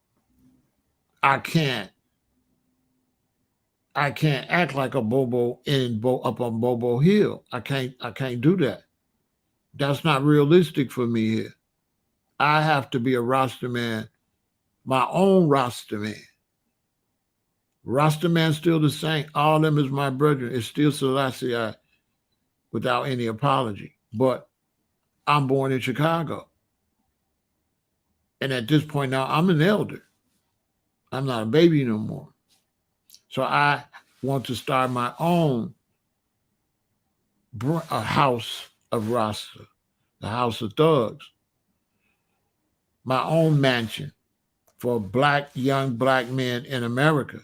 I can't act like a Bobo up on Bobo Hill. I can't do that. That's not realistic for me here. I have to be a Rasta man, my own Rasta man. Rasta man still the same. All of them is my brethren. It's still Selassie without any apology. But I'm born in Chicago. And at this point now, I'm an elder. I'm not a baby no more. So I want to start my own house of Rasta, the house of thugs, my own mansion. for young black men in America,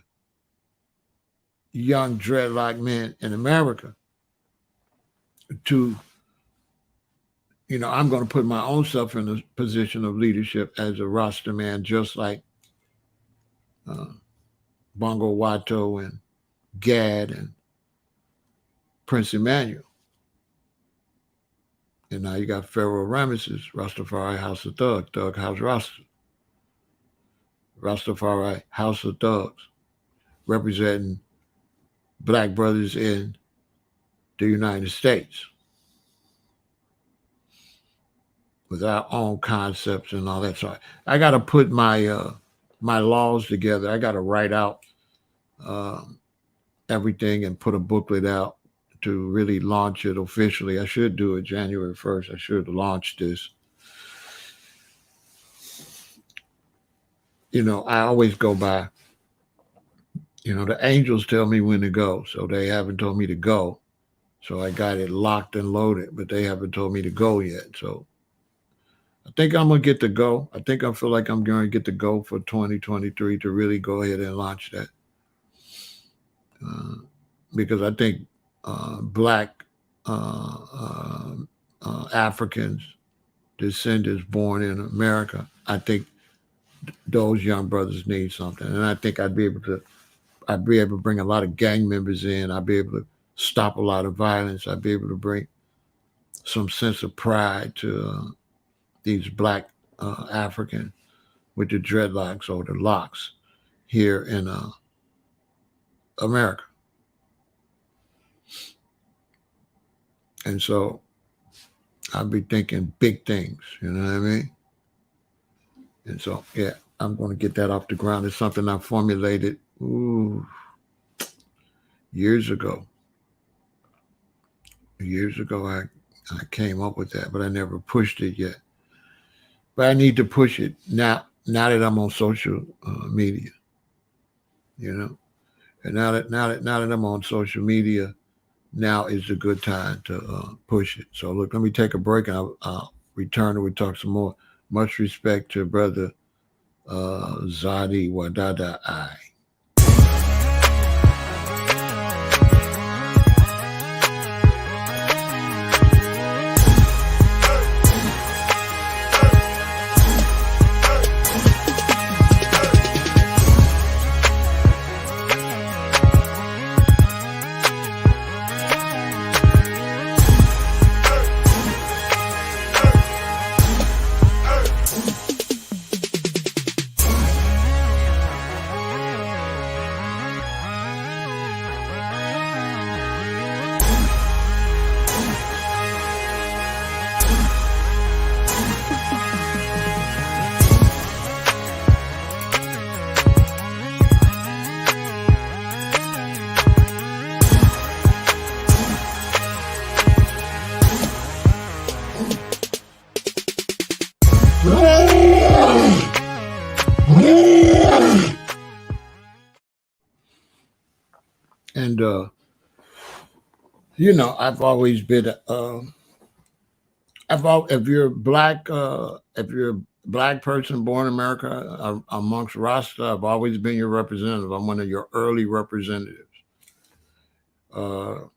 young dreadlock men in America to, I'm going to put my own self in a position of leadership as a roster man, just like Bongo Watto and Gad and Prince Emmanuel. And now you got Pharaoh Ramesses, Rastafari House of Thugs, Thug House Rasta. Rastafari House of Thugs, representing black brothers in the United States with our own concepts and all that. So I got to put my my laws together. I got to write out everything and put a booklet out to really launch it officially. I should do it January 1st. I should launch this. I always go by, the angels tell me when to go. So they haven't told me to go. So I got it locked and loaded, but they haven't told me to go yet. So I think I'm going to get to go. I think I feel like I'm going to get to go for 2023 to really go ahead and launch that. Because I think black Africans, descendants born in America, I think those young brothers need something. And I think I'd be able to bring a lot of gang members in. I'd be able to stop a lot of violence. I'd be able to bring some sense of pride to these black Africans with the dreadlocks or the locks here in America. And so I'll be thinking big things, you know what I mean? And so, yeah, I'm going to get that off the ground. It's something I formulated years ago. Years ago, I came up with that, but I never pushed it yet. But I need to push it now that I'm on social media, And now that I'm on social media, now is a good time to push it. So look, let me take a break and I'll return and we'll talk some more. Much respect to brother Tzaddi Wadadah I. And I've always been if you're a black person born in America amongst Rasta, I've always been your representative. I'm one of your early representatives. So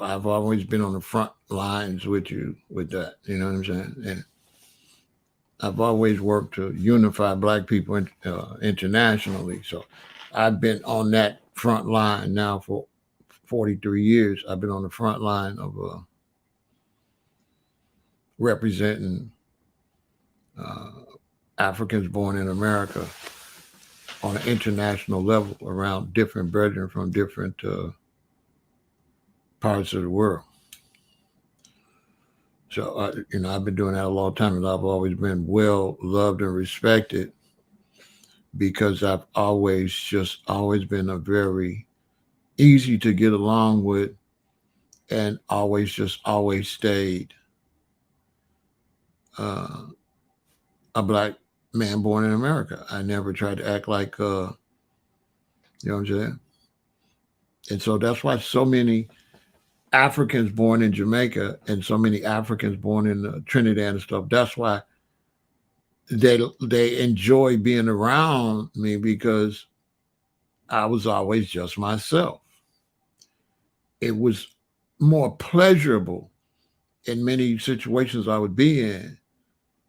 I've always been on the front lines with you with that. You know what I'm saying? And I've always worked to unify black people internationally. So I've been on that front line now for 43 years. I've been on the front line of representing Africans born in America on an international level around different brethren from different parts of the world. So, I've been doing that a long time, and I've always been well loved and respected because I've always been a very easy to get along with and always stayed a black man born in America. I never tried to act like, you know what I'm saying? And so that's why so many Africans born in Jamaica and so many Africans born in Trinidad and stuff, that's why they enjoy being around me because I was always just myself. It was more pleasurable in many situations I would be in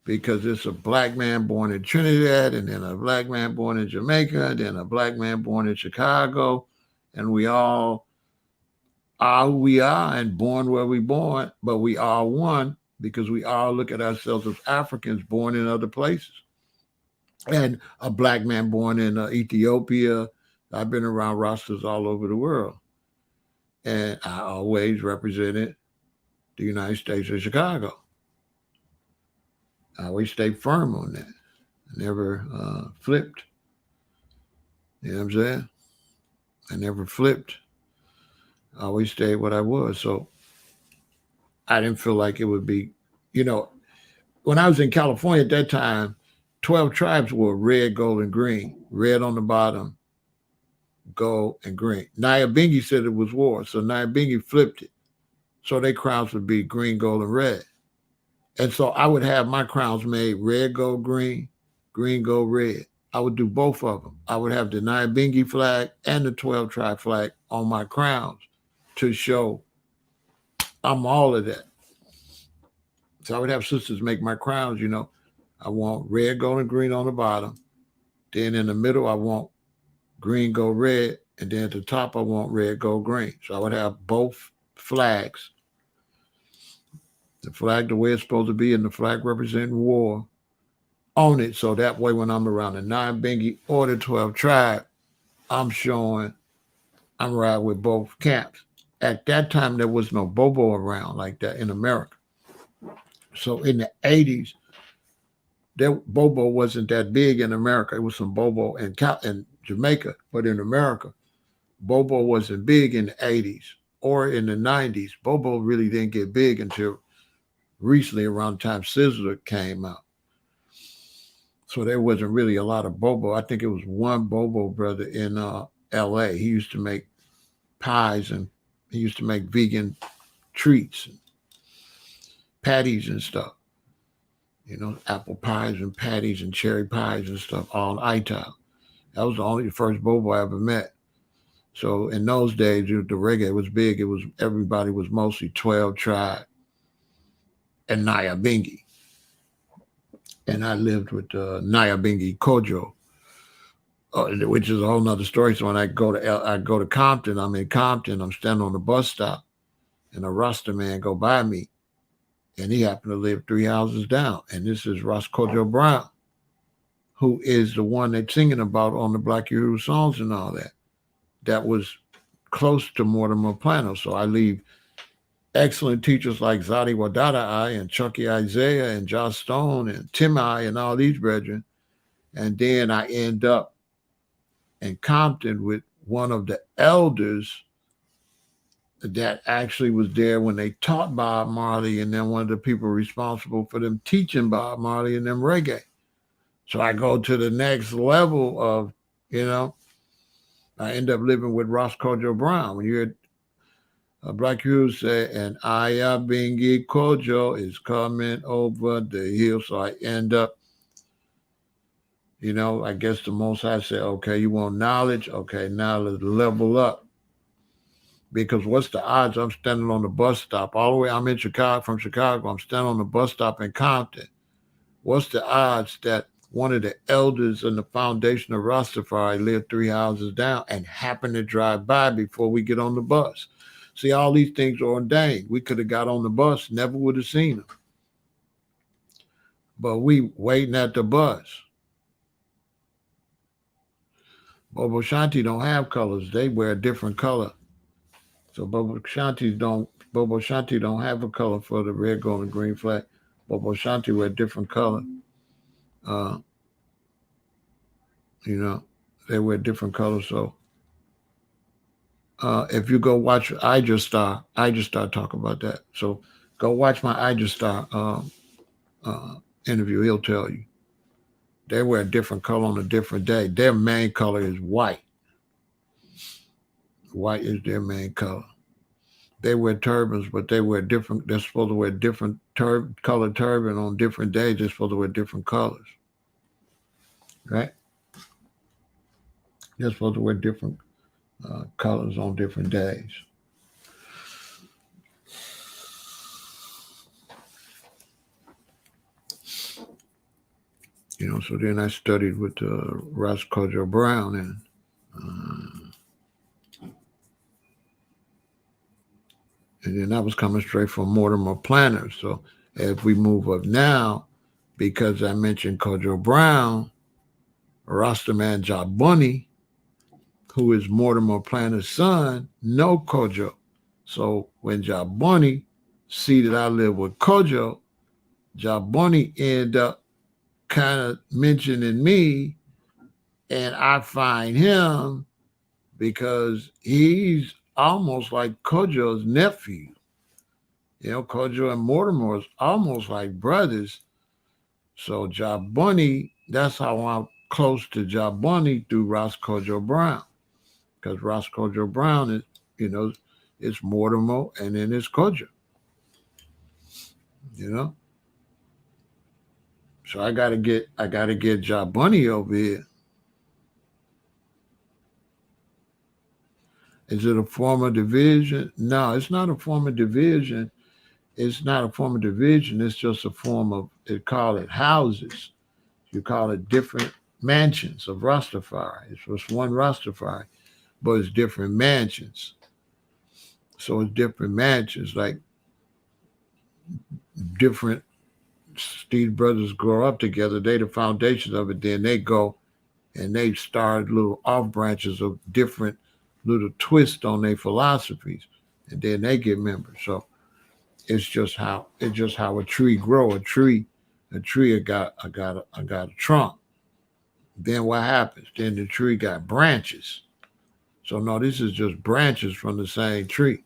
because it's a black man born in Trinidad and then a black man born in Jamaica and then a black man born in Chicago, and we all are who we are and born where we born, but we are one because we all look at ourselves as Africans born in other places. And a black man born in Ethiopia. I've been around rosters all over the world, and I always represented the United States of Chicago. I always stayed firm on that. I never flipped. You know what I'm saying? I never flipped. I always stayed what I was. So I didn't feel like it would be, you know, when I was in California at that time, 12 tribes were red, gold, and green. Red on the bottom, gold, and green. Nyabingi said it was war, so Nyabingi flipped it. So their crowns would be green, gold, and red. And so I would have my crowns made red, gold, green, green, gold, red. I would do both of them. I would have the Nyabingi flag and the 12 tribe flag on my crowns to show I'm all of that. So I would have sisters make my crowns, you know. I want red, gold, and green on the bottom. Then in the middle, I want green, gold, red. And then at the top, I want red, gold, green. So I would have both flags. The flag the way it's supposed to be and the flag representing war on it. So that way when I'm around the Nyabingi or the 12 tribe, I'm showing I'm riding with both camps. At that time, there was no Bobo around like that in America. So in the 80s, Bobo wasn't that big in America. It was some Bobo in Jamaica, but in America, Bobo wasn't big in the 80s or in the 90s. Bobo really didn't get big until recently around the time Sizzler came out. So there wasn't really a lot of Bobo. I think it was one Bobo brother in L.A. He used to make pies and he used to make vegan treats, and patties and stuff. You know, apple pies and patties and cherry pies and stuff, all ITOP. That was the first Bobo I ever met. So in those days, the reggae was big. It was everybody was mostly 12 tribe and Nyabingi. And I lived with Nyabingi Kojo, which is a whole nother story. So when I go to Compton, I'm in Compton, I'm standing on the bus stop, and a Rasta man go by me, and he happened to live 3 houses down. And this is Ross Kojo Brown, who is the one they're singing about on the Black Uhuru songs and all that. That was close to Mortimer Plano. So I leave excellent teachers like Tzaddi Wadadah and Chucky Isaiah and Josh Stone and Tim I and all these brethren. And then I end up in Compton with one of the elders that actually was there when they taught Bob Marley, and then one of the people responsible for them teaching Bob Marley and them reggae. So I go to the next level of, I end up living with Ross Kojo Brown. When you hear Black Hughes say, and Ayabingi Kojo is coming over the hill. So I end up, I guess the Most High said, okay, you want knowledge? Okay, now let's level up. Because what's the odds? I'm standing on the bus stop all the way. I'm in Chicago, from Chicago. I'm standing on the bus stop in Compton. What's the odds that one of the elders in the foundation of Rastafari lived 3 houses down and happened to drive by before we get on the bus? See, all these things are ordained. We could have got on the bus, never would have seen them. But we waiting at the bus. Bobo Shanti don't have colors. They wear a different color. So Bobo Shanti don't have a color for the red, gold, and green flag. Bobo Shanti wear a different color. They wear different colors. So if you go watch I Just Star talk about that. So go watch my I Just Star interview. He'll tell you. They wear a different color on a different day. Their main color is white. White is their main color. They wear turbans, but they wear different. They're supposed to wear different color turban on different days. They're supposed to wear different colors. right? They're supposed to wear different colors on different days. So then I studied with Ross Kojo Brown, and then I was coming straight from Mortimer Planner. So as we move up now, because I mentioned Kojo Brown, Rastaman Jabuni, who is Mortimer Planner's son, know Kojo. So when Jabuni see that I live with Kojo, Jabuni end up kind of mentioning me, and I find him because he's almost like Kojo's nephew. Kojo and Mortimer is almost like brothers. So Jabuni, that's how I'm close to Jabuni through Ross Kojo Brown. Because Ross Kojo Brown is, it's Mortimer and then it's Kojo. So I gotta get Jabuni over here. Is it a form of division? No, it's not a form of division. It's not a form of division. It's just a form of, they call it houses. You call it different mansions of Rastafari. It's just one Rastafari, but it's different mansions. So it's different mansions, like different, these brothers grow up together. They the foundations of it. Then they go and they start little off branches of different little twists on their philosophies, and then they get members. So it's just how a tree grow. A tree got a trunk. Then what happens? Then the tree got branches. So no, this is just branches from the same tree.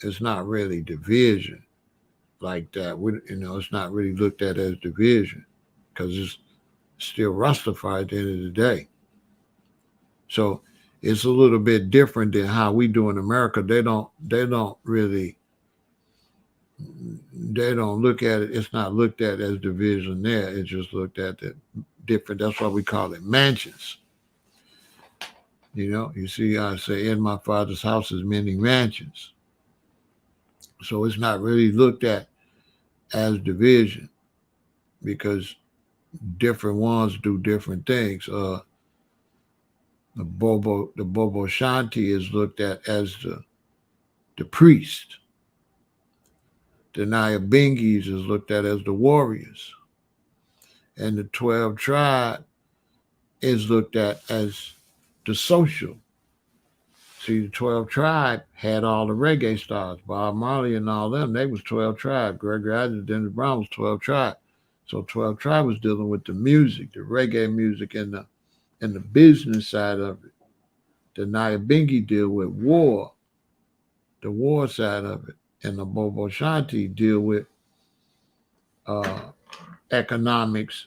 It's not really division like that. It's not really looked at as division because it's still Rastafari at the end of the day. So it's a little bit different than how we do in America. They don't look at it. It's not looked at as division there. It's just looked at it different. That's why we call it mansions. You see, I say, in my father's house is many mansions. So it's not really looked at as division because different ones do different things. The Bobo Shanti is looked at as the priest. The Nyabingis is looked at as the warriors. And the 12 tribe is looked at as the social. See, the 12 tribe had all the reggae stars. Bob Marley and all them, they was 12 tribe. Gregory Isaac, Dennis Brown was 12 tribe. So 12 tribe was dealing with the music, the reggae music, and the business side of it. The Nyabingi deal with war, the war side of it. And the Bobo Shanti deal with economics,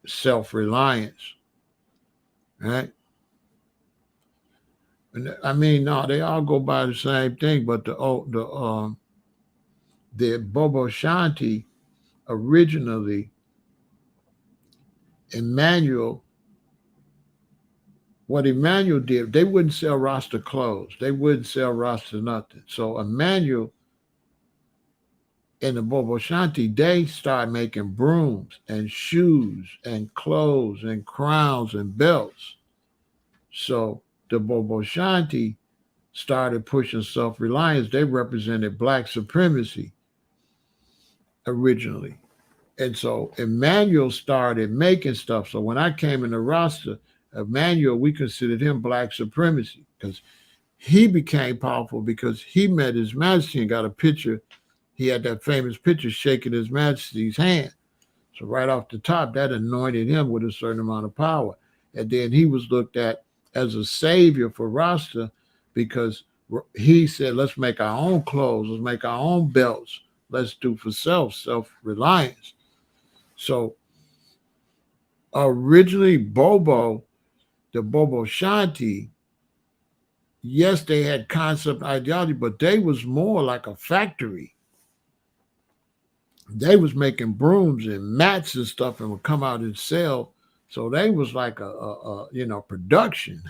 self-reliance, right? And I mean, no, they all go by the same thing, but the Bobo Shanti originally, what Emmanuel did, they wouldn't sell Rasta clothes. They wouldn't sell Rasta nothing. So Emmanuel and the Bobo Shanti, they started making brooms and shoes and clothes and crowns and belts. So the Bobo Shanti started pushing self-reliance. They represented black supremacy originally. And so Emmanuel started making stuff. So when I came in the roster, Emmanuel, we considered him black supremacy because he became powerful because he met His Majesty and got a picture. He had that famous picture shaking His Majesty's hand. So right off the top, that anointed him with a certain amount of power. And then he was looked at as a savior for Rasta because he said, let's make our own clothes, let's make our own belts, let's do for self-reliance. So originally the Bobo Shanti, yes, they had concept ideology, but they was more like a factory. They was making brooms and mats and stuff and would come out and sell So they was like a production,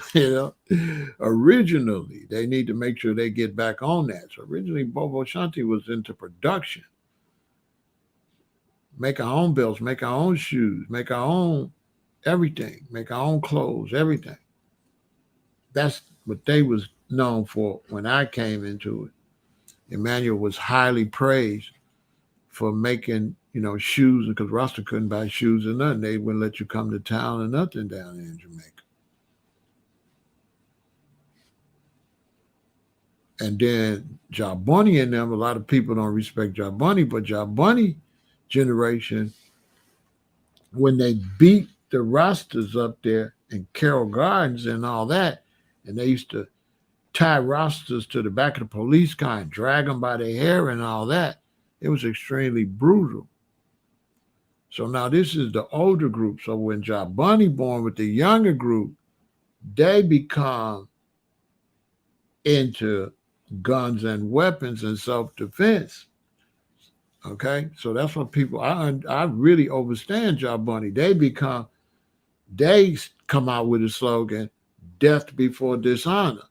Originally, they need to make sure they get back on that. So originally, Bobo Shanti was into production, make our own belts, make our own shoes, make our own everything, make our own clothes, everything. That's what they was known for when I came into it. Emmanuel was highly praised for making, shoes because Rasta couldn't buy shoes or nothing. They wouldn't let you come to town or nothing down there in Jamaica. And then Jaboni and them, a lot of people don't respect Jaboni, but Jaboni generation, when they beat the Rastas up there in Carroll Gardens and all that, and they used to tie Rastas to the back of the police car and drag them by their hair and all that, it was extremely brutal. So now this is the older group. So when Jaboni born with the younger group, they become into guns and weapons and self-defense. Okay, so that's what people. I really understand Jaboni. They come out with a slogan, "Death before dishonor,"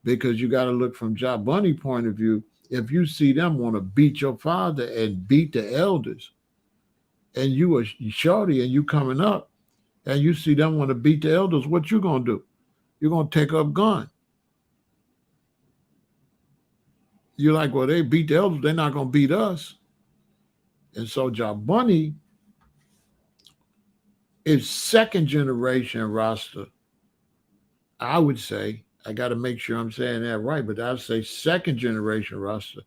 because you got to look from Jaboni point of view. If you see them want to beat your father and beat the elders, and you a shorty and you coming up, and you see them want to beat the elders, what you gonna do? You're gonna take up gun. You're like, well, they beat the elders, they're not gonna beat us. And so Jaboni is second generation Rasta. I would say, I got to make sure I'm saying that right, but I'd say second generation Rasta.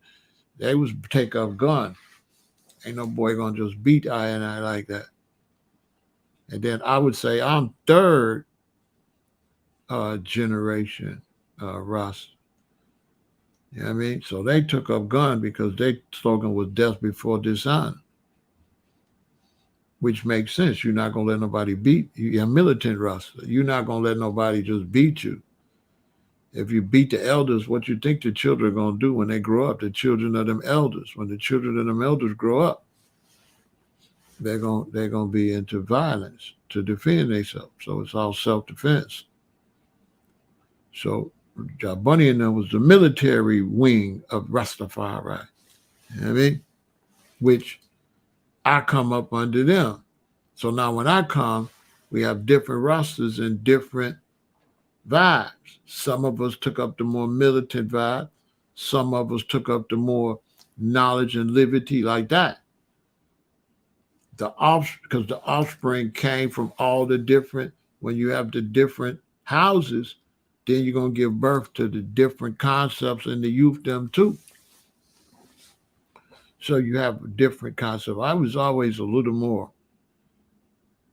They was take up gun. Ain't no boy gonna just beat I and I like that. And then I would say I'm third generation Rasta. You know what I mean? So they took up gun because their slogan was death before dishonor, which makes sense. You're not going to let nobody beat you. You're a militant Rasta. You're not going to let nobody just beat you. If you beat the elders, what you think the children are going to do when they grow up? The children of them elders. When the children of them elders grow up, they're going to be into violence to defend themselves. So it's all self-defense. So Jaboni and them was the military wing of Rastafari. You know what I mean? Which I come up under them. So now when I come, we have different Rastas and different vibes. Some of us took up the more militant vibe. Some of us took up the more knowledge and liberty like that. Because the offspring came from all the different, when you have the different houses, then you're going to give birth to the different concepts in the youth them too. So you have a different concept. I was always a little more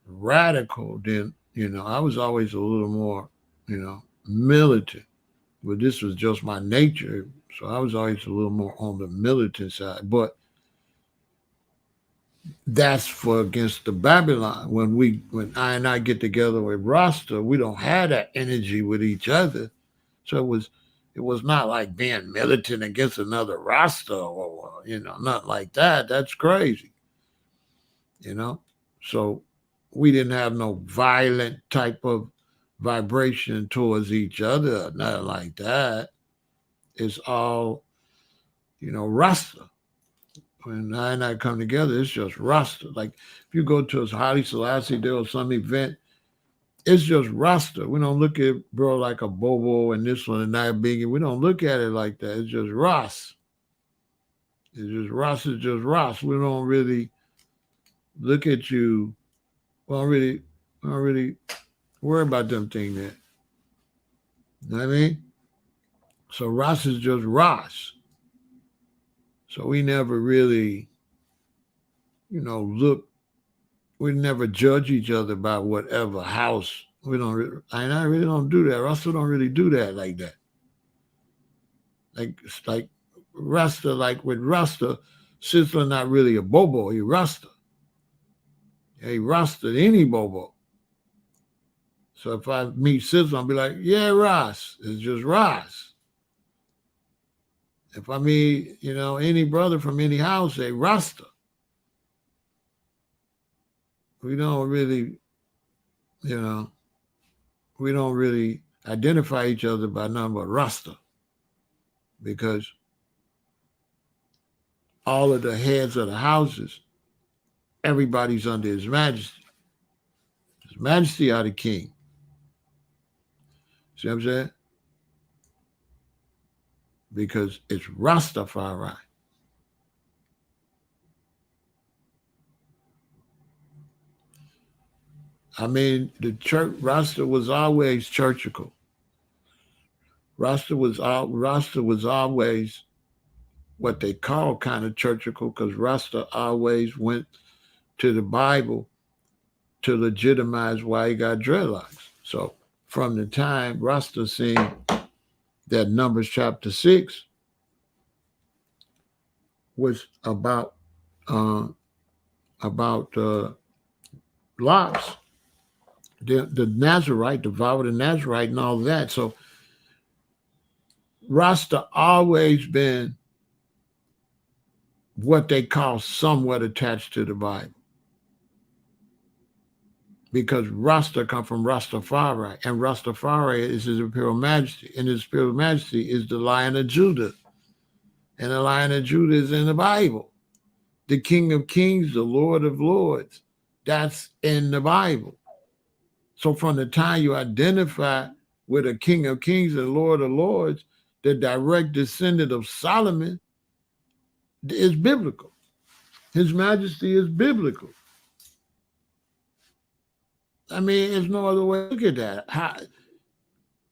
radical than, I was always a little more, militant. But this was just my nature. So I was always a little more on the militant side. But that's for against the Babylon. When I and I get together with Rasta, we don't have that energy with each other. So it was not like being militant against another Rasta or nothing like that. That's crazy. So we didn't have no violent type of vibration towards each other, nothing like that. It's all, Rasta. When I and I come together, it's just Rasta. Like if you go to a Haile Selassie Day or some event, it's just Rasta. We don't look at bro like a Bobo and this one and that Biggie. We don't look at it like that. It's just Ross. It's just Ross is just Ross. We don't really look at you. We don't really worry about them things there. You know what I mean? So Ross is just Ross. So we never really, look. We never judge each other by whatever house. We don't. I really don't do that. Rasta don't really do that like that. Like Rasta, like with Rasta, Sizzler not really a Bobo. He Rasta. He Rasta any Bobo. So if I meet Sizzler, I'll be like, yeah, Ross. It's just Ross. If I meet, any brother from any house, they Rasta. We don't really You know, we don't really identify each other by nothing but Rasta because all of the heads of the houses, everybody's under His Majesty. His Majesty are the king. See what I'm saying? Because it's Rastafari. I mean, the church Rasta was always churchical. Rasta was always what they call kind of churchical because Rasta always went to the Bible to legitimize why he got dreadlocks. So from the time Rasta seen that Numbers chapter 6 was uh, about locks, the Nazarite, the vow of the Nazarite, and all that. So Rasta always been what they call somewhat attached to the Bible. Because Rasta come from Rastafari, and Rastafari is His Imperial Majesty, and His Imperial Majesty is the Lion of Judah, and the Lion of Judah is in the Bible. The King of Kings, the Lord of Lords, that's in the Bible. So from the time you identify with a King of Kings and Lord of Lords, the direct descendant of Solomon is biblical. His Majesty is biblical. I mean, there's no other way to look at that.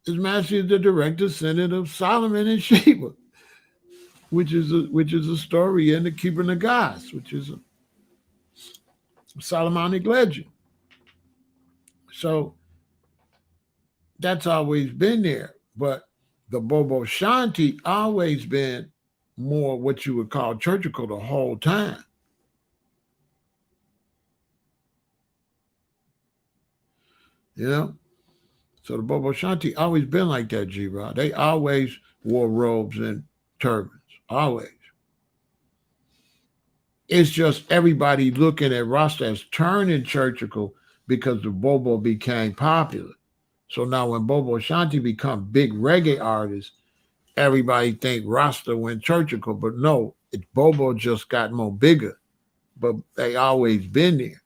His Majesty is the direct descendant of Solomon and Sheba, which is a story in the Keeping of Gods, which is a Solomonic legend. So that's always been there. But the Bobo Shanti always been more what you would call churchical the whole time. You know? So the Bobo Shanti always been like that, G-Rod. They always wore robes and turbans. Always. It's just everybody looking at Rasta as turning churchical because the Bobo became popular. So now when Bobo Shanti become big reggae artists, everybody think Rasta went churchical, but no, Bobo just got more bigger. But they always been there.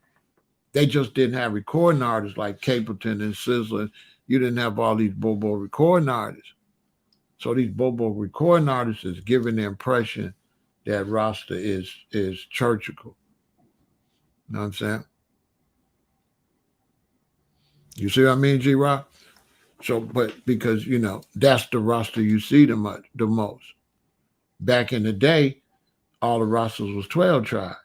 They just didn't have recording artists like Capleton and Sizzler. You didn't have all these Bobo recording artists. So these Bobo recording artists is giving the impression that Rasta is churchical. You know what I'm saying? You see what I mean, G-Rock? So, but because, you know, that's the Rasta you see the most. Back in the day, all the Rastas was 12 tribe.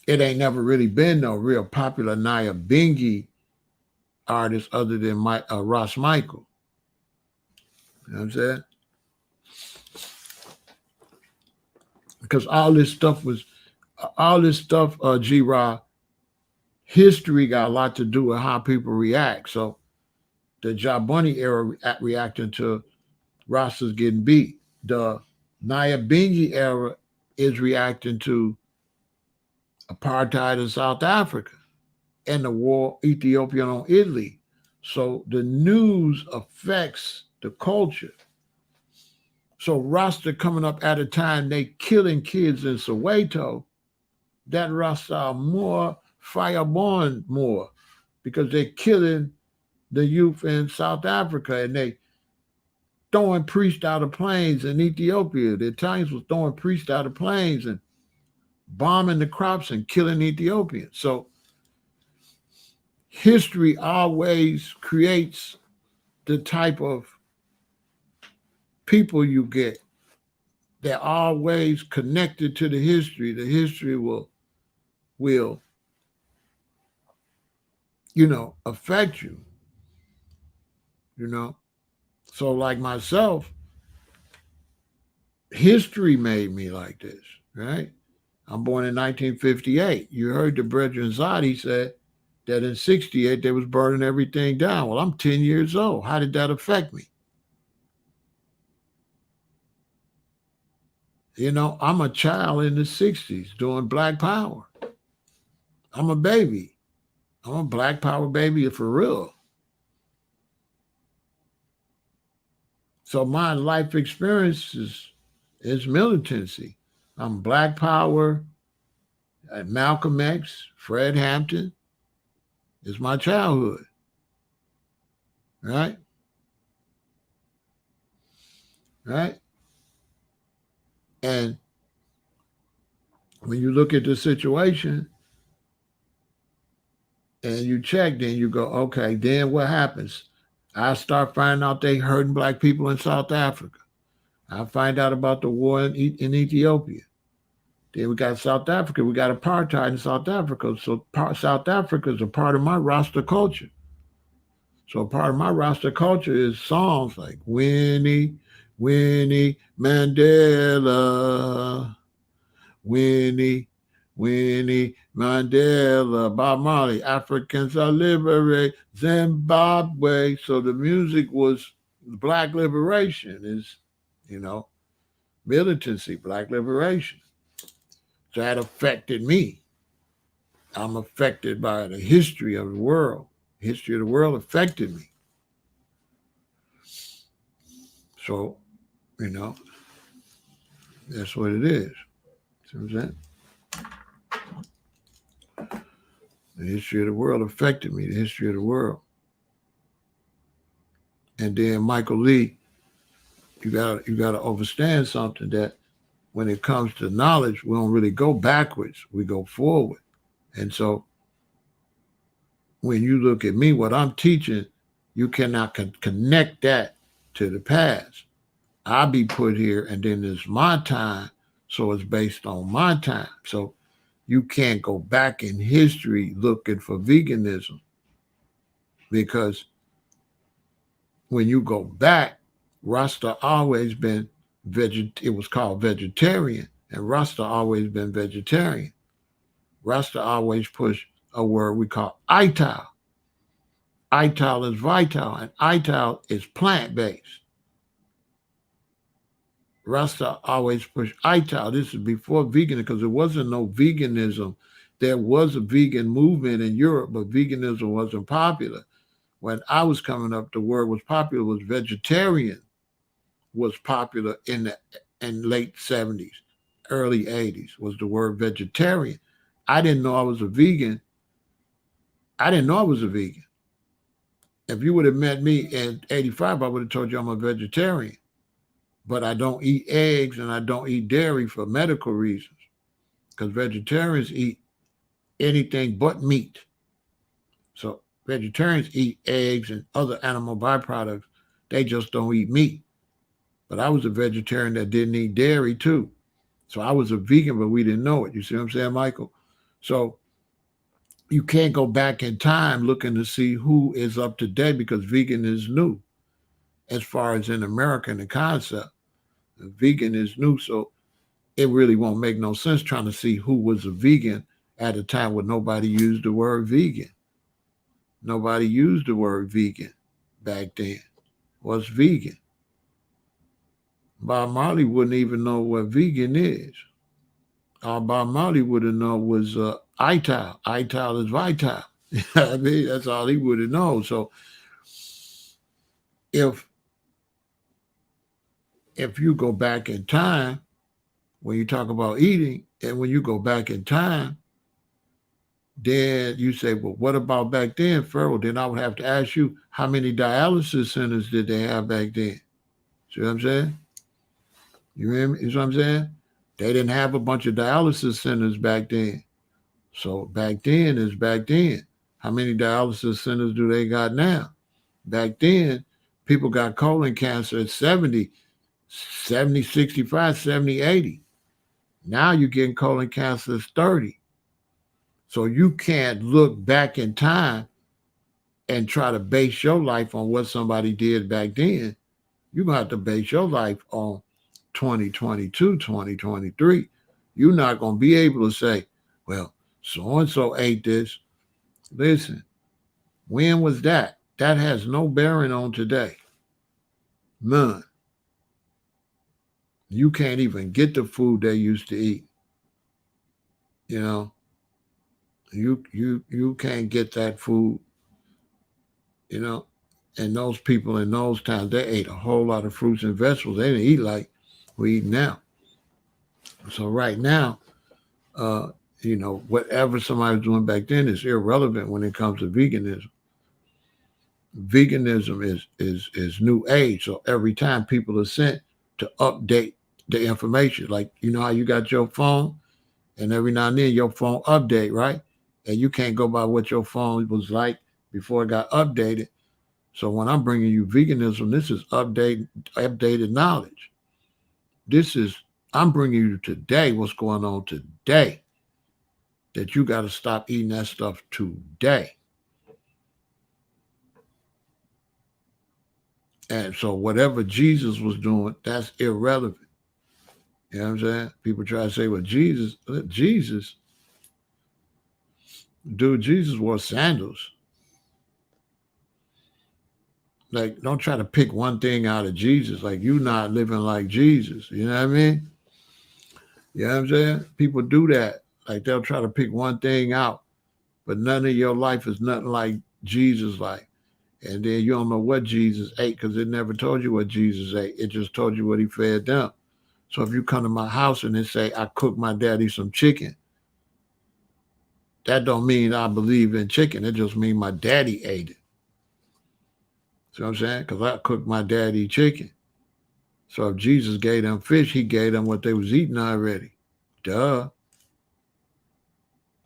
It ain't never really been no real popular Nyabinghi artist other than Ross Michael. You know what I'm saying? Because all this stuff, G-Ra, history got a lot to do with how people react. So the Jaboni era reacting to Rastas getting beat. The Nyabinghi era is reacting to apartheid in South Africa and the war Ethiopian on Italy. So the news affects the culture. So Rasta coming up at a time they killing kids in Soweto, that Rasta are more fireborn more because they're killing the youth in South Africa and they throwing priests out of planes in Ethiopia. The Italians was throwing priests out of planes and bombing the crops and killing Ethiopians. So history always creates the type of people you get. They're always connected to the history. The history will affect you. So like myself, history made me like this, right? I'm born in 1958. You heard the brethren Tzaddi said that in 68 they was burning everything down. Well, I'm 10 years old. How did that affect me? I'm a child in the 60s doing Black Power. I'm a baby. I'm a Black Power baby for real. So my life experience is militancy. I'm Black Power, Malcolm X, Fred Hampton is my childhood, right? Right? And when you look at the situation and you check, then you go, okay, then what happens? I start finding out they hurting Black people in South Africa. I find out about the war in Ethiopia. Then we got South Africa. We got apartheid in South Africa. So South Africa is a part of my Rasta culture. So part of my Rasta culture is songs like Winnie, Winnie Mandela, Winnie, Winnie Mandela, Bob Marley, Africans are liberate Zimbabwe. So the music was Black liberation is, you know, militancy, Black liberation. So that affected me. I'm affected by the history of the world. History of the world affected me. So, you know, that's what it is. See what I'm saying? The history of the world affected me, the history of the world. And then Michael Lee, you gotta understand something that when it comes to knowledge, we don't really go backwards, we go forward. And so when you look at me, what I'm teaching, you cannot connect that to the past. I be put here and then it's my time, so it's based on my time. So you can't go back in history looking for veganism because when you go back, Rasta always been it was called vegetarian, and Rasta always been vegetarian. Rasta always push a word we call ital. Ital is vital, and ital is plant-based. Rasta always push ital. This is before vegan because there wasn't no veganism. There was a vegan movement in Europe, but veganism wasn't popular. When I was coming up, the word was popular was vegetarian was popular in late 70s, early 80s was the word vegetarian. I didn't know I was a vegan. I didn't know I was a vegan. If you would have met me in 85, I would have told you I'm a vegetarian. But I don't eat eggs and I don't eat dairy for medical reasons because vegetarians eat anything but meat. So vegetarians eat eggs and other animal byproducts. They just don't eat meat. But I was a vegetarian that didn't eat dairy too. So I was a vegan, but we didn't know it. You see what I'm saying, Michael? So you can't go back in time looking to see who is up to date because vegan is new as far as in America in the concept. Vegan is new, so it really won't make no sense trying to see who was a vegan at a time when nobody used the word vegan. Nobody used the word vegan back then. What's vegan? Bob Marley wouldn't even know what vegan is. All Bob Marley would have known was ital. Ital is vital. I mean, that's all he would have known. So if you go back in time, when you talk about eating, and when you go back in time, then you say, well, what about back then, Pharaoh? Then I would have to ask you, how many dialysis centers did they have back then? See what I'm saying? You hear me? You see what I'm saying? They didn't have a bunch of dialysis centers back then. So back then is back then. How many dialysis centers do they got now? Back then, people got colon cancer at 70, 70, 65, 70, 80. Now you're getting colon cancer at 30. So you can't look back in time and try to base your life on what somebody did back then. You're going to have to base your life on 2022, 2023. You're not going to be able to say, well, so-and-so ate this. Listen, when was that? That has no bearing on today. None. You can't even get the food they used to eat. You know, You can't get that food, you know. And those people in those times, they ate a whole lot of fruits and vegetables. They didn't eat like we eat now. So right now, uh, whatever somebody was doing back then is irrelevant when it comes to veganism. Veganism is new age. So every time people are sent to update the information, like how you got your phone, and every now and then your phone update, right? And you can't go by what your phone was like before it got updated. So when I'm bringing you veganism, this is updated knowledge. This is I'm bringing you today what's going on today. That you got to stop eating that stuff today. And so whatever Jesus was doing, that's irrelevant. You know what I'm saying? People try to say, well, Jesus, dude, Jesus wore sandals. Like, don't try to pick one thing out of Jesus. Like, you not living like Jesus. You know what I mean? You know what I'm saying? People do that. Like, they'll try to pick one thing out, but none of your life is nothing like Jesus like. And then you don't know what Jesus ate because it never told you what Jesus ate. It just told you what he fed them. So if you come to my house and they say, I cooked my daddy some chicken, that don't mean I believe in chicken. It just means my daddy ate it. See what I'm saying? Because I cooked my daddy chicken. So if Jesus gave them fish, he gave them what they was eating already. Duh.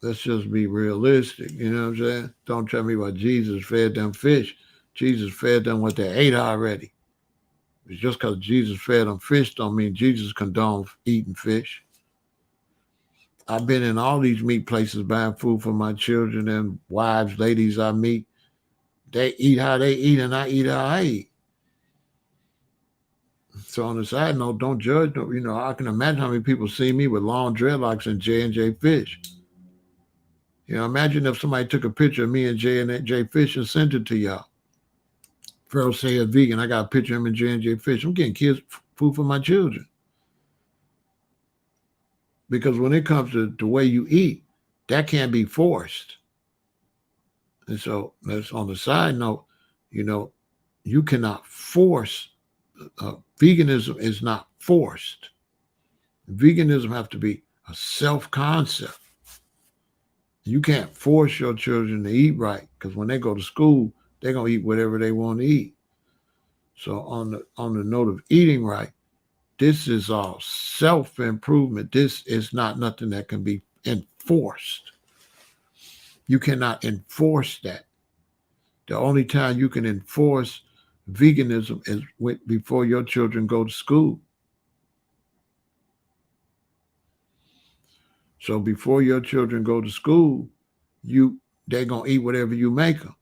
Let's just be realistic. You know what I'm saying? Don't tell me what Jesus fed them fish. Jesus fed them what they ate already. It's just because Jesus fed them fish don't mean Jesus condoned eating fish. I've been in all these meat places buying food for my children and wives, ladies I meet. They eat how they eat and I eat how I eat. So on the side note, don't judge. I can imagine how many people see me with long dreadlocks and J&J Fish. Imagine if somebody took a picture of me and J&J Fish and sent it to y'all. Pharaoh say a vegan. I got a picture of him and J&J Fish. I'm getting kids food for my children. Because when it comes to the way you eat, that can't be forced. And so that's on the side note, you cannot force. Veganism is not forced. Veganism have to be a self-concept. You can't force your children to eat right because when they go to school, they're gonna eat whatever they want to eat. So on the note of eating right, this is all self-improvement. This is not nothing that can be enforced. You cannot enforce that. The only time you can enforce veganism is before your children go to school. So before your children go to school, they're gonna eat whatever you make them.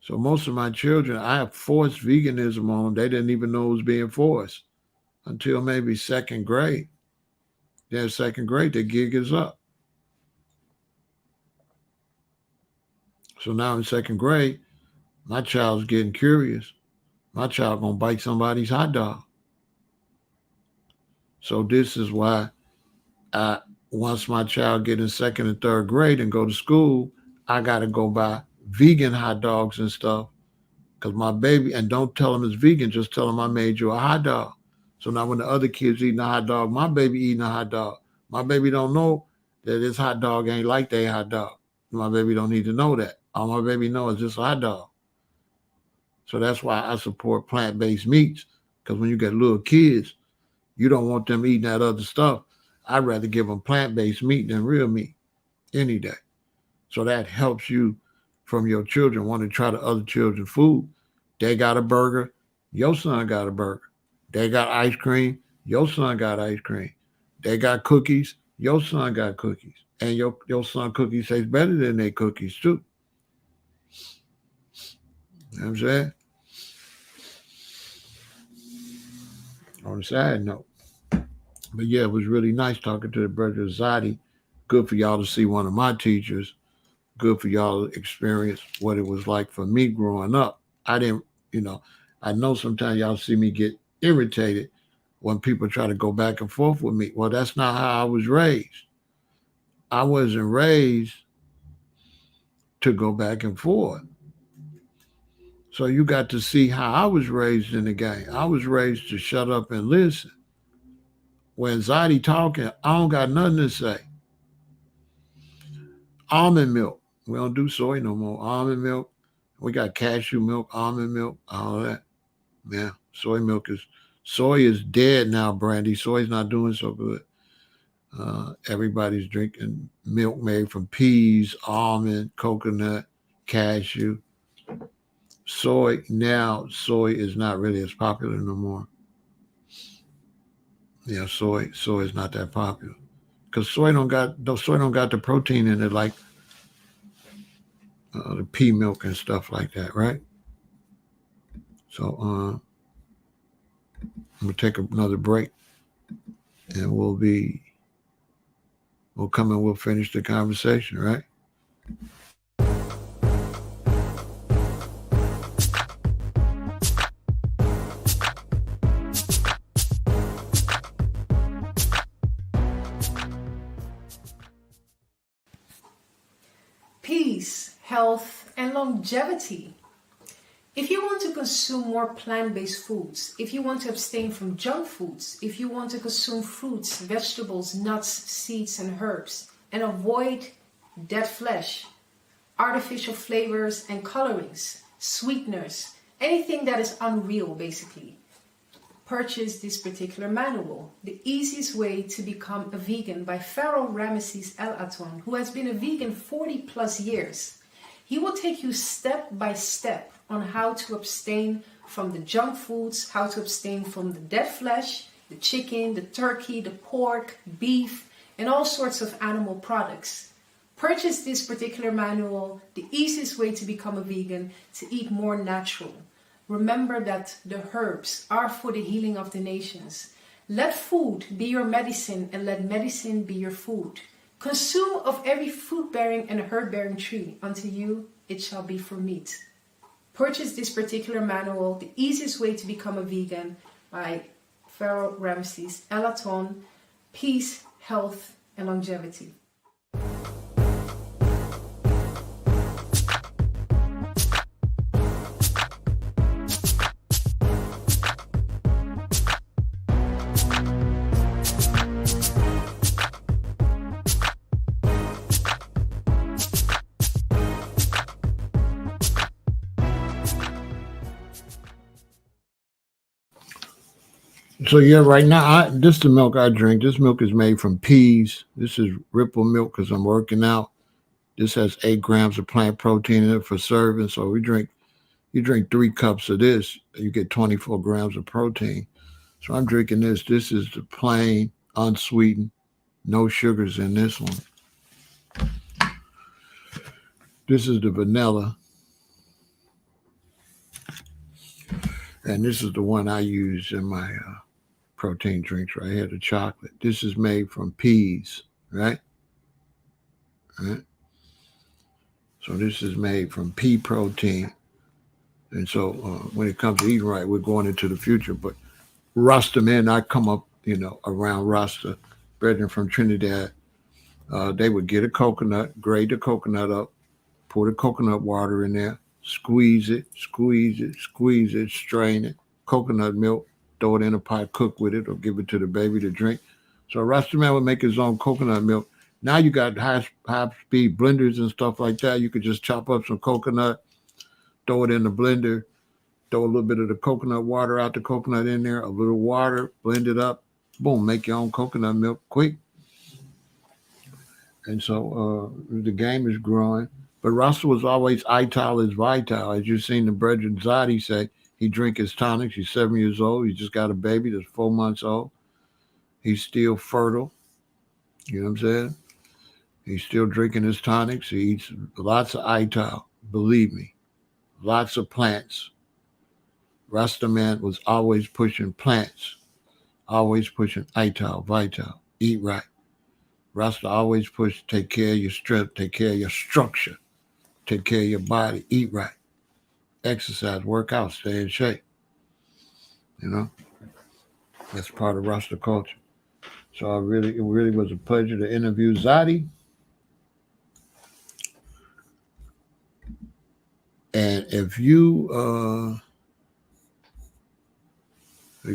So most of my children, I have forced veganism on them. They didn't even know it was being forced until maybe second grade. Then second grade, the gig is up. So now in second grade, my child's getting curious. My child gonna bite somebody's hot dog. So this is why once my child get in second and third grade and go to school, I gotta go buy vegan hot dogs and stuff. Because my baby, and don't tell them it's vegan, just tell them I made you a hot dog. So now when the other kids eating a hot dog, my baby eating a hot dog. My baby don't know that this hot dog ain't like they hot dog. My baby don't need to know that. All my baby knows is just a hot dog. So that's why I support plant-based meats. Because when you get little kids, you don't want them eating that other stuff. I'd rather give them plant-based meat than real meat any day. So that helps you from your children want to try the other children's food. They got a burger, your son got a burger. They got ice cream, your son got ice cream. They got cookies, your son got cookies. And your son cookies taste better than their cookies too. You know what I'm saying? On the side note. But yeah, it was really nice talking to the brother Tzaddi. Good for y'all to see one of my teachers. Good for y'all to experience what it was like for me growing up. I didn't, I know sometimes y'all see me get irritated when people try to go back and forth with me. Well, that's not how I was raised. I wasn't raised to go back and forth. So you got to see how I was raised in the game. I was raised to shut up and listen. When Tzaddi talking, I don't got nothing to say. Almond milk. We don't do soy no more. Almond milk. We got cashew milk, almond milk, all of that. Yeah, soy is dead now, Brandy. Soy's not doing so good. Everybody's drinking milk made from peas, almond, coconut, cashew. Soy is not really as popular no more. Yeah, soy is not that popular because soy don't got the protein in it like the pea milk and stuff like that, right? So we'll take another break, and we'll come and we'll finish the conversation, right? Peace, health, and longevity. If you want to consume more plant-based foods, if you want to abstain from junk foods, if you want to consume fruits, vegetables, nuts, seeds, and herbs, and avoid dead flesh, artificial flavors and colorings, sweeteners, anything that is unreal basically, purchase this particular manual, The Easiest Way to Become a Vegan by Pharaoh El-Aton, who has been a vegan 40 plus years. He will take you step by step on how to abstain from the junk foods, how to abstain from the dead flesh, the chicken, the turkey, the pork, beef, and all sorts of animal products. Purchase this particular manual, The Easiest Way to Become a Vegan, to eat more natural. Remember that the herbs are for the healing of the nations. Let food be your medicine and let medicine be your food. Consume of every fruit-bearing and herb-bearing tree. Unto you it shall be for meat. Purchase this particular manual, The Easiest Way to Become a Vegan by Pharaoh El-Aton. Peace, health, and longevity. So yeah, right now, this is the milk I drink. This milk is made from peas. This is Ripple milk because I'm working out. This has 8 grams of plant protein in it for serving. So you drink 3 cups of this, you get 24 grams of protein. So I'm drinking this. This is the plain, unsweetened, no sugars in this one. This is the vanilla. And this is the one I use in my protein drinks right here, the chocolate. This is made from peas, right? Right. So this is made from pea protein. And so when it comes to eating right, we're going into the future. But Rasta men, I come up, around Rasta, brethren from Trinidad, they would get a coconut, grate the coconut up, pour the coconut water in there, squeeze it, strain it, coconut milk, throw it in a pot, cook with it, or give it to the baby to drink. So a Rasta man would make his own coconut milk. Now you got high-speed blenders and stuff like that. You could just chop up some coconut, throw it in the blender, throw a little bit of the coconut water out the coconut in there, a little water, blend it up, boom, make your own coconut milk quick. And so the game is growing. But Russell was always ital is vital. As you've seen the brethren Tzaddi say, he drink his tonics. He's 7 years old. He just got a baby that's 4 months old. He's still fertile. You know what I'm saying? He's still drinking his tonics. He eats lots of ital. Believe me. Lots of plants. Rasta man was always pushing plants. Always pushing ital, vital. Eat right. Rasta always push, take care of your strength, take care of your structure, take care of your body, eat right, exercise, work out, stay in shape. That's part of Rasta culture. So it really was a pleasure to interview Tzaddi. And if you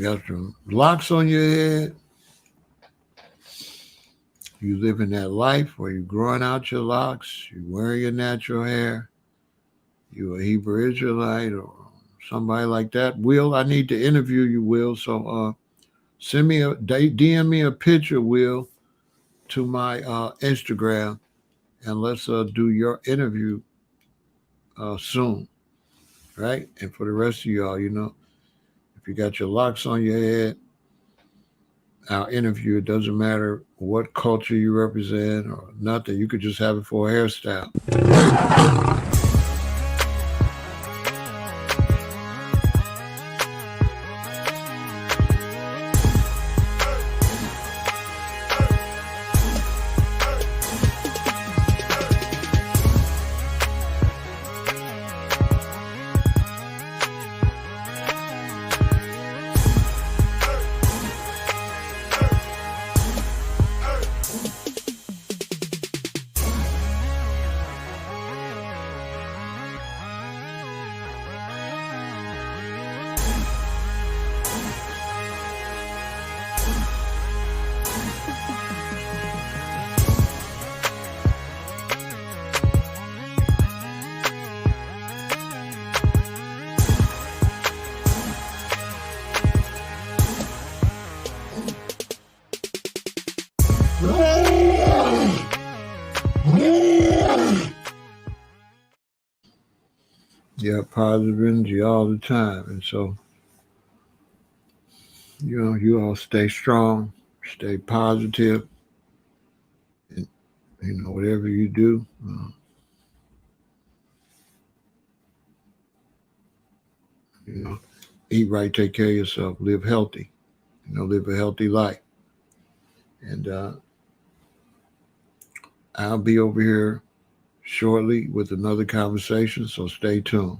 got some locks on your head, you living that life where you growing out your locks, you wearing your natural hair, you a Hebrew Israelite or somebody like that, Will, I need to interview you, Will. So send me DM me a picture, Will, to my Instagram, and let's do your interview soon, right? And for the rest of y'all, if you got your locks on your head, our interview, it doesn't matter what culture you represent or nothing. You could just have it for a hairstyle. Yeah, positive energy all the time. And so, you all stay strong, stay positive, and, whatever you do, eat right, take care of yourself, live healthy, live a healthy life. And I'll be over here shortly with another conversation, so stay tuned.